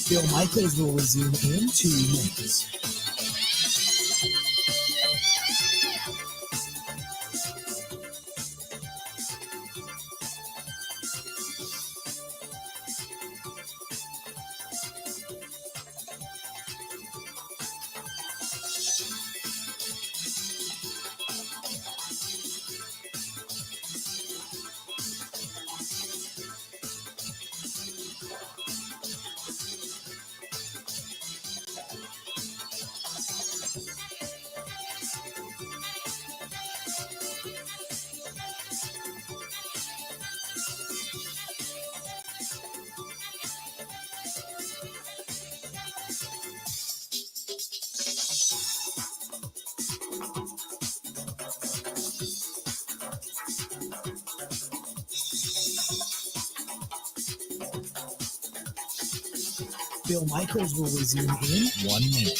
Bill Michaels will resume in 2 minutes. Bill Michaels will resume in 1 minute.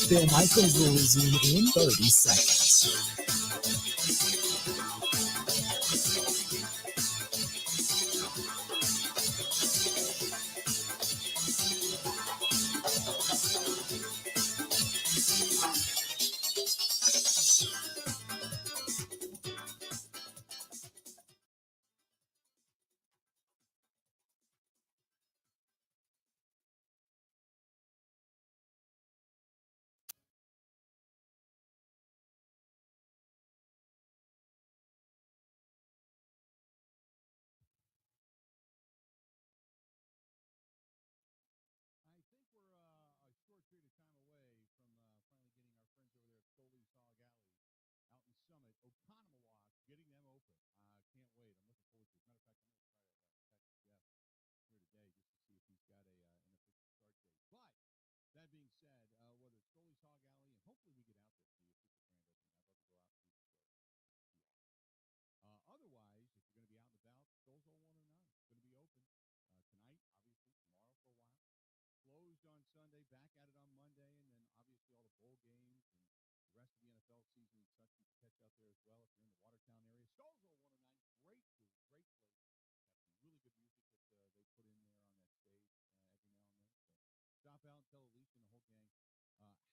Bill Michaels will resume in 30 seconds.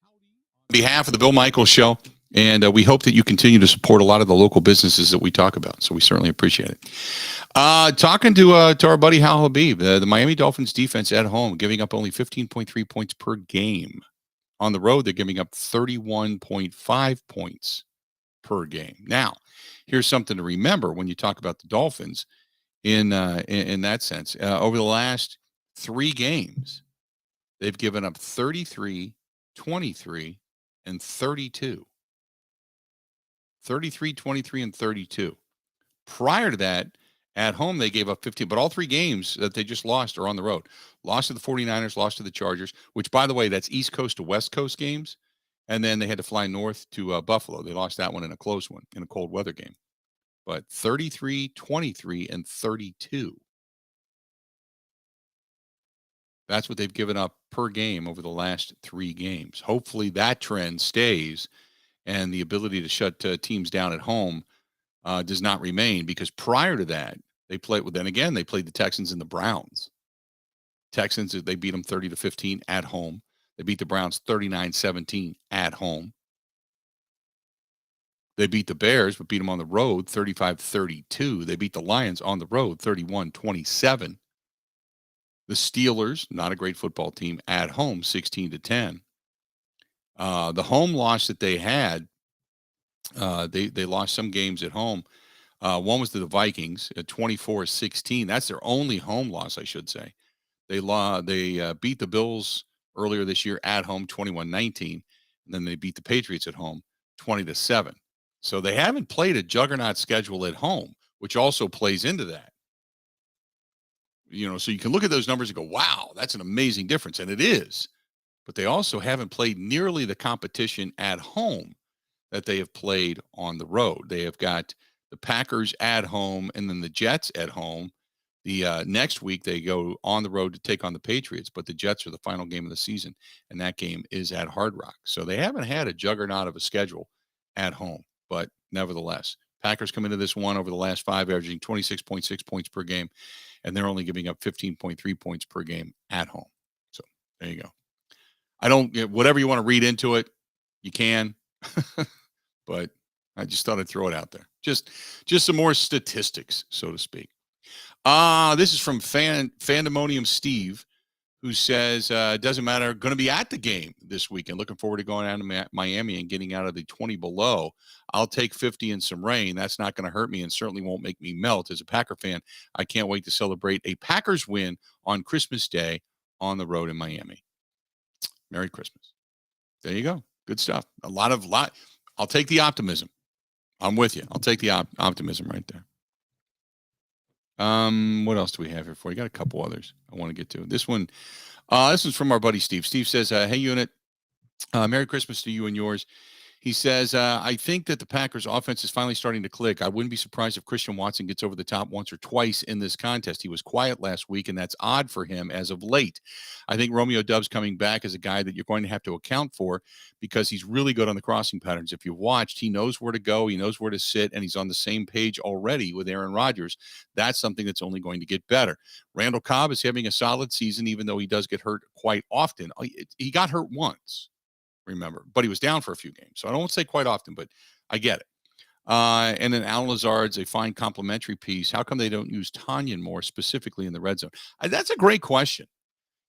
On behalf of the Bill Michaels Show, and we hope that you continue to support a lot of the local businesses that we talk about. So we certainly appreciate it. Talking to our buddy Hal Habib, the Miami Dolphins defense at home, giving up only 15.3 points per game. On the road, they're giving up 31.5 points per game. Now, here's something to remember when you talk about the Dolphins in that sense. Over the last 3 games, they've given up 33, 23, and 32. 33, 23, and 32. Prior to that, at home, they gave up 15. But all 3 games that they just lost are on the road. Lost to the 49ers, lost to the Chargers, which, by the way, that's East Coast to West Coast games. And then they had to fly north to Buffalo. They lost that one in a close one, in a cold weather game. But 33, 23, and 32. That's what they've given up per game over the last 3 games. Hopefully that trend stays and the ability to shut teams down at home does not remain, because prior to that, they played they played the Texans and the Browns. Texans, they beat them 30-15 at home. They beat the Browns 39-17 at home. They beat the Bears, but beat them on the road 35-32. They beat the Lions on the road 31-27. The Steelers, not a great football team, at home 16-10. The home loss that they had, they lost some games at home. One was to the Vikings at 24-16. That's their only home loss, I should say. They beat the Bills earlier this year at home 21-19, and then they beat the Patriots at home 20-7. So they haven't played a juggernaut schedule at home, which also plays into that. So you can look at those numbers and go, wow, that's an amazing difference. And it is. But they also haven't played nearly the competition at home that they have played on the road. They have got the Packers at home and then the Jets at home. The next week they go on the road to take on the Patriots, but the Jets are the final game of the season, and that game is at Hard Rock. So they haven't had a juggernaut of a schedule at home, but nevertheless, Packers come into this one over the last 5, averaging 26.6 points per game, and they're only giving up 15.3 points per game at home. So there you go. Whatever you want to read into it, you can, but I just thought I'd throw it out there. Just some more statistics, so to speak. This is from Fandemonium Steve, who says, doesn't matter, going to be at the game this weekend. Looking forward to going down to Miami and getting out of the 20 below. I'll take 50 in some rain. That's not going to hurt me and certainly won't make me melt. As a Packer fan, I can't wait to celebrate a Packers win on Christmas Day on the road in Miami. Merry Christmas. There you go. Good stuff. I'll take the optimism. I'm with you. I'll take the optimism right there. What else do we have here for you? Got a couple others I want to get to. This one, this is from our buddy Steve. Steve says, hey, Unit, Merry Christmas to you and yours. He says, I think that the Packers offense is finally starting to click. I wouldn't be surprised if Christian Watson gets over the top once or twice in this contest. He was quiet last week, and that's odd for him as of late. I think Romeo Doubs coming back is a guy that you're going to have to account for because he's really good on the crossing patterns. If you've watched, he knows where to go, he knows where to sit, and he's on the same page already with Aaron Rodgers. That's something that's only going to get better. Randall Cobb is having a solid season, even though he does get hurt quite often. He got hurt once, remember, but he was down for a few games. So I don't want to say quite often, but I get it. And then Alan Lazard's a fine complimentary piece. How come they don't use Tanyan more specifically in the red zone? That's a great question.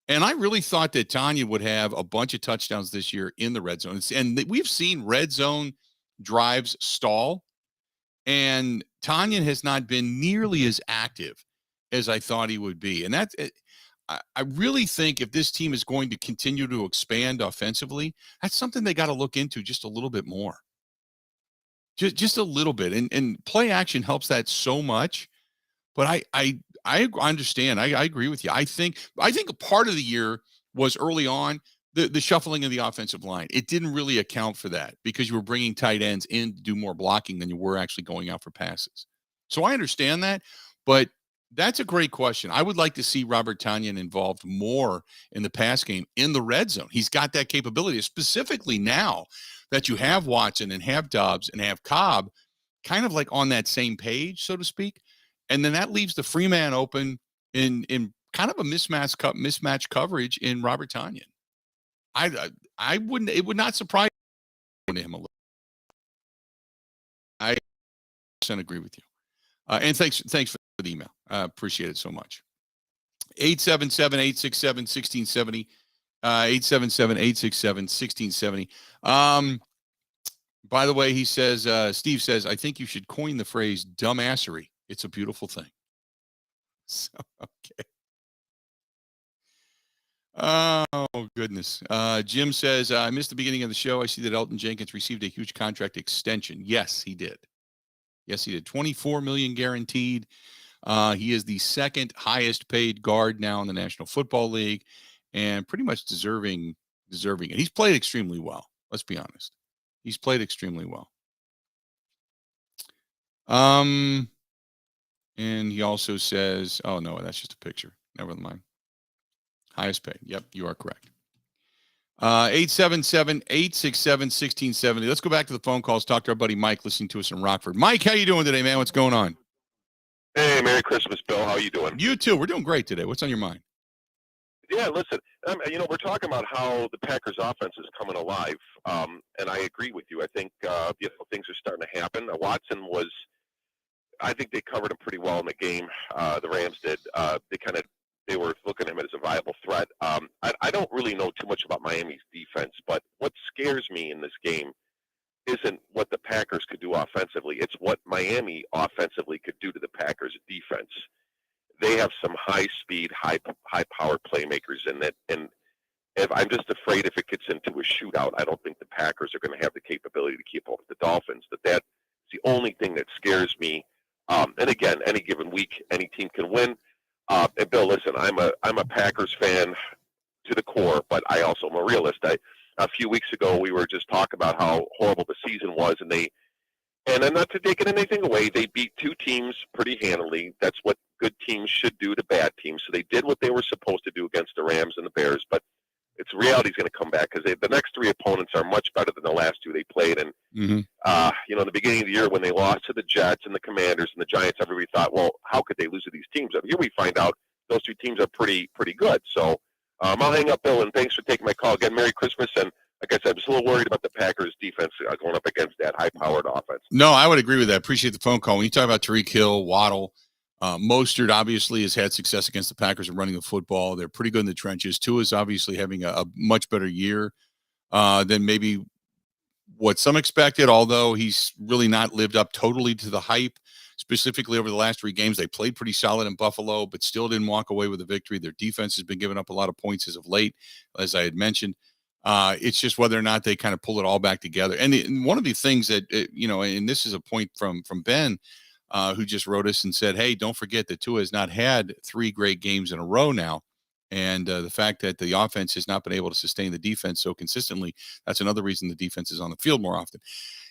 And I really thought that Tanyan would have a bunch of touchdowns this year in the red zone. And we've seen red zone drives stall. And Tanyan has not been nearly as active as I thought he would be. And that's it. I really think if this team is going to continue to expand offensively, that's something they got to look into just a little bit more. Just a little bit. And play action helps that so much. But I understand. I agree with you. I think a part of the year was early on the shuffling of the offensive line. It didn't really account for that because you were bringing tight ends in to do more blocking than you were actually going out for passes. So I understand that, but that's a great question. I would like to see Robert Tanyan involved more in the pass game in the red zone. He's got that capability, specifically now that you have Watson and have Doubs and have Cobb kind of like on that same page, so to speak. And then that leaves the free man open in kind of a mismatch coverage in Robert Tanyan. I wouldn't. It would not surprise him a little. I 100% agree with you. And thanks for the email. I appreciate it so much. 877-867-1670. 877-867-1670. By the way, he says, Steve says, I think you should coin the phrase dumbassery. It's a beautiful thing. So, okay. Oh, goodness. Jim says, I missed the beginning of the show. I see that Elton Jenkins received a huge contract extension. Yes, he did. Yes, he did. $24 million guaranteed. He is the second highest paid guard now in the National Football League and pretty much deserving it. He's played extremely well. Let's be honest. He's played extremely well. And he also says, oh, no, that's just a picture. Never mind. Highest paid. Yep, you are correct. 877-867-1670. Let's go back to the phone calls. Talk to our buddy Mike listening to us in Rockford. Mike, how you doing today, man? What's going on? Hey, Merry Christmas, Bill. How you doing? You too. We're doing great today. What's on your mind? Yeah, listen, we're talking about how the Packers offense is coming alive, and I agree with you. I think, things are starting to happen. I think they covered him pretty well in the game. The Rams did. They were looking at him as a viable threat. I don't really know too much about Miami's defense, but what scares me in this game isn't what the Packers could do offensively. It's what Miami offensively could do to the Packers defense. They have some high-speed, high-power playmakers in it, and if I'm just afraid if it gets into a shootout, I don't think the Packers are going to have the capability to keep up with the Dolphins. That's the only thing that scares me. And again, any given week, any team can win. And Bill, listen, I'm a Packers fan to the core, but I also am a realist. A few weeks ago, we were just talking about how horrible the season was, and I'm not taking anything away. They beat two teams pretty handily. That's what good teams should do to bad teams. So they did what they were supposed to do against the Rams and the Bears, but reality's going to come back because the next three opponents are much better than the last two they played. And, in the beginning of the year when they lost to the Jets and the Commanders and the Giants, everybody thought, well, how could they lose to these teams? And here we find out those two teams are pretty good. So I'll hang up, Bill, and thanks for taking my call. Again, Merry Christmas. And like I said, I'm just a little worried about the Packers defense going up against that high-powered offense. No, I would agree with that. Appreciate the phone call. When you talk about Tyreek Hill, Waddle, Mostert obviously has had success against the Packers in running the football. They're pretty good in the trenches. Tua's obviously having a much better year than maybe what some expected, although he's really not lived up totally to the hype. Specifically over the last three games, they played pretty solid in Buffalo, but still didn't walk away with a victory. Their defense has been giving up a lot of points as of late, as I had mentioned. It's just whether or not they kind of pull it all back together. And one of the things that, and this is a point from Ben, who just wrote us and said, hey, don't forget that Tua has not had three great games in a row now. And the fact that the offense has not been able to sustain the defense so consistently, that's another reason the defense is on the field more often.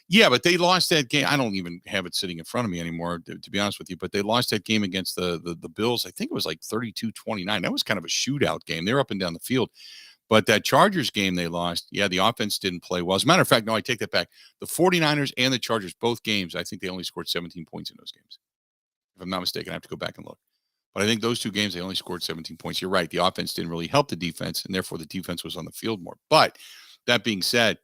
Yeah, but they lost that game. I don't even have it sitting in front of me anymore, to be honest with you. But they lost that game against the Bills. I think it was like 32-29. That was kind of a shootout game. They're up and down the field. But that Chargers game they lost, yeah, the offense didn't play well. As a matter of fact, no, I take that back. The 49ers and the Chargers, both games, I think they only scored 17 points in those games. If I'm not mistaken, I have to go back and look. But I think those two games, they only scored 17 points. You're right. The offense didn't really help the defense, and therefore the defense was on the field more. But that being said,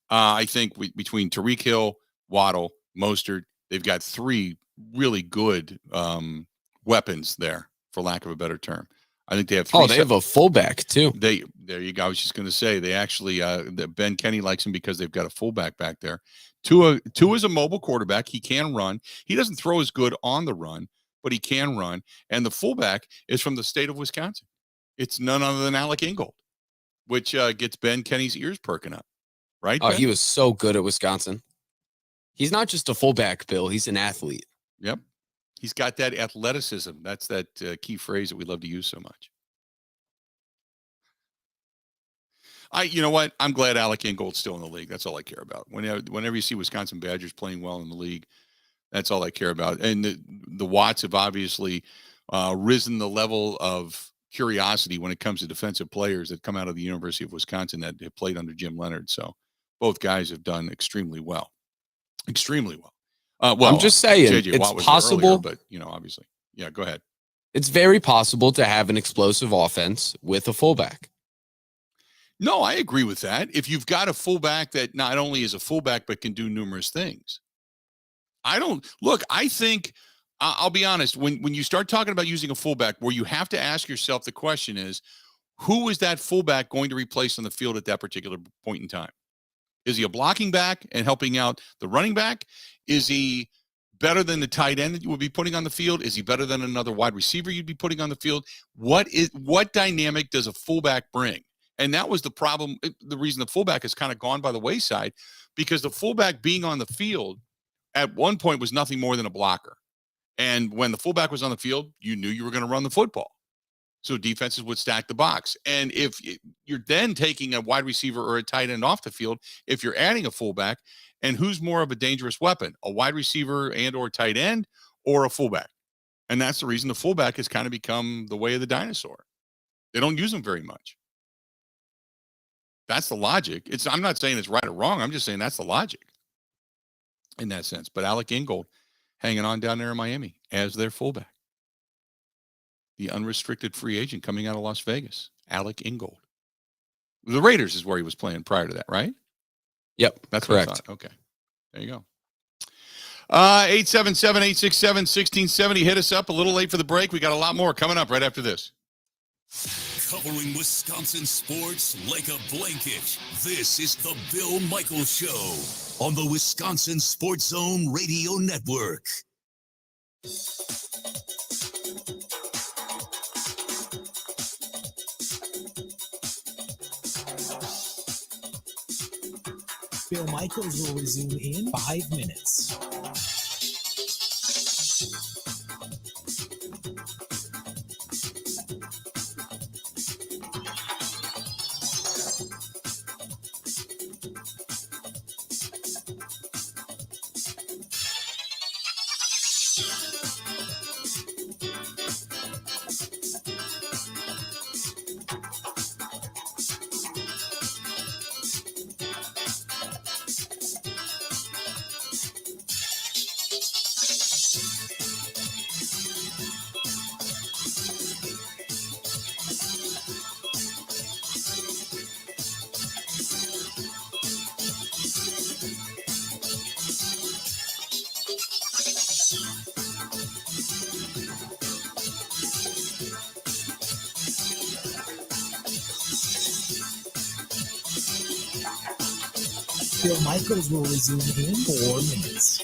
I think between Tyreek Hill, Waddle, Mostert, they've got three really good weapons there, for lack of a better term. I think they have three. Oh, they have a fullback too. There you go. I was just going to say they actually Ben Kenny likes him because they've got a fullback back there. Tua is a mobile quarterback. He can run. He doesn't throw as good on the run, but he can run. And the fullback is from the state of Wisconsin. It's none other than Alec Ingold, which gets Ben Kenny's ears perking up. Right? Oh, Ben? he was so good at Wisconsin. He's not just a fullback, Bill. He's an athlete. Yep. He's got that athleticism. That's that key phrase that we love to use so much. You know what? I'm glad Alec Ingold's still in the league. That's all I care about. Whenever you see Wisconsin Badgers playing well in the league, that's all I care about. And the Watts have obviously risen the level of curiosity when it comes to defensive players that come out of the University of Wisconsin that have played under Jim Leonard. So both guys have done extremely well. Extremely well. Well, I'm just saying, JJ it's Watt was possible, earlier, but obviously, yeah. Go ahead. It's very possible to have an explosive offense with a fullback. No, I agree with that. If you've got a fullback that not only is a fullback but can do numerous things. I think I'll be honest, when you start talking about using a fullback, where you have to ask yourself, the question is, who is that fullback going to replace on the field at that particular point in time? Is he a blocking back and helping out the running back? Is he better than the tight end that you would be putting on the field? Is he better than another wide receiver you'd be putting on the field? What dynamic does a fullback bring? And that was the problem, the reason the fullback has kind of gone by the wayside, because the fullback being on the field at one point was nothing more than a blocker. And when the fullback was on the field, you knew you were going to run the football. So defenses would stack the box. And if you're then taking a wide receiver or a tight end off the field, if you're adding a fullback, and who's more of a dangerous weapon, a wide receiver and or tight end or a fullback? And that's the reason the fullback has kind of become the way of the dinosaur. They don't use them very much. That's the logic. I'm not saying it's right or wrong. I'm just saying that's the logic in that sense. But Alec Ingold hanging on down there in Miami as their fullback. The unrestricted free agent coming out of Las Vegas, Alec Ingold. The Raiders is where he was playing prior to that, right? Yep, that's correct. What I thought. Okay, there you go. 877-867-1670. Hit us up. A little late for the break. We got a lot more coming up right after this. Covering Wisconsin sports like a blanket. This is the Bill Michaels Show on the Wisconsin Sports Zone Radio Network. Bill Michaels will resume in 5 minutes. Bill Michaels will resume in 4 minutes.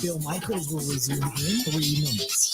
Bill Michaels will resume in 3 minutes.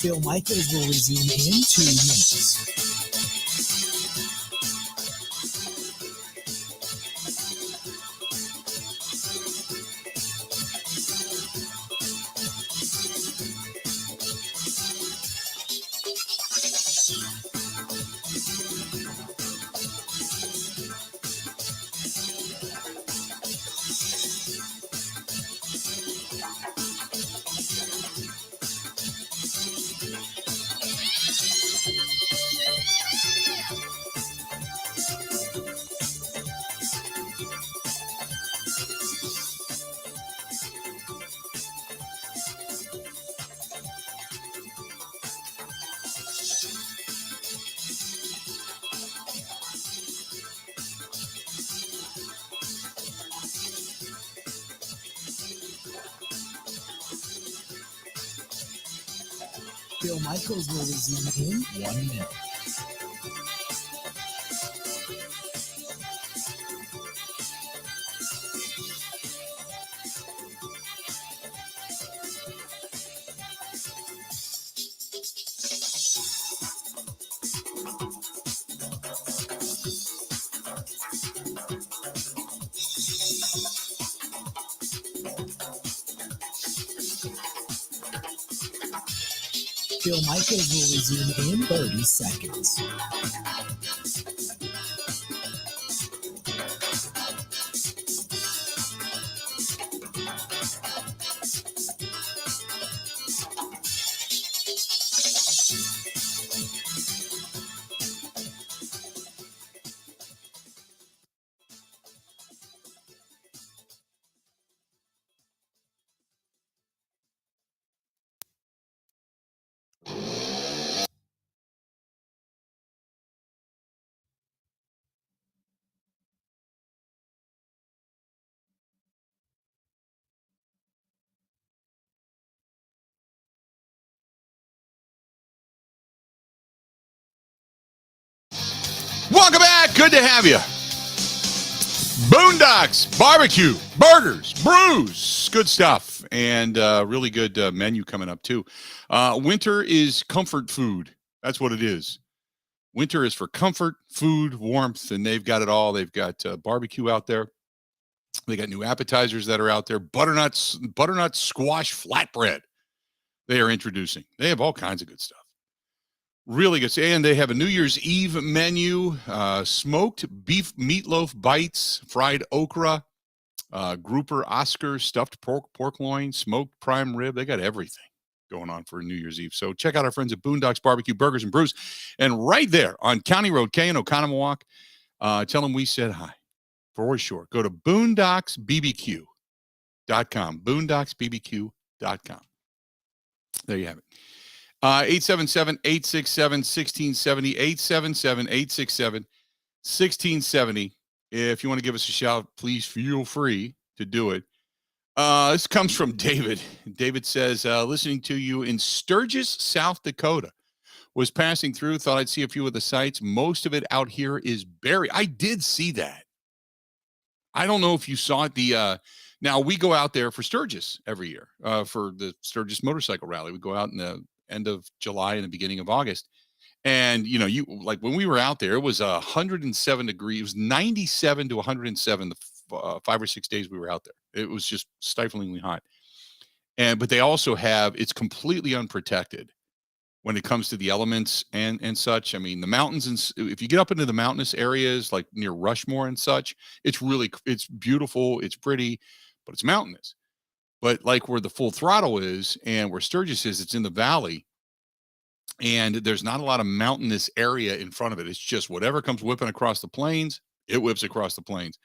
Bill Michaels will resume in 2 minutes. Bill Michaels will resume in 1 minute. Bill Michaels will resume in 30 seconds. Welcome back. Good to have you. Boondocks, barbecue, burgers, brews, good stuff, and really good menu coming up, too. Winter is comfort food. That's what it is. Winter is for comfort, food, warmth, and they've got it all. They've got barbecue out there. They got new appetizers that are out there. Butternut squash flatbread they are introducing. They have all kinds of good stuff. Really good. And they have a New Year's Eve menu, smoked beef meatloaf bites, fried okra, grouper Oscar, stuffed pork loin, smoked prime rib. They got everything going on for New Year's Eve. So check out our friends at Boondocks Barbecue Burgers and Brews. And right there on County Road K in Oconomowoc, tell them we said hi. For sure. Go to boondocksbbq.com. boondocksbbq.com. There you have it. 877-867-1670, 877-867-1670. If you want to give us a shout, please feel free to do it. This comes from David. David says, listening to you in Sturgis, South Dakota. Was passing through, thought I'd see a few of the sites. Most of it out here is buried. I did see that. I don't know if you saw it. Now, we go out there for Sturgis every year, for the Sturgis Motorcycle Rally. We go out in the end of July and the beginning of August. And, you know, when we were out there, it was 107 degrees. It was 97 to 107 the 5 or 6 days we were out there. It was just stiflingly hot. But they also it's completely unprotected when it comes to the elements and such. I mean, the mountains, and if you get up into the mountainous areas like near Rushmore and such, it's beautiful, it's pretty, but it's mountainous. But like where the Full Throttle is and where Sturgis is, it's in the valley, and there's not a lot of mountainous area in front of it. It's just whatever comes whipping across the plains, it whips across the plains.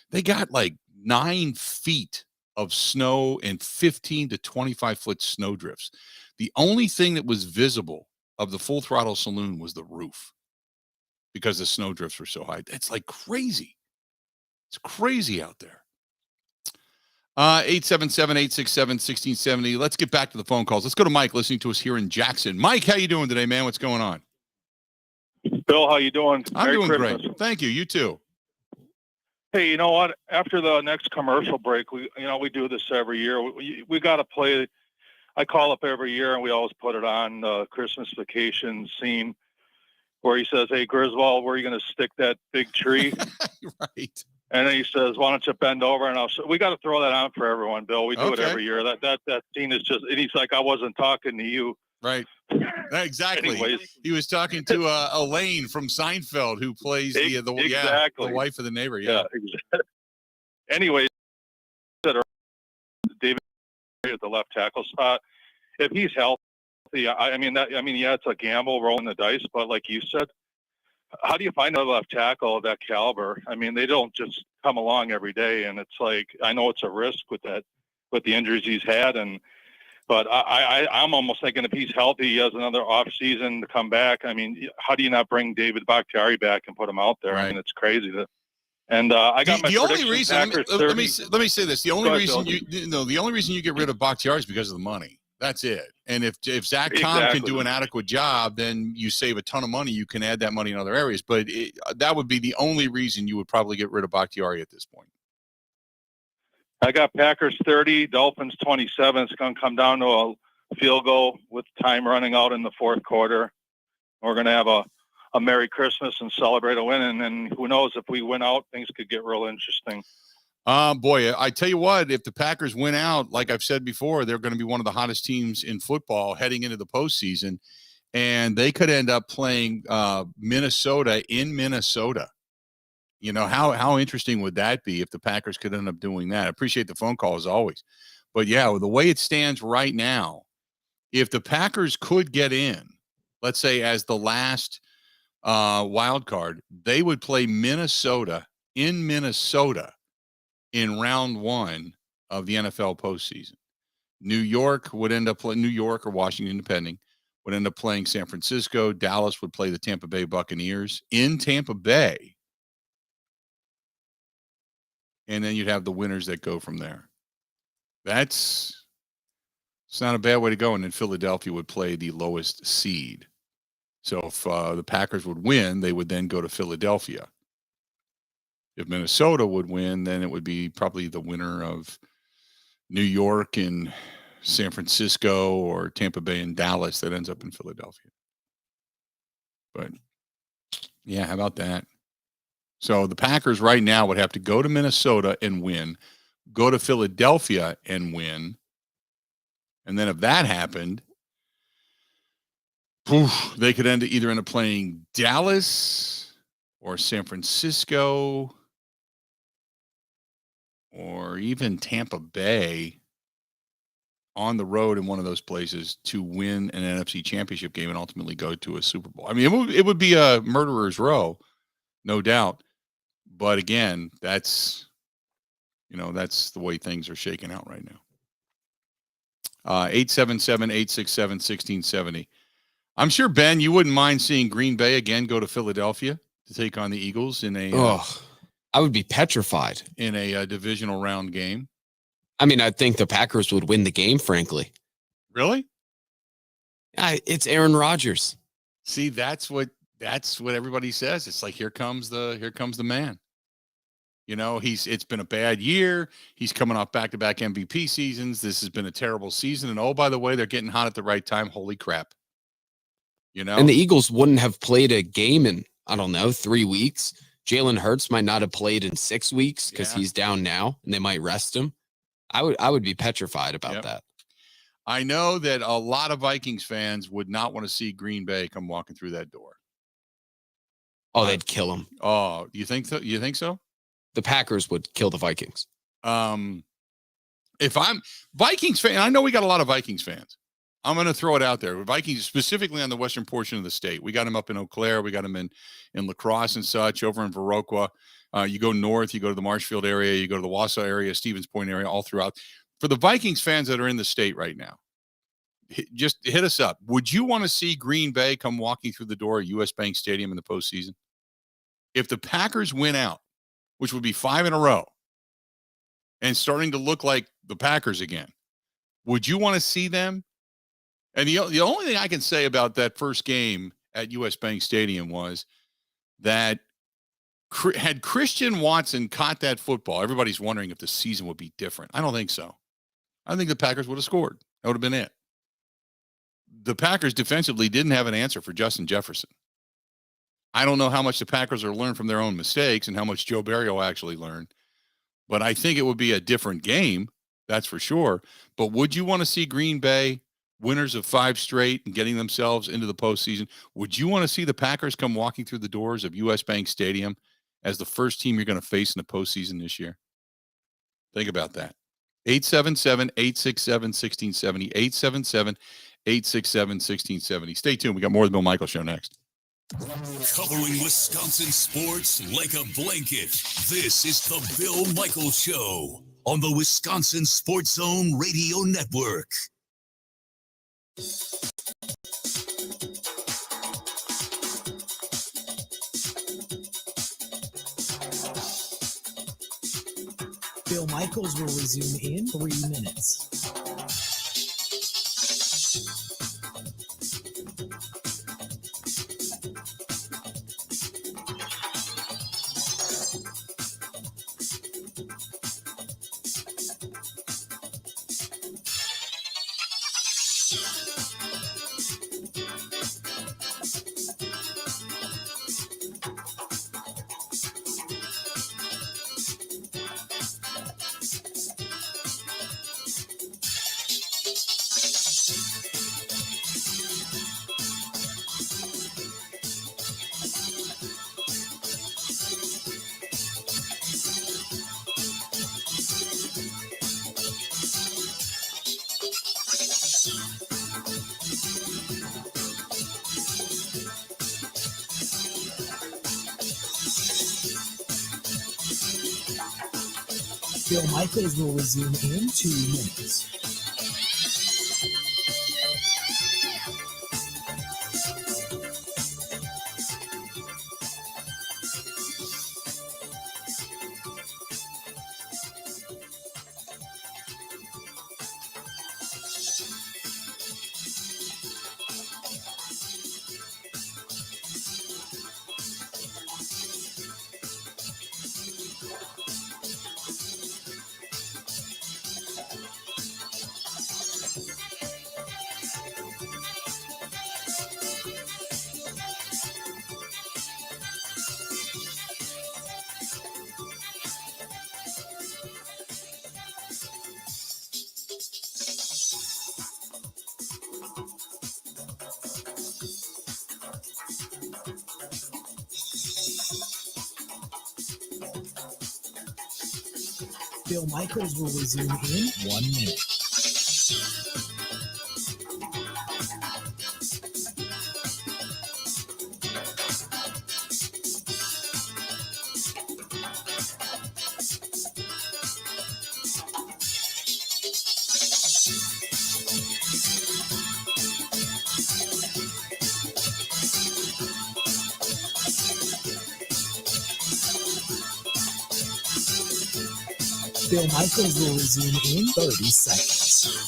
They got like 9 feet of snow and 15 to 25-foot snow drifts. The only thing that was visible of the Full Throttle Saloon was the roof because the snow drifts were so high. It's like crazy. It's crazy out there. 877-867-1670. Let's get back to the phone calls. Let's go to Mike listening to us here in Jackson. Mike, how you doing today, man? What's going on? Bill, how you doing? I'm doing great. Thank you. You too. Hey, you know what? After the next commercial break, we do this every year. We got to play. I call up every year, and we always put it on the Christmas vacation scene where he says, "Hey, Griswold, where are you going to stick that big tree?" Right. And then he says, "Why don't you bend over?" And we got to throw that on for everyone, Bill. We do it every year. That scene is just. And he's like, "I wasn't talking to you." Right. Exactly. Anyways. He was talking to Elaine from Seinfeld, who plays the wife of the neighbor. Yeah. Exactly. Anyways, David at the left tackle spot. If he's healthy, yeah, it's a gamble, rolling the dice. But like you said, how do you find a left tackle of that caliber? I mean, they don't just come along every day, and it's like I know it's a risk with the injuries he's had, but I'm almost thinking if he's healthy, he has another off season to come back. I mean, how do you not bring David Bakhtiari back and put him out there? Right. I mean, it's crazy. I got the only reason. Let me say this: the only reason you get rid of Bakhtiari is because of the money. That's it. And if Zach Tom can do an adequate job, then you save a ton of money. You can add that money in other areas. But that would be the only reason you would probably get rid of Bakhtiari at this point. I got Packers 30, Dolphins 27. It's going to come down to a field goal with time running out in the fourth quarter. We're going to have a Merry Christmas and celebrate a win. And then who knows, if we win out, things could get real interesting. Boy, I tell you what, if the Packers win out, like I've said before, they're going to be one of the hottest teams in football heading into the postseason. And they could end up playing Minnesota in Minnesota. You know, how interesting would that be if the Packers could end up doing that? I appreciate the phone call as always. But, yeah, the way it stands right now, if the Packers could get in, let's say as the last wild card, they would play Minnesota in Minnesota in round 1 of the NFL postseason. New York would end up playing New York or Washington, depending, would end up playing San Francisco. Dallas would play the Tampa Bay Buccaneers in Tampa Bay. And then you'd have the winners that go from there. It's not a bad way to go. And then Philadelphia would play the lowest seed. So if the Packers would win, they would then go to Philadelphia. If Minnesota would win, then it would be probably the winner of New York and San Francisco or Tampa Bay and Dallas that ends up in Philadelphia. But, yeah, how about that? So the Packers right now would have to go to Minnesota and win, go to Philadelphia and win. And then if that happened, they could either end up playing Dallas or San Francisco or even Tampa Bay on the road in one of those places to win an NFC championship game and ultimately go to a Super Bowl. I mean, it would be a murderer's row, no doubt. But again, that's the way things are shaking out right now. 877-867-1670. I'm sure, Ben, you wouldn't mind seeing Green Bay again go to Philadelphia to take on the Eagles in a I would be petrified in a divisional round game. I mean, I think the Packers would win the game, frankly. Really? It's Aaron Rodgers. See, that's what everybody says. It's like here comes the man. You know, it's been a bad year. He's coming off back-to-back MVP seasons. This has been a terrible season. And oh, by the way, they're getting hot at the right time. Holy crap. You know? And the Eagles wouldn't have played a game in, 3 weeks. Jalen Hurts might not have played in 6 weeks because he's down now and they might rest him. I would be petrified about that. I know that a lot of Vikings fans would not want to see Green Bay come walking through that door. Oh, they'd kill him. Oh, you think so? You think so? The Packers would kill the Vikings. If I'm Vikings fan, I know we got a lot of Vikings fans. I'm going to throw it out there. Vikings, specifically on the western portion of the state. We got them up in Eau Claire. We got them in La Crosse and such, over in Viroqua. You go north, you go to the Marshfield area, you go to the Wausau area, Stevens Point area, all throughout. For the Vikings fans that are in the state right now, just hit us up. Would you want to see Green Bay come walking through the door at US Bank Stadium in the postseason? If the Packers win out, which would be 5 in a row, and starting to look like the Packers again, would you want to see them? And the only thing I can say about that first game at US Bank Stadium was that had Christian Watson caught that football, everybody's wondering if the season would be different. I don't think so. I think the Packers would have scored. That would have been it. The Packers defensively didn't have an answer for Justin Jefferson. I don't know how much the Packers are learned from their own mistakes and how much Joe Barry will actually learn, but I think it would be a different game. That's for sure. But would you want to see Green Bay winners of 5 straight and getting themselves into the postseason? Would you want to see the Packers come walking through the doors of US Bank Stadium as the first team you're going to face in the postseason this year? Think about that. 877-867-1670. 877-867-1670. Stay tuned. We got more of the Bill Michaels Show next. Covering Wisconsin sports like a blanket. This is the Bill Michaels Show on the Wisconsin Sports Zone Radio Network. Bill Michaels will resume in 3 minutes. Bill Michaels will resume in 2 minutes. Bill Michaels will resume in 1 minute. Bill Michaels will resume in 30 seconds.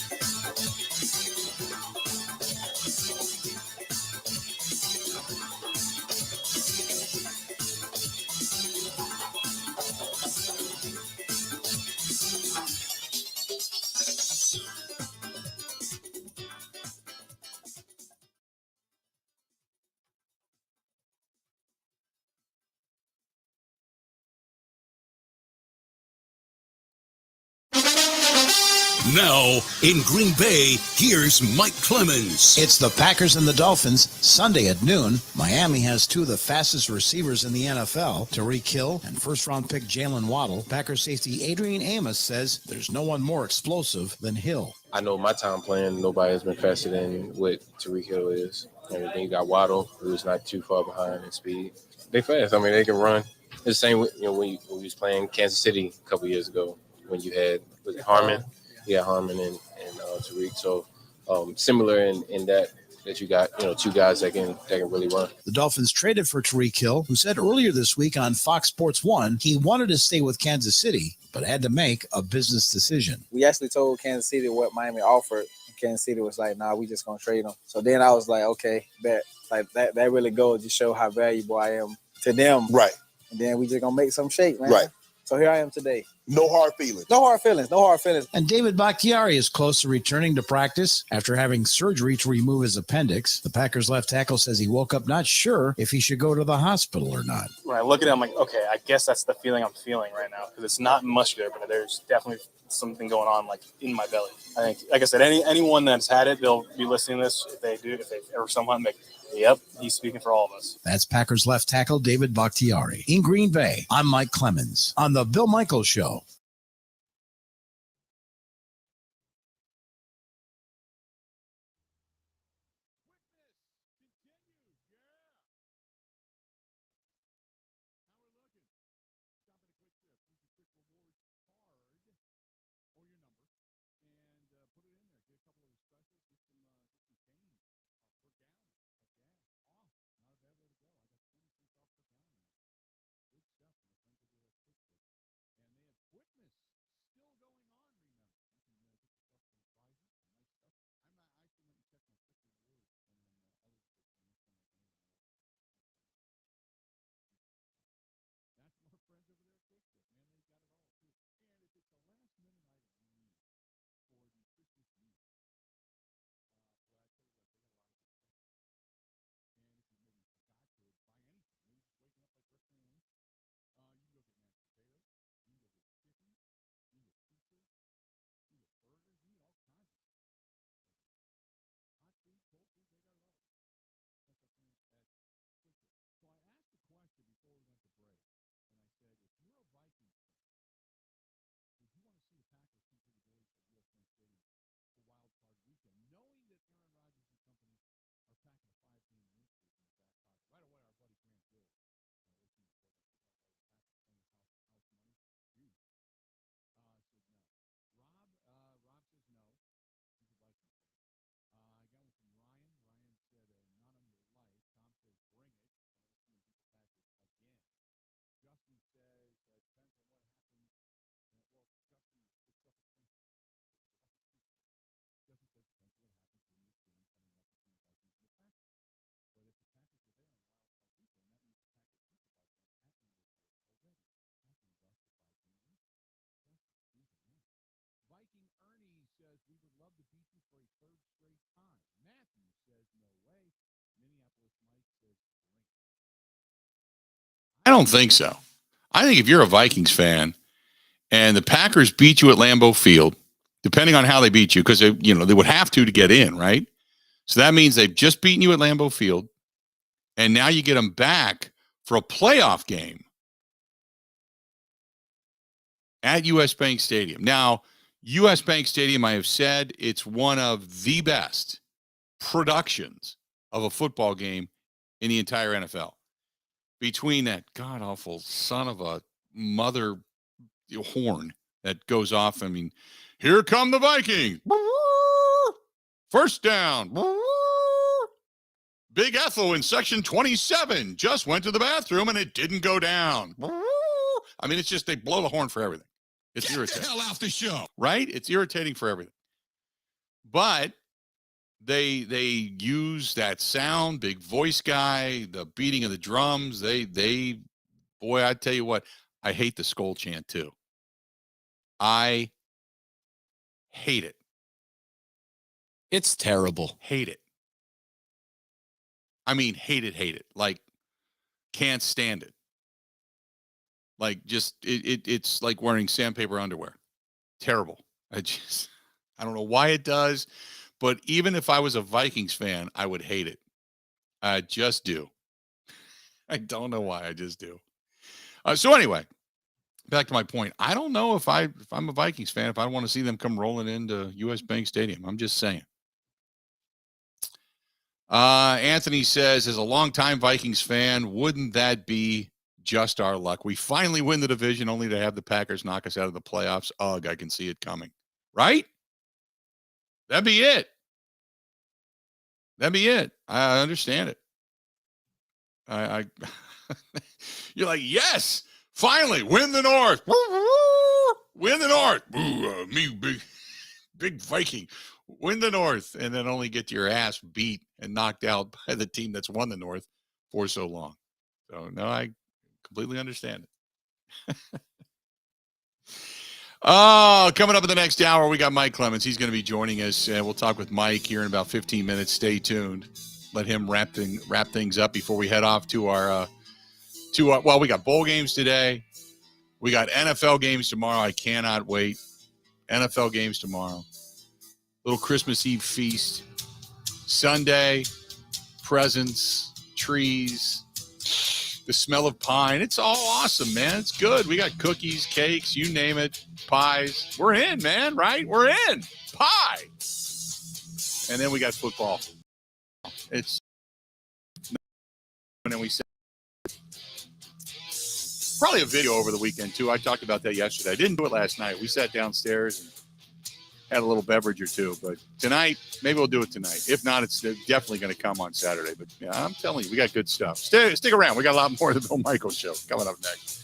Now, in Green Bay, here's Mike Clemens. It's the Packers and the Dolphins, Sunday at noon. Miami has 2 of the fastest receivers in the NFL, Tyreek Hill and first-round pick Jalen Waddle. Packers safety Adrian Amos says there's no one more explosive than Hill. I know my time playing, nobody has been faster than what Tyreek Hill is. And then you got Waddle, who's not too far behind in speed. They fast. I mean, they can run. It's the same with, when you was playing Kansas City a couple years ago when you had, was it Harmon? Yeah, Harmon and Tyreek. So similar in that you got 2 guys that can really run. The Dolphins traded for Tyreek Hill, who said earlier this week on Fox Sports 1 he wanted to stay with Kansas City, but had to make a business decision. We actually told Kansas City what Miami offered. Kansas City was like, nah, we just going to trade him. So then I was like, okay, bet. Like that really goes to show how valuable I am to them. Right. And then we just going to make some shake, man. Right. So here I am today. No hard feelings. No hard feelings. No hard feelings. And David Bakhtiari is close to returning to practice after having surgery to remove his appendix. The Packers left tackle says he woke up not sure if he should go to the hospital or not. When I look at it, I'm like, okay, I guess that's the feeling I'm feeling right now because it's not muscular, but there's definitely something going on like in my belly. I think, like I said, anyone that's had it, they'll be listening to this. If they've ever someone like, yep, he's speaking for all of us. That's Packers left tackle David Bakhtiari. In Green Bay, I'm Mike Clemens on the Bill Michaels Show. I don't think so. I think if you're a Vikings fan and the Packers beat you at Lambeau Field, depending on how they beat you, because they would have to get in, right? So that means they've just beaten you at Lambeau Field, and now you get them back for a playoff game at U.S. Bank Stadium. Now, U.S. Bank Stadium, I have said, it's one of the best productions of a football game in the entire NFL. Between that god-awful son of a mother horn that goes off, I mean, here come the Vikings. First down. Big Ethel in section 27 just went to the bathroom and it didn't go down. I mean, it's just they blow the horn for everything. It's irritating. Get the hell off the show. Right? It's irritating for everything. But they use that sound, big voice guy, the beating of the drums. They boy, I tell you what, I hate the Skol chant too. I hate it. It's terrible. Hate it. I mean, hate it. Like, can't stand it. Like, just, it's like wearing sandpaper underwear. Terrible. I don't know why it does, but even if I was a Vikings fan, I would hate it. I just do. I don't know why, I just do. So anyway, back to my point. I don't know if I'm a Vikings fan, if I want to see them come rolling into U.S. Bank Stadium. I'm just saying. Anthony says, as a longtime Vikings fan, wouldn't that be just our luck? We finally win the division only to have the Packers knock us out of the playoffs. Ugh, I can see it coming. Right? That'd be it. That'd be it. I understand it. I You're like, yes, finally, win the North. Win the North. Me, big Viking. Win the North, and then only get your ass beat and knocked out by the team that's won the North for so long. So, no, I completely understand it. Coming up in the next hour, we got Mike Clemens. He's going to be joining us, and we'll talk with Mike here in about 15 minutes. Stay tuned. Let him wrap things up before we head off to our well, we got bowl games today. We got NFL games tomorrow. I cannot wait. NFL games tomorrow. Little Christmas Eve feast. Sunday, presents, trees, the smell of pine. It's all awesome, man. It's good. We got cookies, cakes, you name it, pies. We're in, man, right? We're in. Pie. And then we got football. It's and then we said probably a video over the weekend too. I talked about that yesterday. I didn't do it last night. We sat downstairs and had a little beverage or two, but tonight, maybe we'll do it tonight. If not, it's definitely going to come on Saturday. But yeah, I'm telling you, we got good stuff. Stick around. We got a lot more of the Bill Michaels Show coming up next.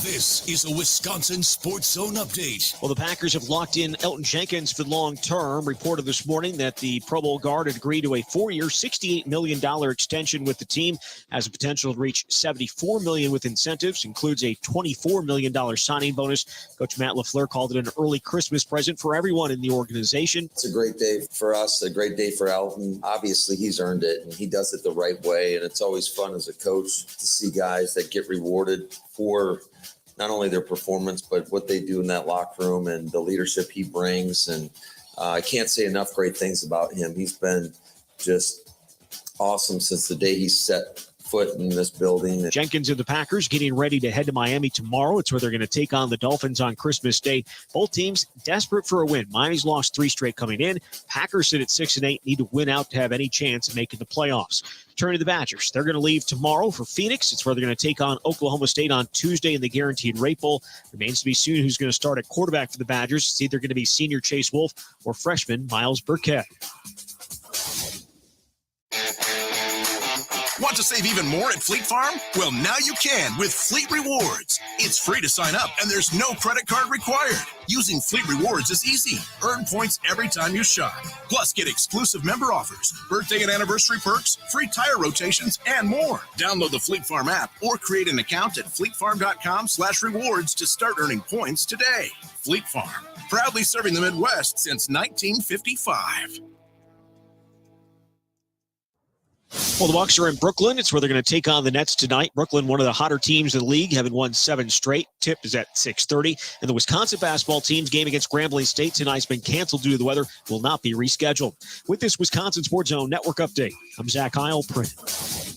This is a Wisconsin Sports Zone update. Well, the Packers have locked in Elton Jenkins for the long term. Reported this morning that the Pro Bowl guard had agreed to a 4-year, $68 million extension with the team, has a potential to reach $74 million with incentives, includes a $24 million signing bonus. Coach Matt LaFleur called it an early Christmas present for everyone in the organization. It's a great day for us, a great day for Elton. Obviously, he's earned it, and he does it the right way, and it's always fun as a coach to see guys that get rewarded for not only their performance, but what they do in that locker room and the leadership he brings. And I can't say enough great things about him. He's been just awesome since the day he set foot in this building. Jenkins and the Packers getting ready to head to Miami tomorrow. It's where they're going to take on the Dolphins on Christmas Day. Both teams desperate for a win. Miami's lost 3 straight coming in. Packers sit at 6-8, need to win out to have any chance of making the playoffs. Turning to the Badgers, they're going to leave tomorrow for Phoenix. It's where they're going to take on Oklahoma State on Tuesday in the Guaranteed Rate Bowl. Remains to be seen who's going to start at quarterback for the Badgers. It's either going to be senior Chase Wolf or freshman Miles Burkett. Want to save even more at Fleet Farm? Well, now you can with Fleet Rewards. It's free to sign up, and there's no credit card required. Using Fleet Rewards is easy. Earn points every time you shop. Plus, get exclusive member offers, birthday and anniversary perks, free tire rotations, and more. Download the Fleet Farm app or create an account at fleetfarm.com/rewards to start earning points today. Fleet Farm, proudly serving the Midwest since 1955. Well, the Bucs are in Brooklyn. It's where they're going to take on the Nets tonight. Brooklyn, one of the hotter teams in the league, having won 7 straight. Tip is at 6:30. And the Wisconsin basketball team's game against Grambling State tonight's been canceled due to the weather. Will not be rescheduled. With this Wisconsin Sports Zone Network update, I'm Zach Heilprin.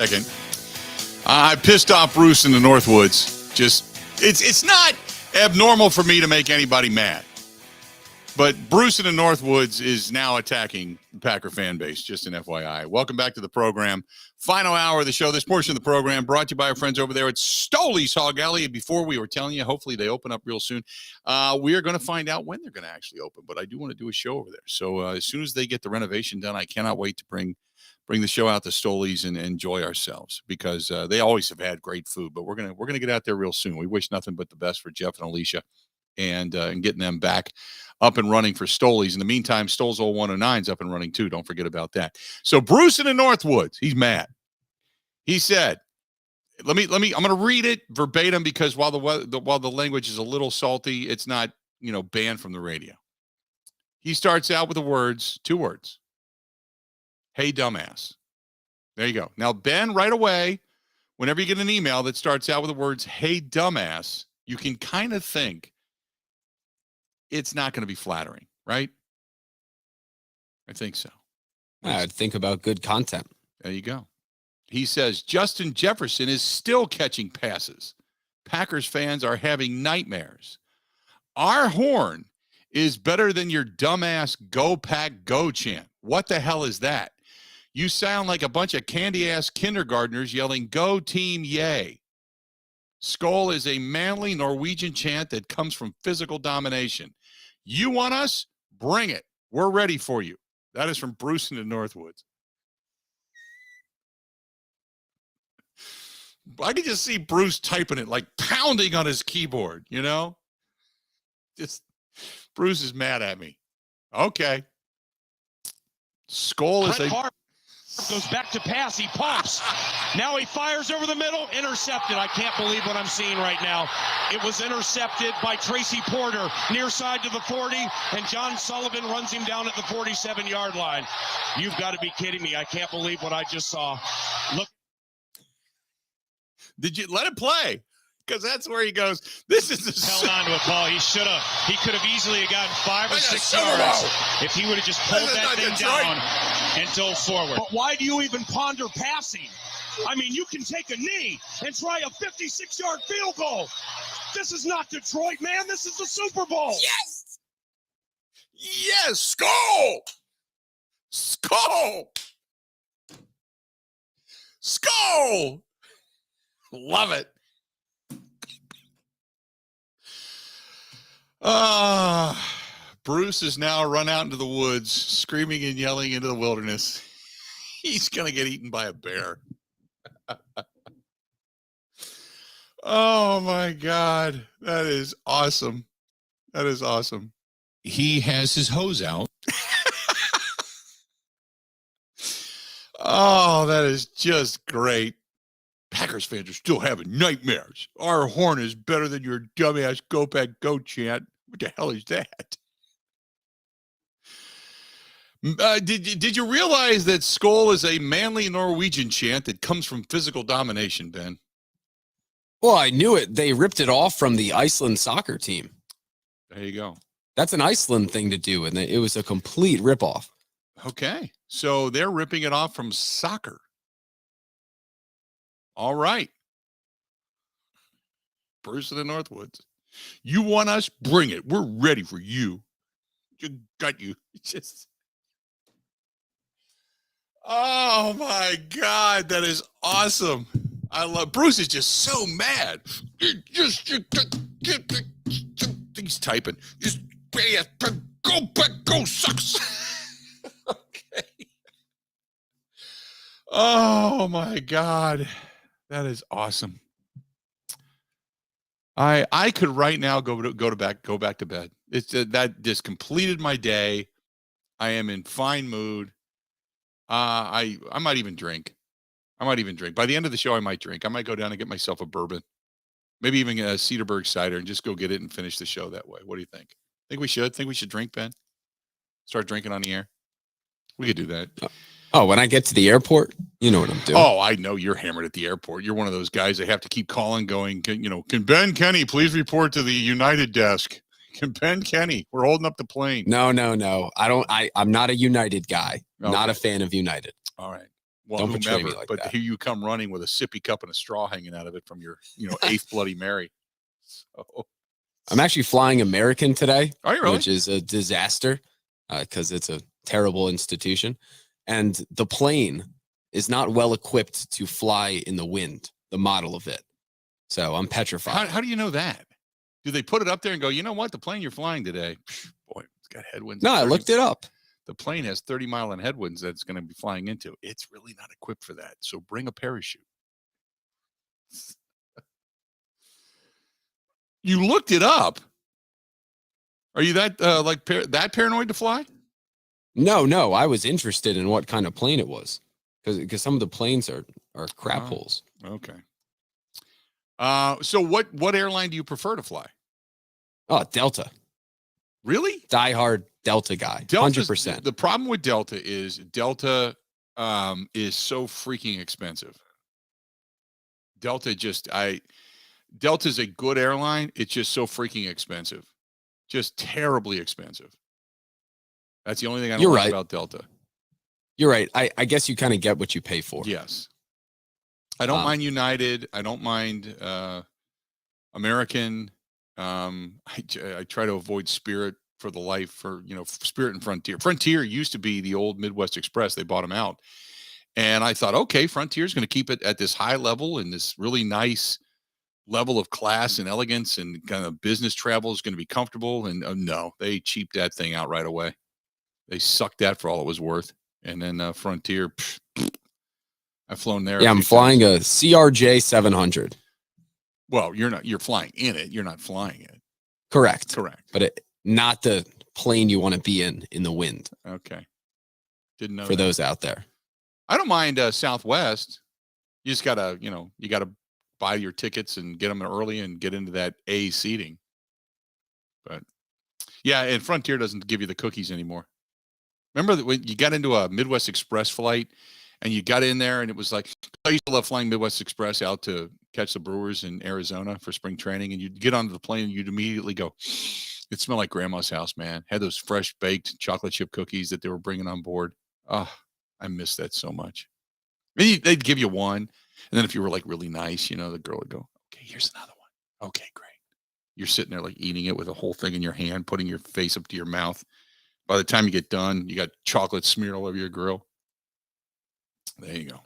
Second. I pissed off Bruce in the Northwoods. It's not abnormal for me to make anybody mad. But Bruce in the Northwoods is now attacking the Packer fan base, just an FYI. Welcome back to the program. Final hour of the show. This portion of the program brought to you by our friends over there at Stoley's Hog Alley. Before we were telling you, hopefully they open up real soon. We are going to find out when they're going to actually open, but I do want to do a show over there. So as soon as they get the renovation done, I cannot wait to bring the show out to Stoley's and enjoy ourselves, because they always have had great food. But we're gonna get out there real soon. We wish nothing but the best for Jeff and Alicia, and getting them back up and running for Stoley's. In the meantime, Stoles 0109 is up and running too. Don't forget about that. So Bruce in the Northwoods, he's mad. He said, "Let me. I'm going to read it verbatim, because while the language is a little salty, it's not banned from the radio." He starts out with two words. Hey, dumbass. There you go. Now, Ben, right away, whenever you get an email that starts out with the words, hey, dumbass, you can kind of think it's not going to be flattering, right? I think so. I'd think about good content. There you go. He says, Justin Jefferson is still catching passes. Packers fans are having nightmares. Our horn is better than your dumbass go pack go chant. What the hell is that? You sound like a bunch of candy-ass kindergartners yelling, go team, yay. Skull is a manly Norwegian chant that comes from physical domination. You want us? Bring it. We're ready for you. That is from Bruce in the Northwoods. I can just see Bruce typing it, like pounding on his keyboard, Just, Bruce is mad at me. Okay. Skull is a... Goes back to pass. He pumps. Now he fires over the middle. Intercepted. I can't believe what I'm seeing right now. It was intercepted by Tracy Porter near side to the 40, and John Sullivan runs him down at the 47-yard line. You've got to be kidding me. I can't believe what I just saw. Look. Did you let it play? Because that's where he goes. This is the held on to a ball. He could have easily gotten 5 or 6 yards if he would have just pulled that thing down and dove forward. But why do you even ponder passing? I mean, you can take a knee and try a 56-yard field goal. This is not Detroit, man. This is the Super Bowl. Yes. Yes. Skull. Skull. Skull. Love it. Bruce is now run out into the woods, screaming and yelling into the wilderness. He's going to get eaten by a bear. Oh, my God. That is awesome. That is awesome. He has his hose out. Oh, that is just great. Packers fans are still having nightmares. Our horn is better than your dumbass go pack go chant. What the hell is that? Did you realize that Skull is a manly Norwegian chant that comes from physical domination, Ben? Well, I knew it. They ripped it off from the Iceland soccer team. There you go. That's an Iceland thing to do, and it was a complete ripoff. Okay. So they're ripping it off from soccer. All right. Bruce of the Northwoods. You want us? Bring it. We're ready for you. Got you. Just. Oh my God, that is awesome. I love Bruce is just so mad. He's typing. Just go sucks. Okay. Oh my God. That is awesome. I could right now go back to bed. It's that just completed my day. I am in fine mood. I might even drink. By the end of the show, I might drink. I might go down and get myself a bourbon, maybe even a Cedarburg cider, and just go get it and finish the show that way. What do you think? Think we should drink, Ben? Start drinking on the air. We could do that. Oh, when I get to the airport, you know what I'm doing. Oh, I know you're hammered at the airport. You're one of those guys that have to keep calling, going, can Ben Kenny please report to the United desk? Can Ben Kenny? We're holding up the plane. No. I'm not a United guy. Okay. Not a fan of United. All right. Well, Don't betray me like but that. here you come running with a sippy cup and a straw hanging out of it from your, eighth Bloody Mary. So. I'm actually flying American today, Are you really? Which is a disaster because it's a terrible institution. And the plane is not well equipped to fly in the wind, the model of it. So I'm petrified. How do you know that? Do they put it up there and go, you know what? The plane you're flying today, boy, it's got headwinds. No, I looked it up. The plane has 30-mile and headwinds that it's going to be flying into. It's really not equipped for that. So bring a parachute. You looked it up. Are you that that paranoid to fly? No. I was interested in what kind of plane it was because some of the planes are crap holes. Okay. So what airline do you prefer to fly? Oh, Delta. Really? Diehard Delta guy. 100%. The problem with Delta is so freaking expensive. Delta's a good airline. It's just so freaking expensive. Just terribly expensive. That's the only thing I don't like about Delta. You're right. I guess you kind of get what you pay for. Yes. I don't mind United. I don't mind American. I try to avoid Spirit for the life for Spirit and Frontier. Frontier used to be the old Midwest Express. They bought them out. And I thought, okay, Frontier is going to keep it at this high level and this really nice level of class and elegance and kind of business travel is going to be comfortable. And no, they cheaped that thing out right away. They sucked that for all it was worth. And then Frontier, I've flown there. Yeah, I'm flying a CRJ 700. Well, you're flying in it. You're not flying it. Correct. But not the plane you want to be in the wind. Okay. Didn't know for those out there. I don't mind Southwest. You just gotta, you gotta buy your tickets and get them early and get into that A seating. But yeah, and Frontier doesn't give you the cookies anymore. Remember that when you got into a Midwest Express flight and you got in there and it was like, I used to love flying Midwest Express out to catch the Brewers in Arizona for spring training. And you'd get onto the plane and you'd immediately go, it smelled like grandma's house, man. Had those fresh baked chocolate chip cookies that they were bringing on board. Oh, I miss that so much. They'd give you one. And then if you were like really nice, the girl would go, okay, here's another one. Okay, great. You're sitting there like eating it with a whole thing in your hand, putting your face up to your mouth. By the time you get done, you got chocolate smeared all over your grill. There you go.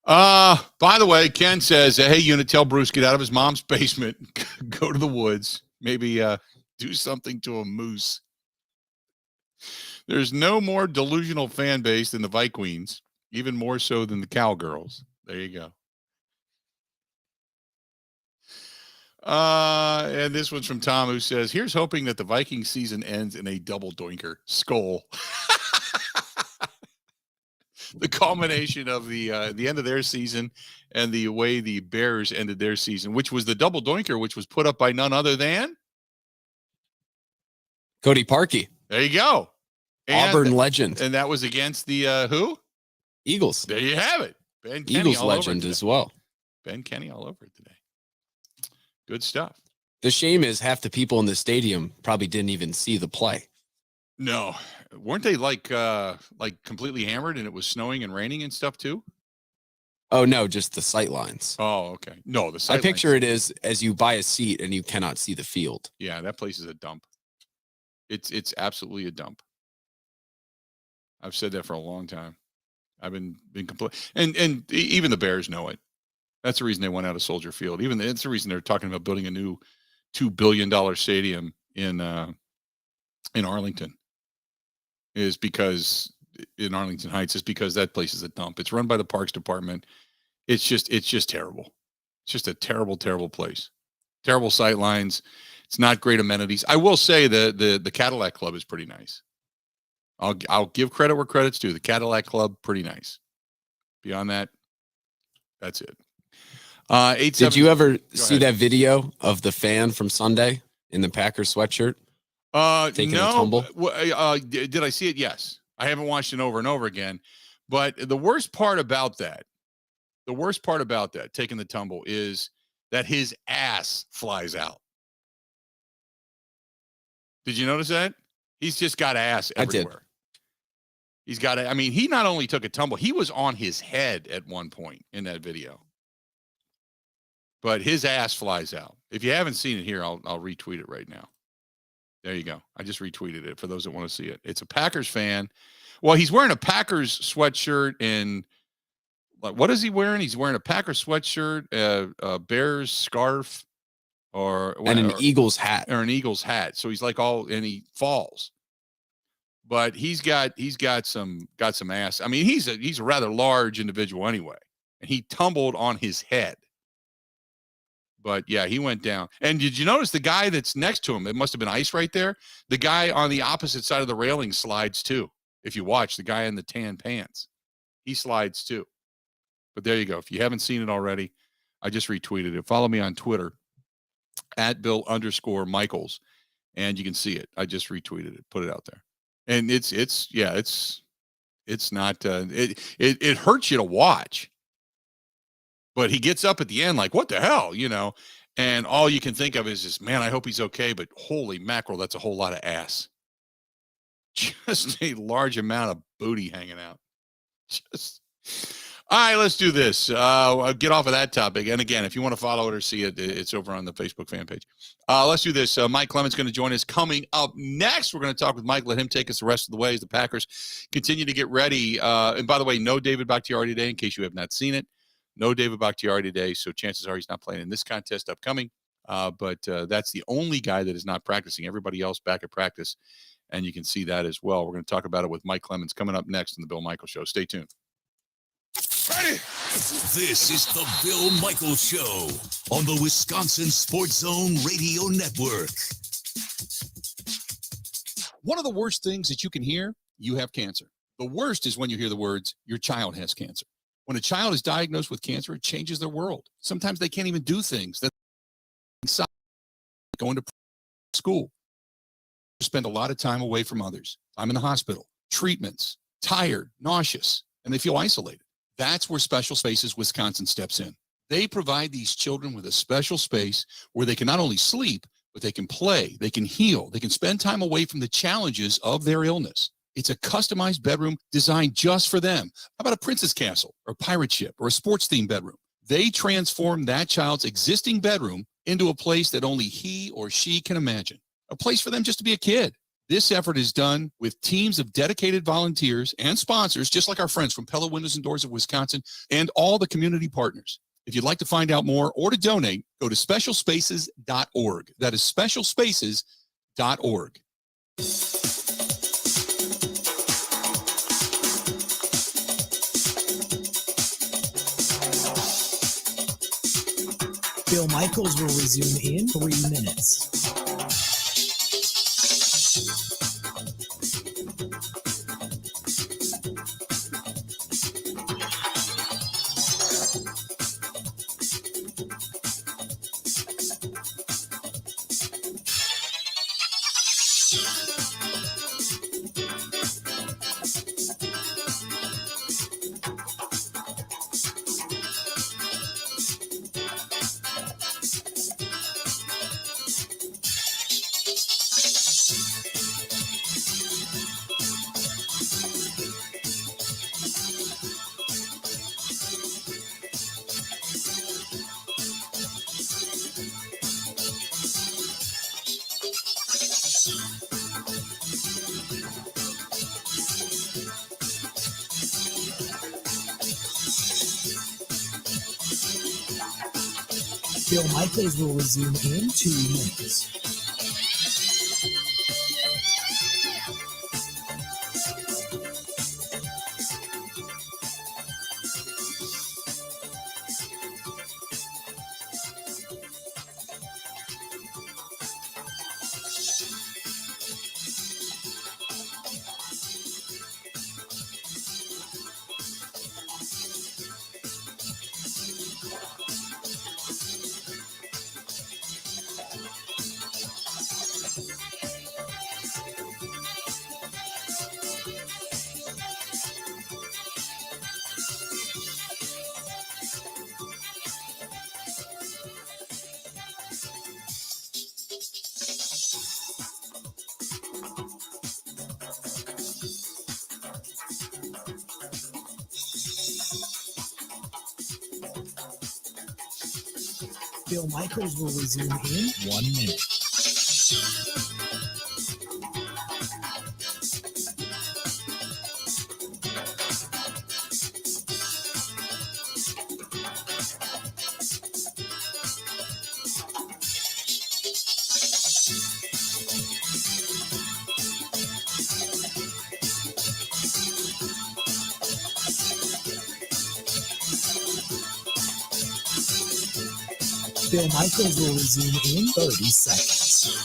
By the way, Ken says, hey, unit, tell Bruce, get out of his mom's basement, go to the woods, maybe do something to a moose. There's no more delusional fan base than the Vikings, even more so than the Cowgirls. There you go. And this one's from Tom, who says, here's hoping that the Viking season ends in a double doinker. Skull. The culmination of the end of their season and the way the Bears ended their season, which was the double doinker, which was put up by none other than Cody Parkey. There you go. Auburn legend. And that was against the who? Eagles. There you have it. Ben Kenny Eagles legend as well. Ben Kenny all over it today. Good stuff. The shame is half the people in the stadium probably didn't even see the play. No. Weren't they like completely hammered and it was snowing and raining and stuff too? Oh no, just the sight lines. Oh, okay. No, the I sight picture lines. it as you buy a seat and you cannot see the field. Yeah, that place is a dump. It's absolutely a dump. I've said that for a long time. I've been complete, and even the Bears know it. That's the reason they went out of Soldier Field. Even it's the reason they're talking about building a new $2 billion stadium in Arlington. Is because in Arlington Heights is because that place is a dump. It's run by the Parks Department. It's just terrible. It's just a terrible place. Terrible sight lines. It's not great amenities. I will say the Cadillac Club is pretty nice. I'll give credit where credit's due. The Cadillac Club, pretty nice. Beyond that, that's it. Did you ever see that video of the fan from Sunday in the Packers sweatshirt? Taking a tumble? Did I see it? Yes. I haven't watched it over and over again. But the worst part about that, taking the tumble, is that his ass flies out. Did you notice that? He's just got ass everywhere. I did. He's got it. I mean, he not only took a tumble, he was on his head at one point in that video. But his ass flies out. If you haven't seen it here, I'll retweet it right now. There you go. I just retweeted it for those that want to see it. It's a Packers fan. Well, he's wearing a Packers sweatshirt and what is he wearing? He's wearing a Packers sweatshirt, a Bears scarf, and an Eagles hat. Or an Eagles hat. So he's like and he falls. But he's got some ass. I mean, he's a rather large individual anyway. And he tumbled on his head. But yeah, he went down. And did you notice the guy that's next to him? It must have been ice right there. The guy on the opposite side of the railing slides too. If you watch the guy in the tan pants, he slides too. But there you go. If you haven't seen it already, I just retweeted it. Follow me on Twitter at Bill_Michaels, and you can see it. I just retweeted it, put it out there. And it's not it hurts you to watch. But he gets up at the end like, what the hell, and all you can think of is just, man, I hope he's okay. But holy mackerel, that's a whole lot of ass. Just a large amount of booty hanging out. All right, let's do this. I'll get off of that topic. And again, if you want to follow it or see it, it's over on the Facebook fan page. Let's do this. Mike Clemens is going to join us coming up next. We're going to talk with Mike, let him take us the rest of the way as the Packers continue to get ready. And by the way, no David Bakhtiari today, in case you have not seen it. No David Bakhtiari today, so chances are he's not playing in this contest upcoming. But that's the only guy that is not practicing. Everybody else back at practice, and you can see that as well. We're going to talk about it with Mike Clemens coming up next on the Bill Michaels Show. Stay tuned. Ready? This is the Bill Michaels Show on the Wisconsin Sports Zone Radio Network. One of the worst things that you can hear, you have cancer. The worst is when you hear the words, your child has cancer. When a child is diagnosed with cancer, it changes their world. Sometimes they can't even do things that going to school, spend a lot of time away from others. I'm in the hospital, treatments, tired, nauseous, and they feel isolated. That's where Special Spaces Wisconsin steps in. They provide these children with a special space where they can not only sleep, but they can play, they can heal, they can spend time away from the challenges of their illness. It's a customized bedroom designed just for them. How about a princess castle or a pirate ship or a sports-themed bedroom? They transform that child's existing bedroom into a place that only he or she can imagine. A place for them just to be a kid. This effort is done with teams of dedicated volunteers and sponsors, just like our friends from Pella Windows and Doors of Wisconsin and all the community partners. If you'd like to find out more or to donate, go to specialspaces.org. That is specialspaces.org. Bill Michaels will resume in 3 minutes. Bill Michaels will resume in 2 minutes. Bill Michaels will resume in 1 minute. Bill Michaels will resume in 30 seconds.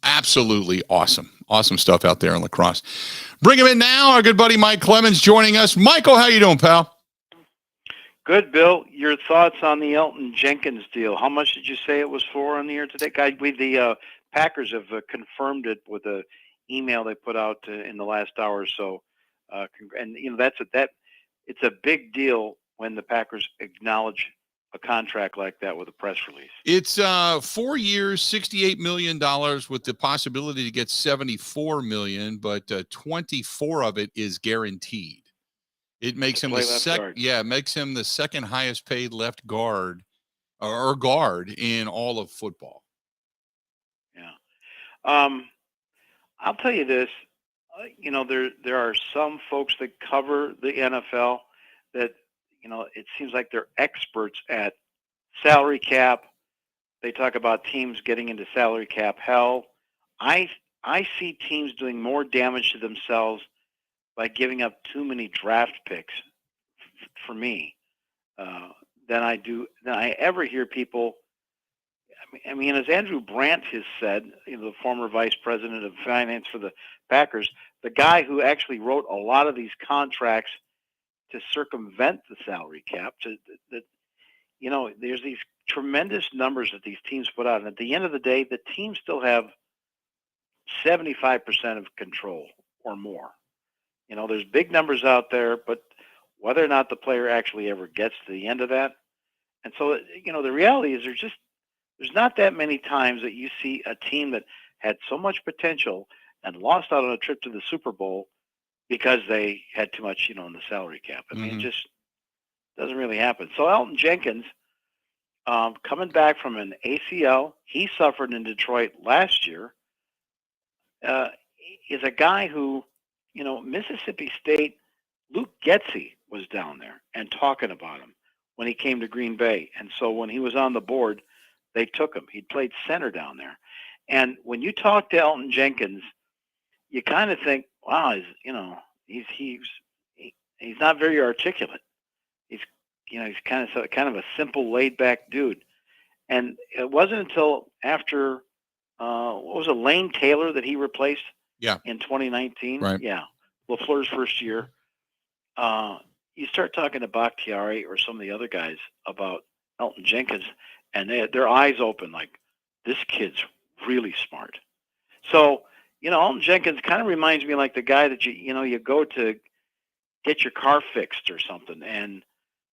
Absolutely awesome. Awesome stuff out there in La Crosse. Bring him in now. Our good buddy Mike Clemens joining us. Michael, how you doing, pal? Good, Bill. Your thoughts on the Elton Jenkins deal? How much did you say it was for on the air today? The Packers have confirmed it with a email they put out in the last hour or so. And you know it's a big deal when the Packers acknowledge a contract like that with a press release. It's 4 years, $68 million with the possibility to get $74 million, but 24 of it is guaranteed. It makes him it makes him the second highest paid left guard or guard in all of football. Yeah. I'll tell you this, there are some folks that cover the NFL that, it seems like they're experts at salary cap. They talk about teams getting into salary cap hell. I see teams doing more damage to themselves by giving up too many draft picks for me than I ever hear people. I mean, as Andrew Brandt has said, the former vice president of finance for the Packers, the guy who actually wrote a lot of these contracts to circumvent the salary cap, there's these tremendous numbers that these teams put out. And at the end of the day, the teams still have 75% of control or more. There's big numbers out there, but whether or not the player actually ever gets to the end of that. And so, the reality is there's not that many times that you see a team that had so much potential and lost out on a trip to the Super Bowl because they had too much, in the salary cap. I mean, it just doesn't really happen. So Elton Jenkins, coming back from an ACL, he suffered in Detroit last year, is a guy who, Mississippi State Luke Getsy was down there and talking about him when he came to Green Bay. And so when he was on the board, they took him. He played center down there. And when you talk to Elton Jenkins, you kind of think, wow, he's not very articulate. He's kind of a simple, laid back dude. And it wasn't until after Lane Taylor that he replaced in 2019? Right. Yeah. LaFleur's first year. You start talking to Bakhtiari or some of the other guys about Elton Jenkins, and their eyes open like, this kid's really smart. So, Elton Jenkins kind of reminds me like the guy that you go to get your car fixed or something,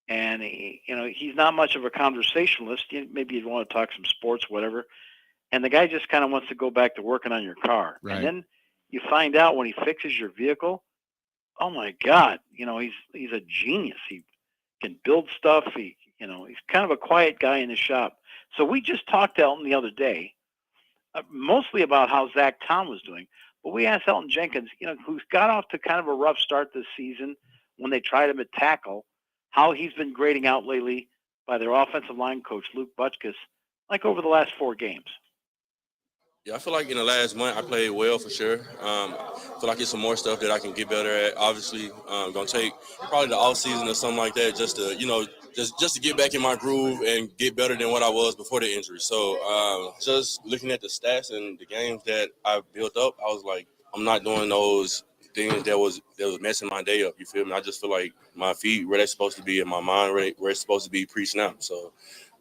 and he's not much of a conversationalist. Maybe you'd want to talk some sports, whatever. And the guy just kind of wants to go back to working on your car. Right. And then you find out when he fixes your vehicle, oh my God, he's a genius. He can build stuff. He's kind of a quiet guy in his shop. So we just talked to Elton the other day, mostly about how Zach Tom was doing. But we asked Elton Jenkins, who's got off to kind of a rough start this season when they tried him at tackle, how he's been grading out lately by their offensive line coach, Luke Butkus, like over the last 4 games. Yeah, I feel like in the last month I played well for sure. I feel like it's some more stuff that I can get better at. Obviously, gonna take probably the off season or something like that just to, just to get back in my groove and get better than what I was before the injury. So just looking at the stats and the games that I built up, I was like, I'm not doing those things that was messing my day up. You feel me? I just feel like my feet where they're supposed to be and my mind where it's supposed to be pre-snap. So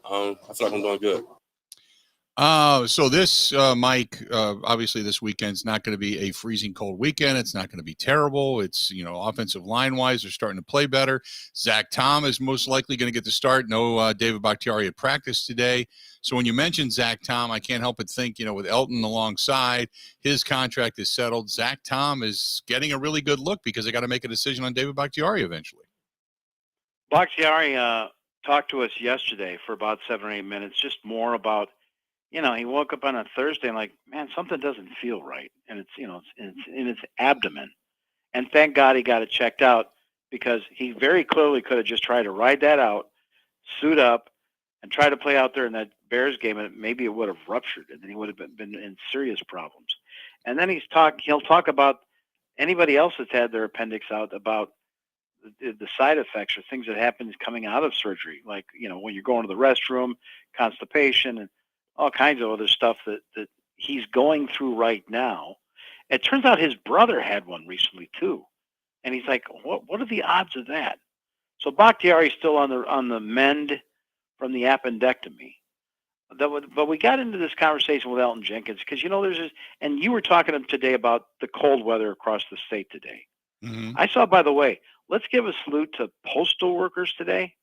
I feel like I'm doing good. So this, Mike, obviously this weekend's not going to be a freezing cold weekend. It's not going to be terrible. It's, offensive line-wise, they're starting to play better. Zach Tom is most likely going to get the start. No David Bakhtiari at practice today. So when you mention Zach Tom, I can't help but think, with Elton alongside, his contract is settled. Zach Tom is getting a really good look because they got to make a decision on David Bakhtiari eventually. Bakhtiari talked to us yesterday for about 7 or 8 minutes, just more about, he woke up on a Thursday and like, man, something doesn't feel right. And it's, it's in his abdomen. And thank God he got it checked out because he very clearly could have just tried to ride that out, suit up, and try to play out there in that Bears game. And maybe it would have ruptured and then he would have been in serious problems. And then he'll talk about anybody else that's had their appendix out about the side effects or things that happen coming out of surgery. Like, when you're going to the restroom, constipation, and all kinds of other stuff that he's going through right now. It turns out his brother had one recently too. And he's like, what are the odds of that? So Bakhtiari's still on the mend from the appendectomy. But we got into this conversation with Elton Jenkins because, there's this, and you were talking to him today about the cold weather across the state today. Mm-hmm. I saw, by the way, let's give a salute to postal workers today.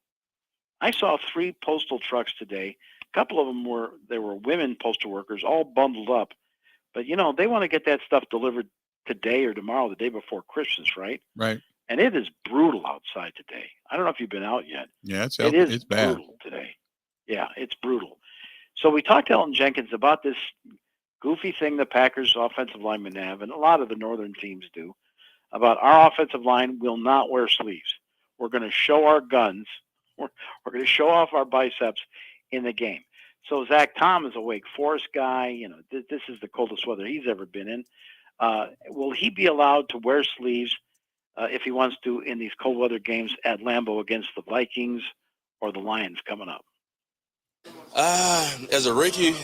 I saw 3 postal trucks today. A couple of them were women postal workers, all bundled up. But, they want to get that stuff delivered today or tomorrow, the day before Christmas, right? Right. And it is brutal outside today. I don't know if you've been out yet. Yeah, it's bad. Brutal today. Yeah, it's brutal. So we talked to Elton Jenkins about this goofy thing the Packers offensive linemen have, and a lot of the northern teams do, about our offensive line will not wear sleeves. We're going to show our guns. We're going to show off our biceps in the game. So Zach Tom is a Wake Forest guy. This is the coldest weather he's ever been in. Will he be allowed to wear sleeves if he wants to in these cold weather games at Lambeau against the Vikings or the Lions coming up? As a rookie,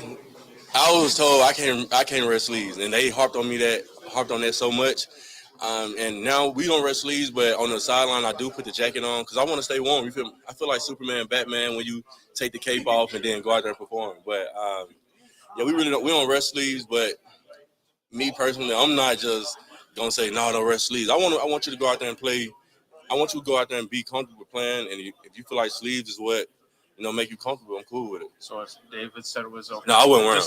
I was told I can't wear sleeves, and they harped on that so much. And now we don't wear sleeves, but on the sideline I do put the jacket on because I want to stay warm. I feel like Superman, Batman when you take the cape off and then go out there and perform. But we don't wear sleeves. But me personally, I'm not just gonna say no, don't wear sleeves. I want you to go out there and play. I want you to go out there and be comfortable playing. And if you feel like sleeves is what make you comfortable, I'm cool with it. So if David said it was okay, no, I wouldn't wear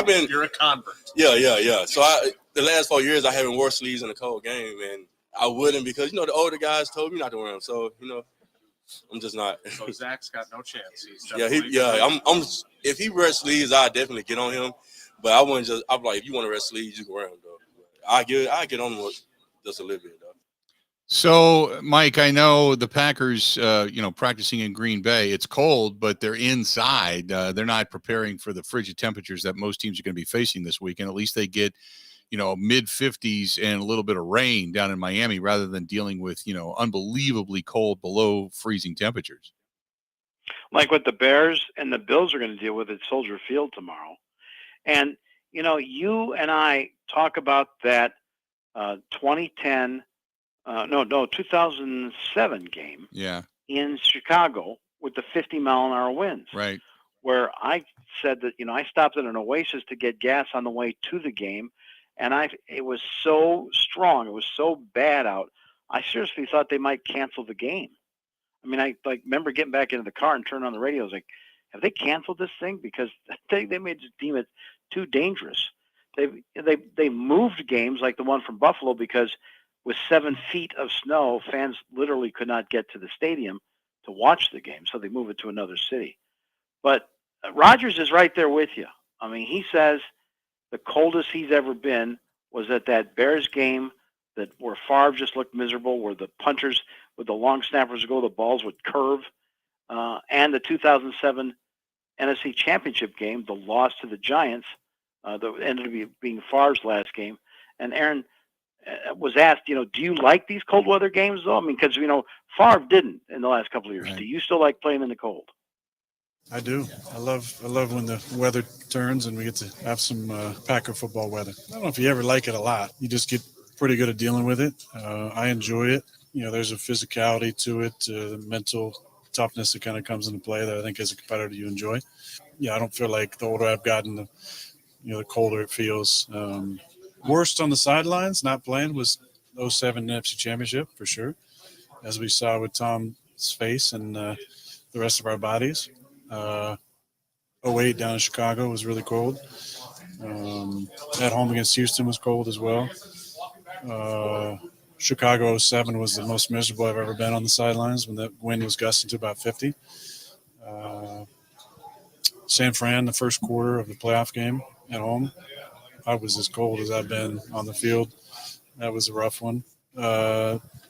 them. You're a convert. Yeah. So the last 4 years I haven't worn sleeves in a cold game, and I wouldn't because the older guys told me not to wear them. So I'm just not. So Zach's got no chance. I'm if he wears sleeves, I definitely get on him. But I wouldn't I'm like, if you want to wear sleeves, you can wear them though. I get on them just a little bit though. So, Mike, I know the Packers, practicing in Green Bay. It's cold, but they're inside. They're not preparing for the frigid temperatures that most teams are going to be facing this weekend. At least they get, mid 50s and a little bit of rain down in Miami rather than dealing with, unbelievably cold below freezing temperatures. Like what the Bears and the Bills are going to deal with at Soldier Field tomorrow. And, you and I talk about that 2007 game in Chicago with the 50-mile-an-hour winds. Right. Where I said that, I stopped at an Oasis to get gas on the way to the game, and it was so strong. It was so bad out. I seriously thought they might cancel the game. I mean, I remember getting back into the car and turning on the radio. I was like, have they canceled this thing? Because they made it deem it too dangerous. They moved games like the one from Buffalo because with 7 feet of snow, fans literally could not get to the stadium to watch the game, so they moved it to another city. But Rodgers is right there with you. I mean, he says the coldest he's ever been was at that Bears game where Favre just looked miserable, where the punters with the long snappers go, the balls would curve, and the 2007 NFC Championship game, the loss to the Giants, that ended up being Favre's last game. And Aaron was asked, do you like these cold weather games, though? I mean, because, Favre didn't in the last couple of years. Right. Do you still like playing in the cold? I do. I love when the weather turns and we get to have some Packer football weather. I don't know if you ever like it a lot. You just get pretty good at dealing with it. I enjoy it. There's a physicality to it, the mental toughness that kind of comes into play that I think as a competitor you enjoy. Yeah, I don't feel like the older I've gotten, the colder it feels. Worst on the sidelines, not playing, was 2007 NFC Championship for sure, as we saw with Tom's face and the rest of our bodies. 2008 down in Chicago was really cold. At home against Houston was cold as well. Chicago 2007 was the most miserable I've ever been on the sidelines when the wind was gusting to about 50. San Fran, the first quarter of the playoff game at home, I was as cold as I've been on the field. That was a rough one.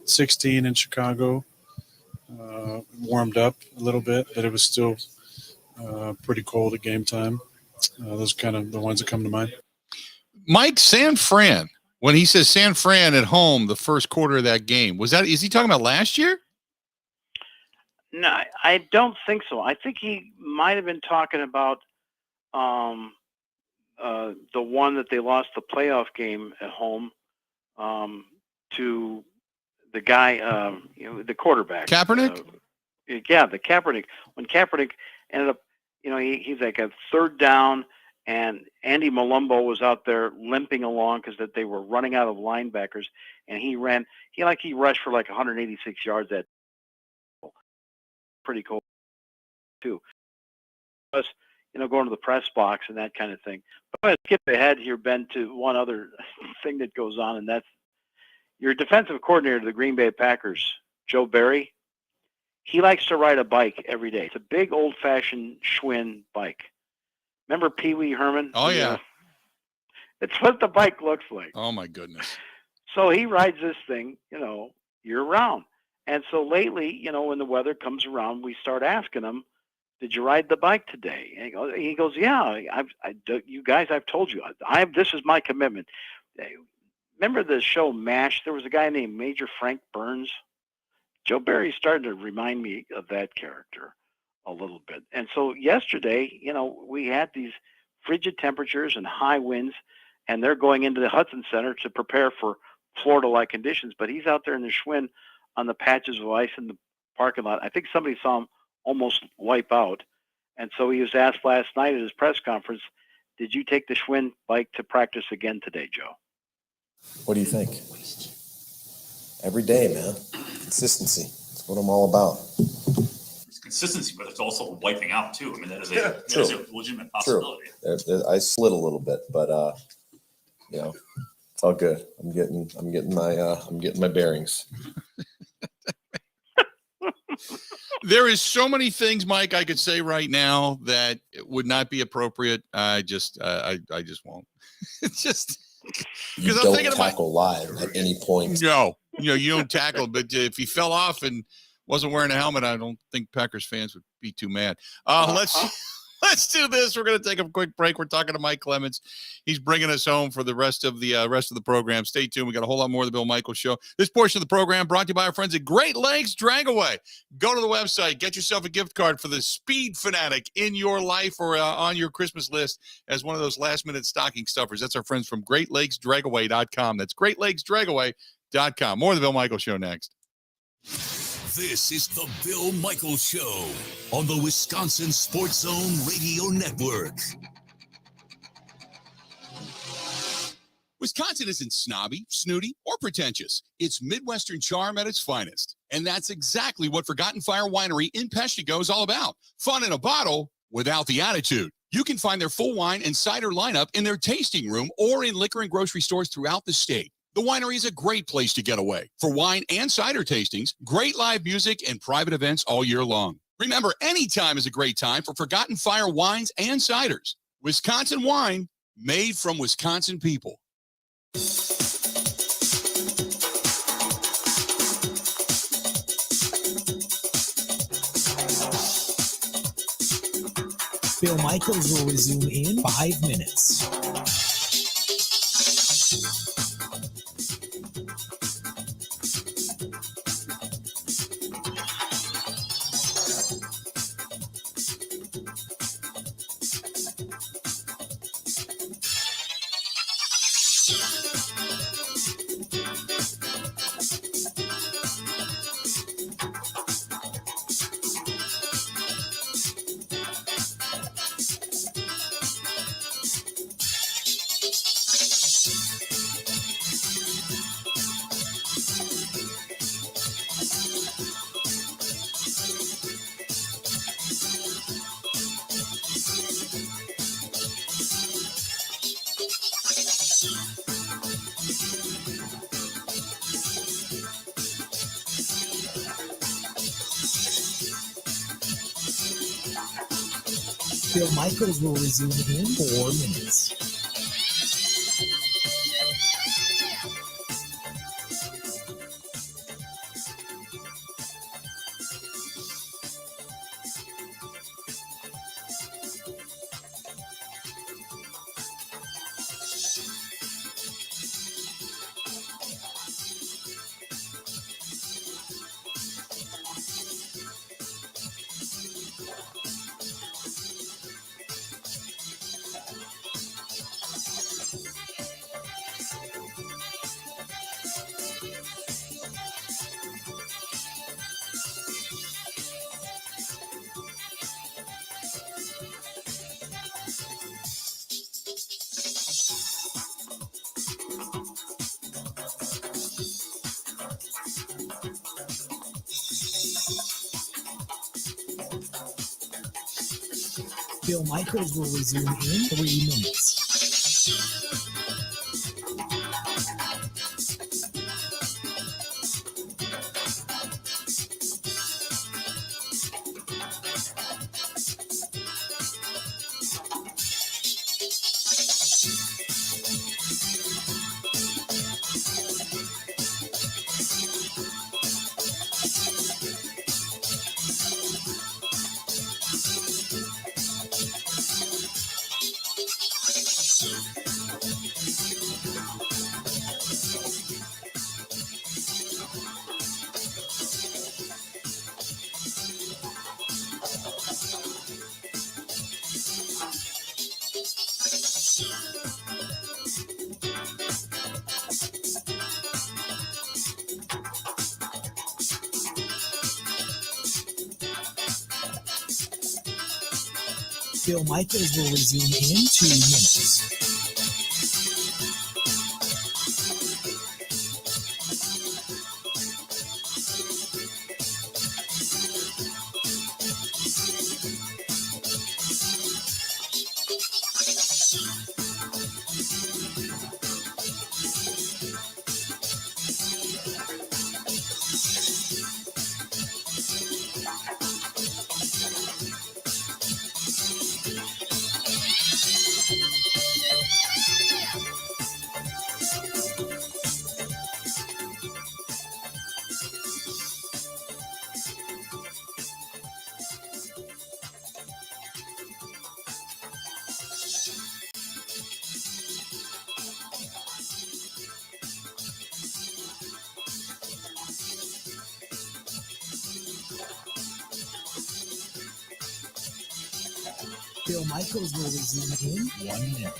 16 in Chicago, warmed up a little bit, but it was still pretty cold at game time. Those are kind of the ones that come to mind. Mike, San Fran, when he says San Fran at home, the first quarter of that game, is he talking about last year? No, I don't think so. I think he might have been talking about the one that they lost the playoff game at home to the guy, the quarterback. Kaepernick? The Kaepernick. When Kaepernick ended up, he's like a third down, and Andy Malumbo was out there limping along because they were running out of linebackers, and he rushed for like 186 yards. That pretty cool too. Plus, going to the press box and that kind of thing. But I'm going to skip ahead here, Ben, to one other thing that goes on, and that's your defensive coordinator of the Green Bay Packers, Joe Barry. He likes to ride a bike every day. It's a big old-fashioned Schwinn bike. Remember Pee Wee Herman? Oh, yeah. It's what the bike looks like. Oh, my goodness. So he rides this thing, year-round. And so lately, when the weather comes around, we start asking him, did you ride the bike today? And he goes, yeah, you guys, I've told you. This is my commitment. Remember the show MASH? There was a guy named Major Frank Burns. Joe Barry started to remind me of that character a little bit. And so yesterday, we had these frigid temperatures and high winds, and they're going into the Hudson Center to prepare for Florida-like conditions. But he's out there in the Schwinn on the patches of ice in the parking lot. I think somebody saw him almost wipe out. And so he was asked last night at his press conference, did you take the Schwinn bike to practice again today, Joe? What do you think? Every day, man. Consistency. That's what I'm all about. It's consistency, but it's also wiping out too. I mean, that is a legitimate possibility. True. I slid a little bit, but it's all good. I'm getting my bearings. There is so many things, Mike, I could say right now that it would not be appropriate. I just won't. It's just You I'm don't thinking about- tackle live at any point. No, you don't tackle. But if he fell off and wasn't wearing a helmet, I don't think Packers fans would be too mad. Let's do this. We're going to take a quick break. We're talking to Mike Clemens. He's bringing us home for the rest of the program. Stay tuned. We got a whole lot more of the Bill Michaels Show. This portion of the program brought to you by our friends at Great Lakes Dragaway. Go to the website, get yourself a gift card for the Speed Fanatic in your life or on your Christmas list as one of those last-minute stocking stuffers. That's our friends from GreatLakesDragaway.com. That's GreatLakesDragaway.com. More of the Bill Michaels Show next. This is the Bill Michaels Show on the Wisconsin Sports Zone Radio Network. Wisconsin isn't snobby, snooty, or pretentious. It's Midwestern charm at its finest. And that's exactly what Forgotten Fire Winery in Peshtigo is all about. Fun in a bottle without the attitude. You can find their full wine and cider lineup in their tasting room or in liquor and grocery stores throughout the state. The winery is a great place to get away for wine and cider tastings, great live music, and private events all year long. Remember, any time is a great time for Forgotten Fire wines and ciders. Wisconsin wine made from Wisconsin people. Bill Michaels will resume in 5 minutes. Bill Michaels will resume in 4 minutes. Bill Michaels will resume in 3 minutes. Bill Michaels will resume in 2 minutes. Bill Michaels will resume in 1 minute.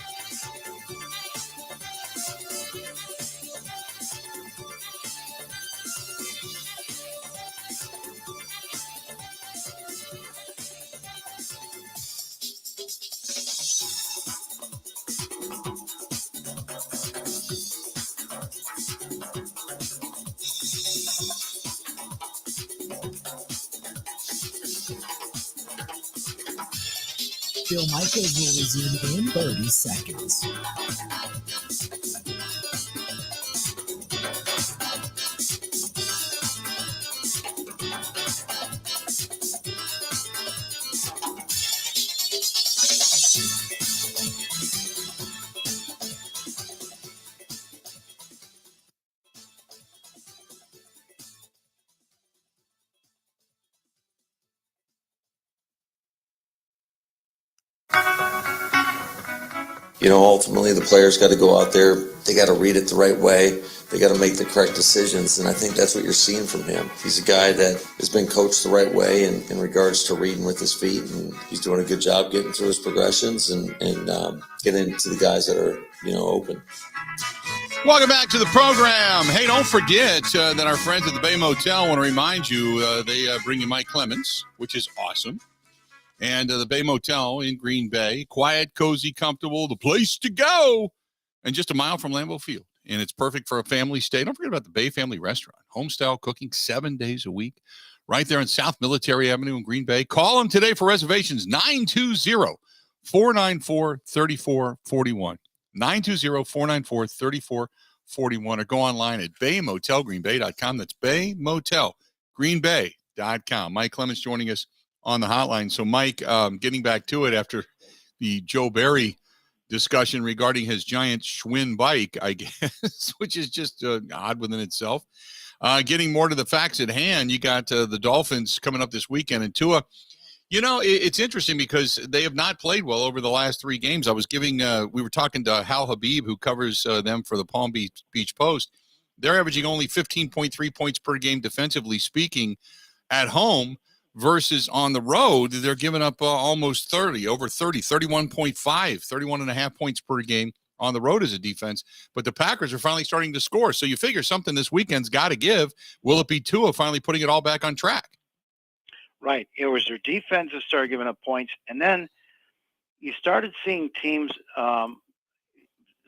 Bill Michaels will resume in 30 seconds. You know, ultimately the players got to go out there. They got to read it the right way. They got to make the correct decisions, and I think that's what you're seeing from him. He's a guy that has been coached the right way in regards to reading with his feet, and he's doing a good job getting through his progressions and getting to the guys that are, open. Welcome back to the program. Hey, don't forget that our friends at the Bay Motel want to remind you they bring you Mike Clemens, which is awesome. And the Bay Motel in Green Bay, quiet, cozy, comfortable, the place to go, and just a mile from Lambeau Field. And it's perfect for a family stay. Don't forget about the Bay Family Restaurant, home-style cooking 7 days a week, right there on South Military Avenue in Green Bay. Call them today for reservations, 920-494-3441. 920-494-3441, or go online at baymotelgreenbay.com. That's baymotelgreenbay.com. Mike Clemens joining us on the hotline. So, Mike, getting back to it after the Joe Barry discussion regarding his giant Schwinn bike, I guess, which is just odd within itself. Getting more to the facts at hand, you got the Dolphins coming up this weekend. And Tua, it's interesting because they have not played well over the last 3 games. I was we were talking to Hal Habib, who covers them for the Palm Beach Post. They're averaging only 15.3 points per game defensively speaking at home. Versus on the road, they're giving up almost 30, over 30, 31.5, 31 and a half points per game on the road as a defense. But the Packers are finally starting to score. So you figure something this weekend's got to give. Will it be Tua finally putting it all back on track? Right. It was their defense that started giving up points. And then you started seeing teams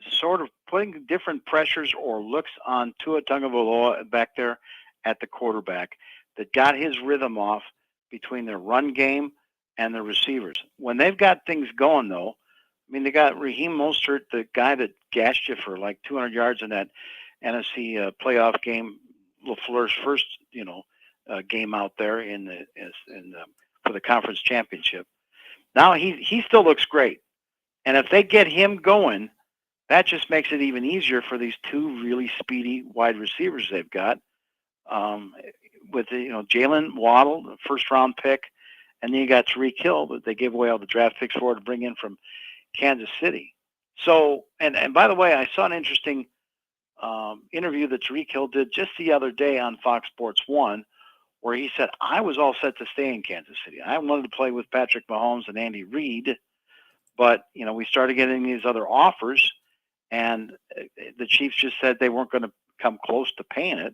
sort of putting different pressures or looks on Tua Tagovailoa back there at the quarterback that got his rhythm off between their run game and their receivers. When they've got things going, though, I mean, they got Raheem Mostert, the guy that gashed you for like 200 yards in that NFC playoff game, LaFleur's first, game out there for the conference championship. Now he still looks great, and if they get him going, that just makes it even easier for these 2 really speedy wide receivers they've got. With Jalen Waddle, the first-round pick, and then you got Tyreek Hill that they gave away all the draft picks for to bring in from Kansas City. So, and by the way, I saw an interesting interview that Tyreek Hill did just the other day on Fox Sports 1, where he said, I was all set to stay in Kansas City. I wanted to play with Patrick Mahomes and Andy Reid, but, we started getting these other offers, and the Chiefs just said they weren't going to come close to paying it.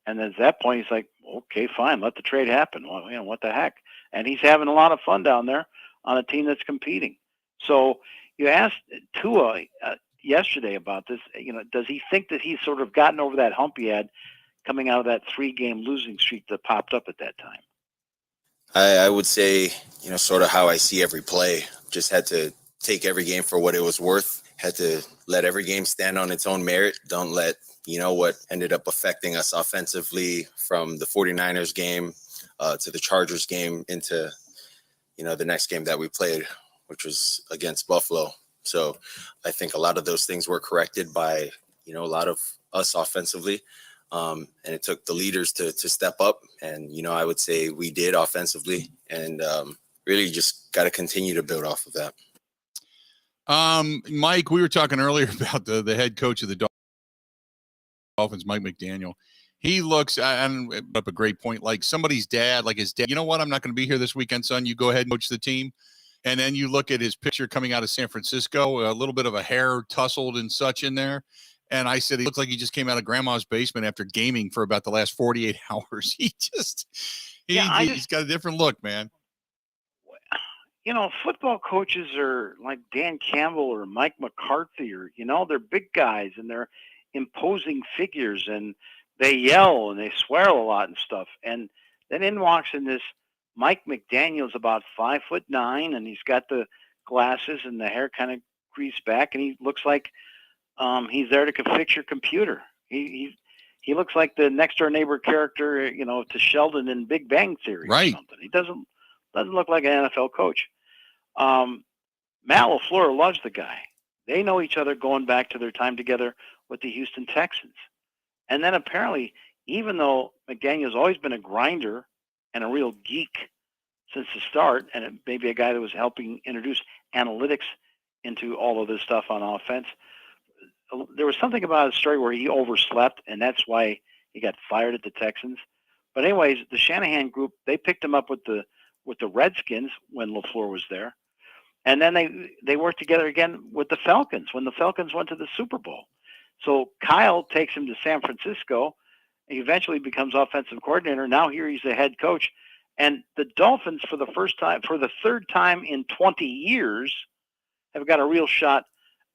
And at that point, he's like, okay, fine, let the trade happen. Well, what the heck? And he's having a lot of fun down there on a team that's competing. So you asked Tua yesterday about this. Does he think that he's sort of gotten over that hump he had coming out of that 3-game losing streak that popped up at that time? I would say, sort of how I see every play. Just had to take every game for what it was worth. Had to let every game stand on its own merit. Don't let what ended up affecting us offensively from the 49ers game to the Chargers game into, the next game that we played, which was against Buffalo. So I think a lot of those things were corrected by, a lot of us offensively. And it took the leaders to step up. And, I would say we did offensively and really just got to continue to build off of that. Mike, we were talking earlier about the head coach of the Dolphins, Mike McDaniel. He looks, and up a great point, like somebody's dad, like his dad. You know what? I'm not going to be here this weekend, son. You go ahead and coach the team. And then you look at his picture coming out of San Francisco, a little bit of a hair tousled and such in there. And I said, he looked like he just came out of grandma's basement after gaming for about the last 48 hours. He's got a different look, man. Football coaches are like Dan Campbell or Mike McCarthy, or, they're big guys and they're imposing figures and they yell and they swear a lot and stuff. And then in walks in this Mike McDaniel's, about 5'9", and he's got the glasses and the hair kind of greased back, and he looks like he's there to fix your computer. He looks like the next door neighbor character, to Sheldon in Big Bang Theory or something. He doesn't look like an NFL coach. Matt LaFleur loves the guy. They know each other going back to their time together with the Houston Texans. And then apparently, even though McDaniel's always been a grinder and a real geek since the start, and maybe a guy that was helping introduce analytics into all of this stuff on offense, there was something about his story where he overslept, and that's why he got fired at the Texans. But anyways, the Shanahan group, they picked him up with the Redskins when LaFleur was there. And then they worked together again with the Falcons when the Falcons went to the Super Bowl. So Kyle takes him to San Francisco. He eventually becomes offensive coordinator. Now here he's the head coach. And the Dolphins, for the third time in 20 years, have got a real shot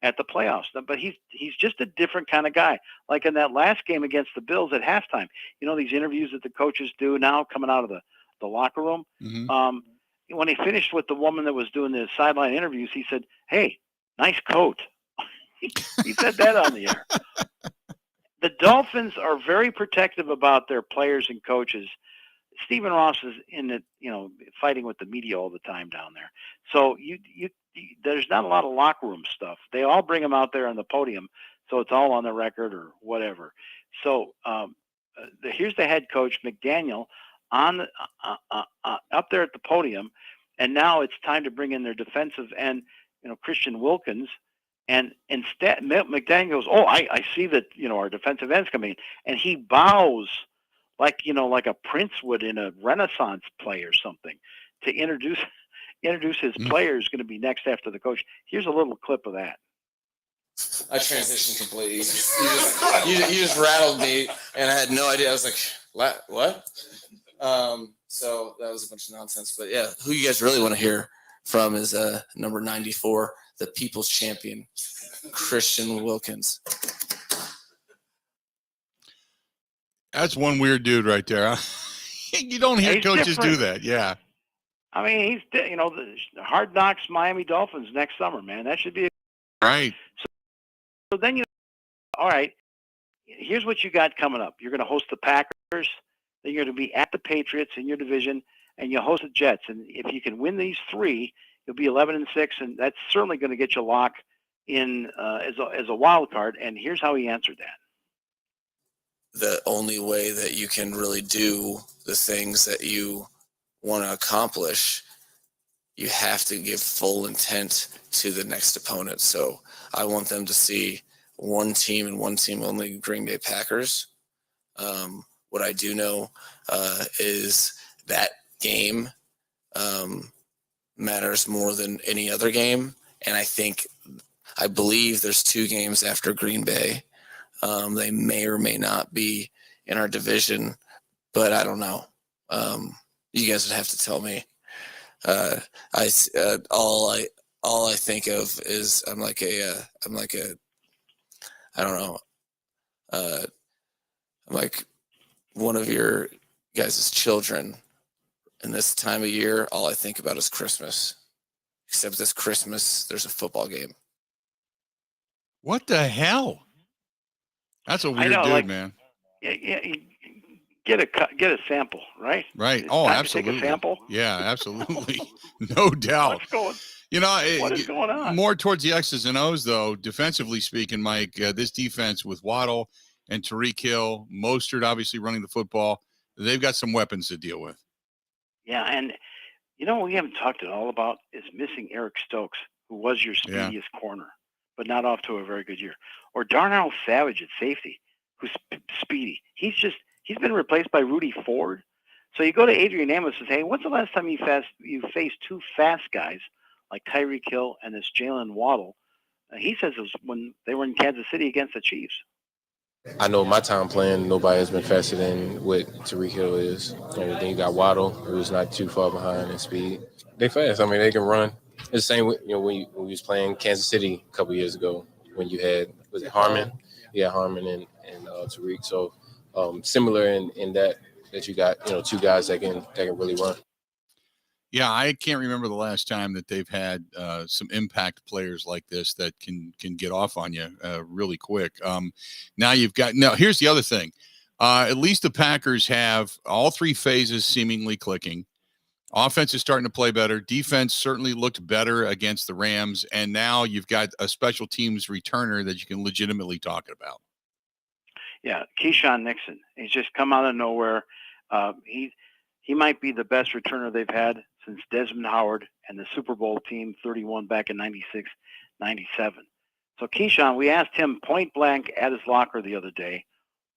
at the playoffs. But he's just a different kind of guy. Like in that last game against the Bills at halftime, these interviews that the coaches do now coming out of the locker room. Mm-hmm. When he finished with the woman that was doing the sideline interviews, he said, "Hey, nice coat." He said that on the air. The Dolphins are very protective about their players and coaches. Stephen Ross is in it, fighting with the media all the time down there. So there's not a lot of locker room stuff. They all bring him out there on the podium, so it's all on the record or whatever. So here's the head coach McDaniel on up there at the podium, and now it's time to bring in their defensive end, Christian Wilkins. And instead, McDaniel goes, "Oh, I see that, our defensive end's coming in," and he bows like a prince would in a Renaissance play or something to introduce his player who's going to be next after the coach. Here's a little clip of that. I transitioned completely. You just rattled me, and I had no idea. I was like, what? So that was a bunch of nonsense. But yeah, who you guys really want to hear from is number 94, the People's Champion, Christian Wilkins. That's one weird dude right there. Huh? You don't hear coaches different. do that. Yeah. I mean, he's, the Hard Knocks Miami Dolphins next summer, man. That should be right. So then all right, here's what you got coming up. You're going to host the Packers. Then you're going to be at the Patriots in your division, and you host the Jets. And if you can win these three, you'll be 11-6, and that's certainly going to get you lock in as a wild card. And here's how he answered that. The only way that you can really do the things that you want to accomplish, you have to give full intent to the next opponent. So I want them to see one team and one team only, Green Bay Packers. What I do know is that game matters more than any other game. And I believe there's 2 games after Green Bay. They may or may not be in our division, but I don't know. You guys would have to tell me. All I think of is I'm like one of your guys' children. And this time of year, all I think about is Christmas. Except this Christmas, there's a football game. What the hell? That's a weird dude, man. Yeah, get a sample, right? Right. It's Oh, time to absolutely. take a sample. Yeah, absolutely. No doubt. What is going on? More towards the X's and O's, though, defensively speaking, Mike, this defense with Waddle and Tyreek Hill, Mostert obviously running the football, they've got some weapons to deal with. Yeah, and what we haven't talked at all about is missing Eric Stokes, who was your speediest corner, but not off to a very good year. Or Darnell Savage at safety, who's speedy. He's been replaced by Rudy Ford. So you go to Adrian Amos and say, hey, when's the last time you faced 2 fast guys like Tyreek Hill and this Jalen Waddle. He says it was when they were in Kansas City against the Chiefs. I know my time playing, nobody has been faster than what Tyreek Hill is. And then you got Waddle, who's not too far behind in speed. They fast. I mean, they can run. It's the same with, when we was playing Kansas City a couple years ago when you had, was it Harmon? Yeah, Harmon and Tyreek. So similar in that you got, two guys that can really run. Yeah, I can't remember the last time that they've had some impact players like this that can get off on you really quick. Now here's the other thing. At least the Packers have all three phases seemingly clicking. Offense is starting to play better. Defense certainly looked better against the Rams. And now you've got a special teams returner that you can legitimately talk about. Yeah, Keyshawn Nixon. He's just come out of nowhere. He might be the best returner they've had since Desmond Howard and the Super Bowl team 31 back in 96, 97. So Keyshawn, we asked him point blank at his locker the other day,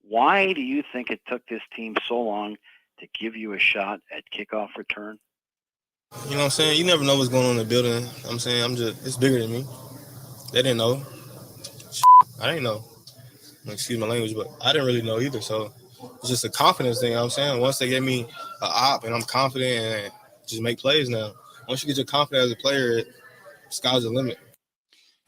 why do you think it took this team so long to give you a shot at kickoff return? You know what I'm saying? You never know what's going on in the building. I'm saying it's bigger than me. They didn't know. I didn't know. Excuse my language, but I didn't really know either. So it's just a confidence thing. You know what I'm saying? Once they gave me an op and I'm confident and just make plays now. Once you get your confidence as a player, sky's the limit.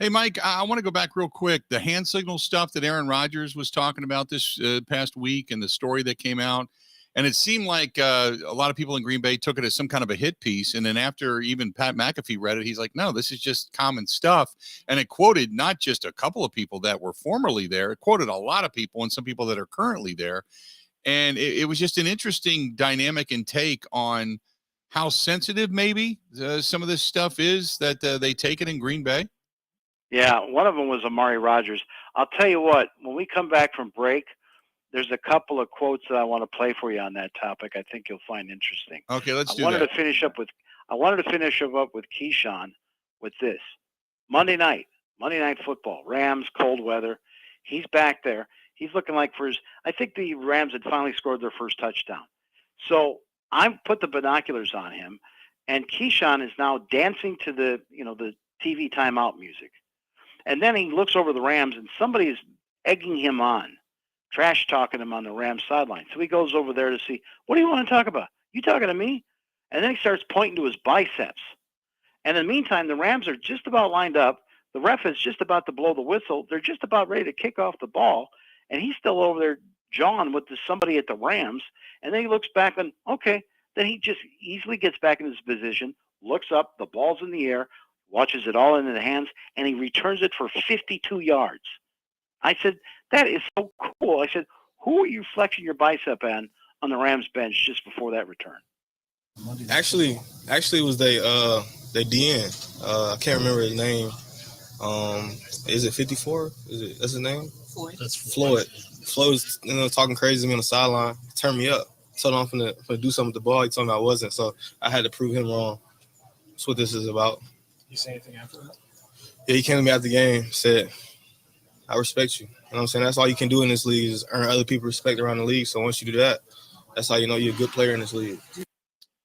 Hey, Mike, I want to go back real quick. The hand signal stuff that Aaron Rodgers was talking about this past week and the story that came out. And it seemed like a lot of people in Green Bay took it as some kind of a hit piece. And then after even Pat McAfee read it, he's like, no, this is just common stuff. And it quoted not just a couple of people that were formerly there. It quoted a lot of people and some people that are currently there. And it was just an interesting dynamic and take on how sensitive maybe some of this stuff is that they take it in Green Bay. Yeah, one of them was Amari Rodgers. I'll tell you what, when we come back from break, there's a couple of quotes that I want to play for you on that topic. I think you'll find interesting. Okay, let's do that. I wanted to finish up with Keyshawn with this. Monday night football, Rams, cold weather. He's back there. He's looking like I think the Rams had finally scored their first touchdown. So I put the binoculars on him, and Keyshawn is now dancing to the TV timeout music. And then he looks over the Rams, and somebody is egging him on, trash talking him on the Rams sideline. So he goes over there to see, what do you want to talk about? You talking to me? And then he starts pointing to his biceps. And in the meantime, the Rams are just about lined up. The ref is just about to blow the whistle. They're just about ready to kick off the ball. And he's still over there jawing with somebody at the Rams. And then he looks back and, okay. Then he just easily gets back in his position, looks up, the ball's in the air, watches it all into the hands, and he returns it for 52 yards. I said, that is so cool. I said, who are you flexing your bicep on the Rams bench just before that return? Actually, it was they DN. I can't remember his name. Is it 54? That's his name? Floyd. That's Floyd. Floyd's talking crazy to me on the sideline. Turned me up. Told him I'm gonna do something with the ball. He told me I wasn't, so I had to prove him wrong. That's what this is about. You say anything after that? Yeah, he came to me after the game, said, I respect you. You know what I'm saying? That's all you can do in this league is earn other people's respect around the league. So once you do that, that's how you know you're a good player in this league.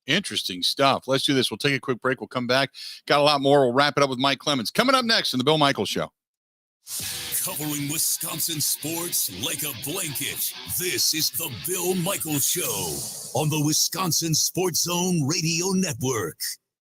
Interesting stuff. Let's do this. We'll take a quick break. We'll come back. Got a lot more. We'll wrap it up with Mike Clemens. Coming up next in the Bill Michaels Show. Covering Wisconsin sports like a blanket. This is the Bill Michaels Show on the Wisconsin Sports Zone Radio Network.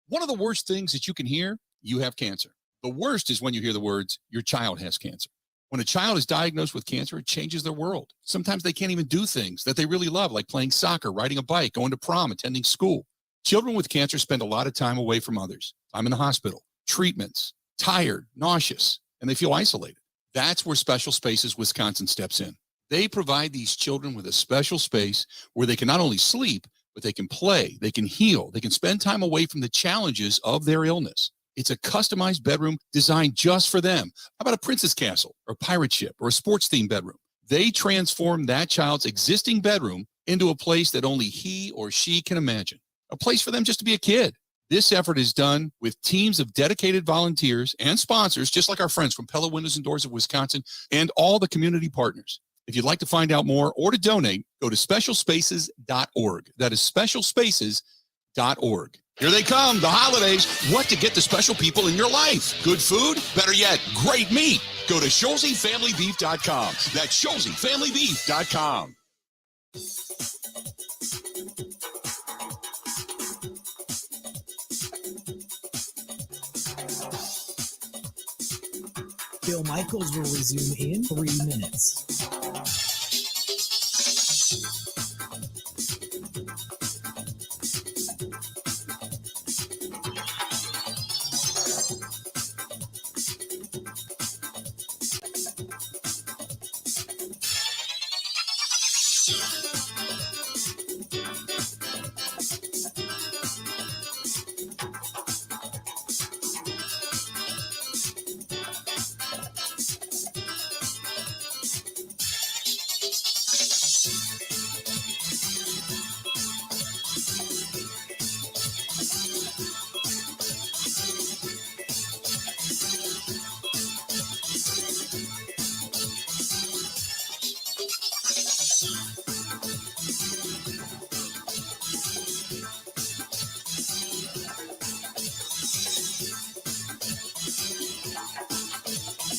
One of the worst things that you can hear, you have cancer. The worst is when you hear the words, your child has cancer. When a child is diagnosed with cancer, it changes their world. Sometimes they can't even do things that they really love, like playing soccer, riding a bike, going to prom, attending school. Children with cancer spend a lot of time away from others. I'm in the hospital, treatments, tired, nauseous, and they feel isolated. That's where Special Spaces Wisconsin steps in. They provide these children with a special space where they can not only sleep, but they can play, they can heal, they can spend time away from the challenges of their illness. It's a customized bedroom designed just for them. How about a princess castle or a pirate ship or a sports-themed bedroom? They transform that child's existing bedroom into a place that only he or she can imagine, a place for them just to be a kid. This effort is done with teams of dedicated volunteers and sponsors, just like our friends from Pella Windows and Doors of Wisconsin and all the community partners. If you'd like to find out more or to donate, go to specialspaces.org. That is specialspaces.org. Here they come, the holidays. What to get the special people in your life? Good food? Better yet, great meat. Go to SchulzeFamilyBeef.com. That's SchulzeFamilyBeef.com. Bill Michaels will resume in 3 minutes.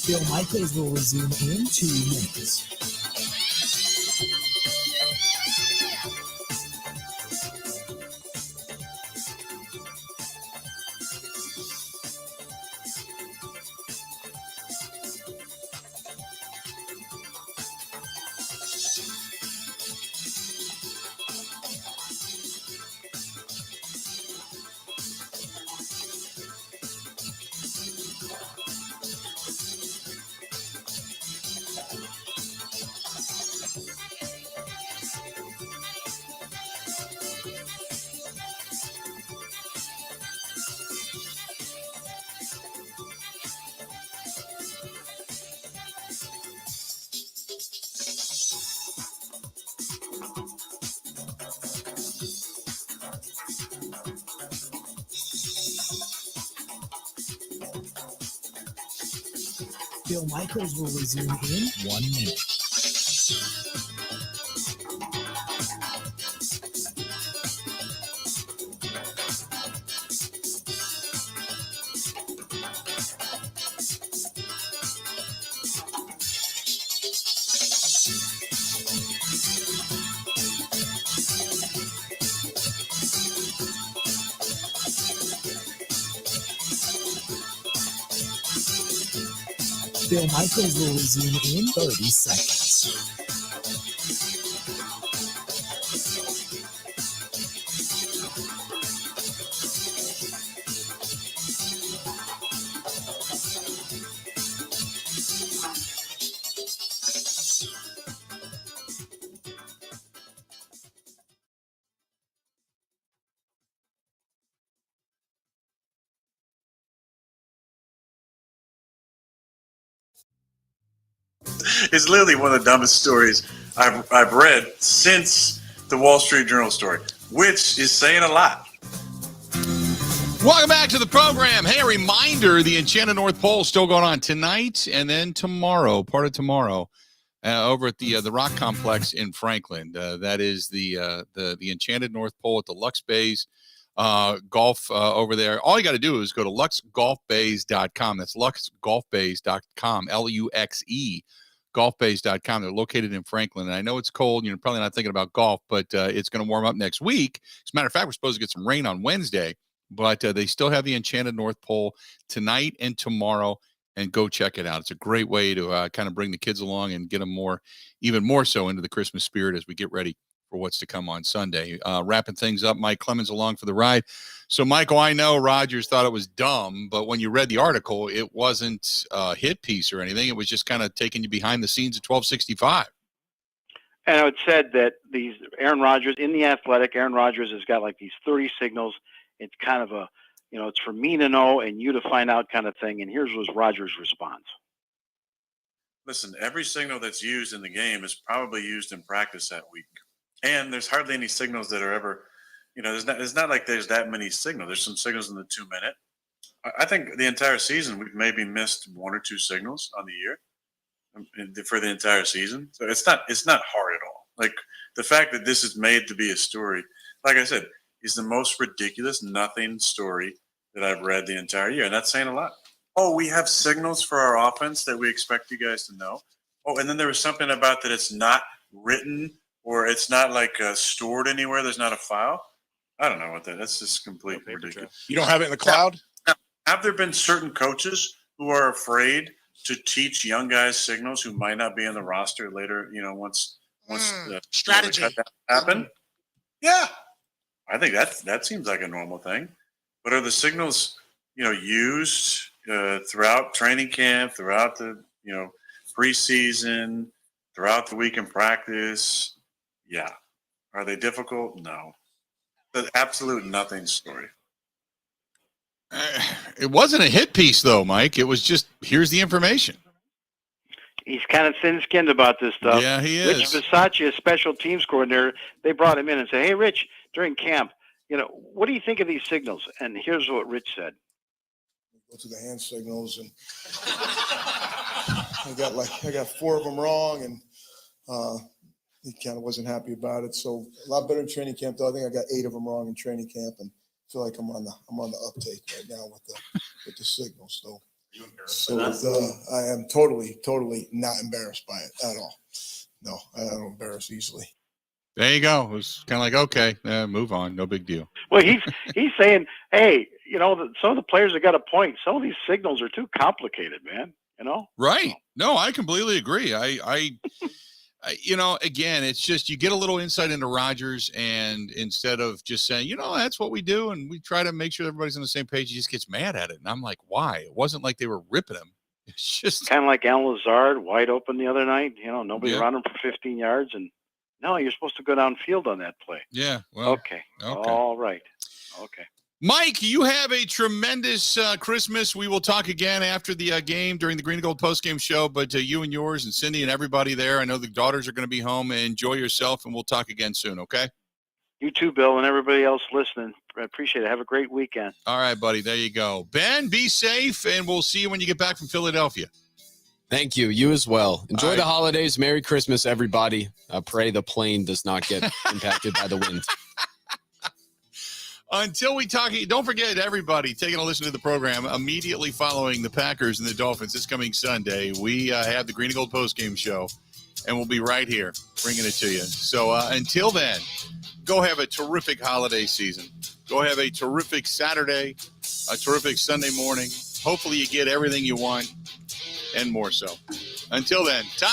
Bill Michaels will resume in 2 minutes. Bill Michaels will resume in 1 minute. Bill Michaels will resume in 30 seconds. It's literally one of the dumbest stories I've read since the Wall Street Journal story, which is saying a lot. Welcome back to the program. Hey, a reminder, the Enchanted North Pole is still going on tonight and then tomorrow, part of tomorrow, over at the Rock Complex in Franklin. That is the Enchanted North Pole at the Lux Bays golf over there. All you got to do is go to luxgolfbays.com. That's luxgolfbays.com, Luxe. golfbays.com. They're located in Franklin. And I know it's cold. You're probably not thinking about golf, but it's going to warm up next week. As a matter of fact, we're supposed to get some rain on Wednesday, but they still have the Enchanted North Pole tonight and tomorrow, and go check it out. It's a great way to kind of bring the kids along and get them even more so into the Christmas spirit as we get ready for what's to come on Sunday. Wrapping things up, Mike Clemens along for the ride. So, Michael, I know Rogers thought it was dumb, but when you read the article, it wasn't a hit piece or anything. It was just kind of taking you behind the scenes at 1265. And it said that these Aaron Rodgers, in The Athletic, Aaron Rodgers has got like these 30 signals. It's kind of a, it's for me to know and you to find out kind of thing. And here's was Rodgers' response. Listen, every signal that's used in the game is probably used in practice that week. And there's hardly any signals that are ever, it's not like there's that many signals. There's some signals in the 2 minute. I think the entire season we've maybe missed 1 or 2 signals on the year for the entire season. So it's not hard at all. Like the fact that this is made to be a story, like I said, is the most ridiculous nothing story that I've read the entire year. And that's saying a lot. Oh, we have signals for our offense that we expect you guys to know. Oh, and then there was something about that it's not written or it's not like stored anywhere. There's not a file. I don't know what that. That's just completely ridiculous. You don't have it in the cloud? Have there been certain coaches who are afraid to teach young guys signals who might not be in the roster later? Once the strategy happen. Yeah, I think that seems like a normal thing. But are the signals used throughout training camp, throughout the preseason, throughout the week in practice? Yeah. Are they difficult? No. The absolute nothing story. It wasn't a hit piece, though, Mike. It was just, here's the information. He's kind of thin-skinned about this stuff. Yeah, he is. Rich Bisaccia, a special teams coordinator, they brought him in and said, hey, Rich, during camp, what do you think of these signals? And here's what Rich said. Go to the hand signals, and I got 4 of them wrong, and he kind of wasn't happy about it. So a lot better in training camp, though. I think I got 8 of them wrong in training camp, and I feel like I'm on the uptake right now with the signals. So I am totally not embarrassed by it at all. No, I don't embarrass easily. There you go. It was kind of like, okay, move on. No big deal. Well, he's saying, hey, some of the players have got a point. Some of these signals are too complicated, man. Right. No, I completely agree. I again, it's just you get a little insight into Rodgers, and instead of just saying, that's what we do, and we try to make sure everybody's on the same page, he just gets mad at it. And I'm like, why? It wasn't like they were ripping him. It's just kind of like Alan Lazard, wide open the other night. Nobody around him for 15 yards, and no, you're supposed to go downfield on that play. Yeah. Well. Okay. All right. Okay. Mike, you have a tremendous Christmas. We will talk again after the game during the Green and Gold postgame show. But you and yours and Cindy and everybody there, I know the daughters are going to be home. Enjoy yourself, and we'll talk again soon, okay? You too, Bill, and everybody else listening. I appreciate it. Have a great weekend. All right, buddy. There you go. Ben, be safe, and we'll see you when you get back from Philadelphia. Thank you. You as well. Enjoy the holidays. Merry Christmas, everybody. Pray the plane does not get impacted by the wind. Until we talk, don't forget, everybody, taking a listen to the program immediately following the Packers and the Dolphins this coming Sunday. We have the Green and Gold postgame show, and we'll be right here bringing it to you. So until then, go have a terrific holiday season. Go have a terrific Saturday, a terrific Sunday morning. Hopefully you get everything you want and more so. Until then, top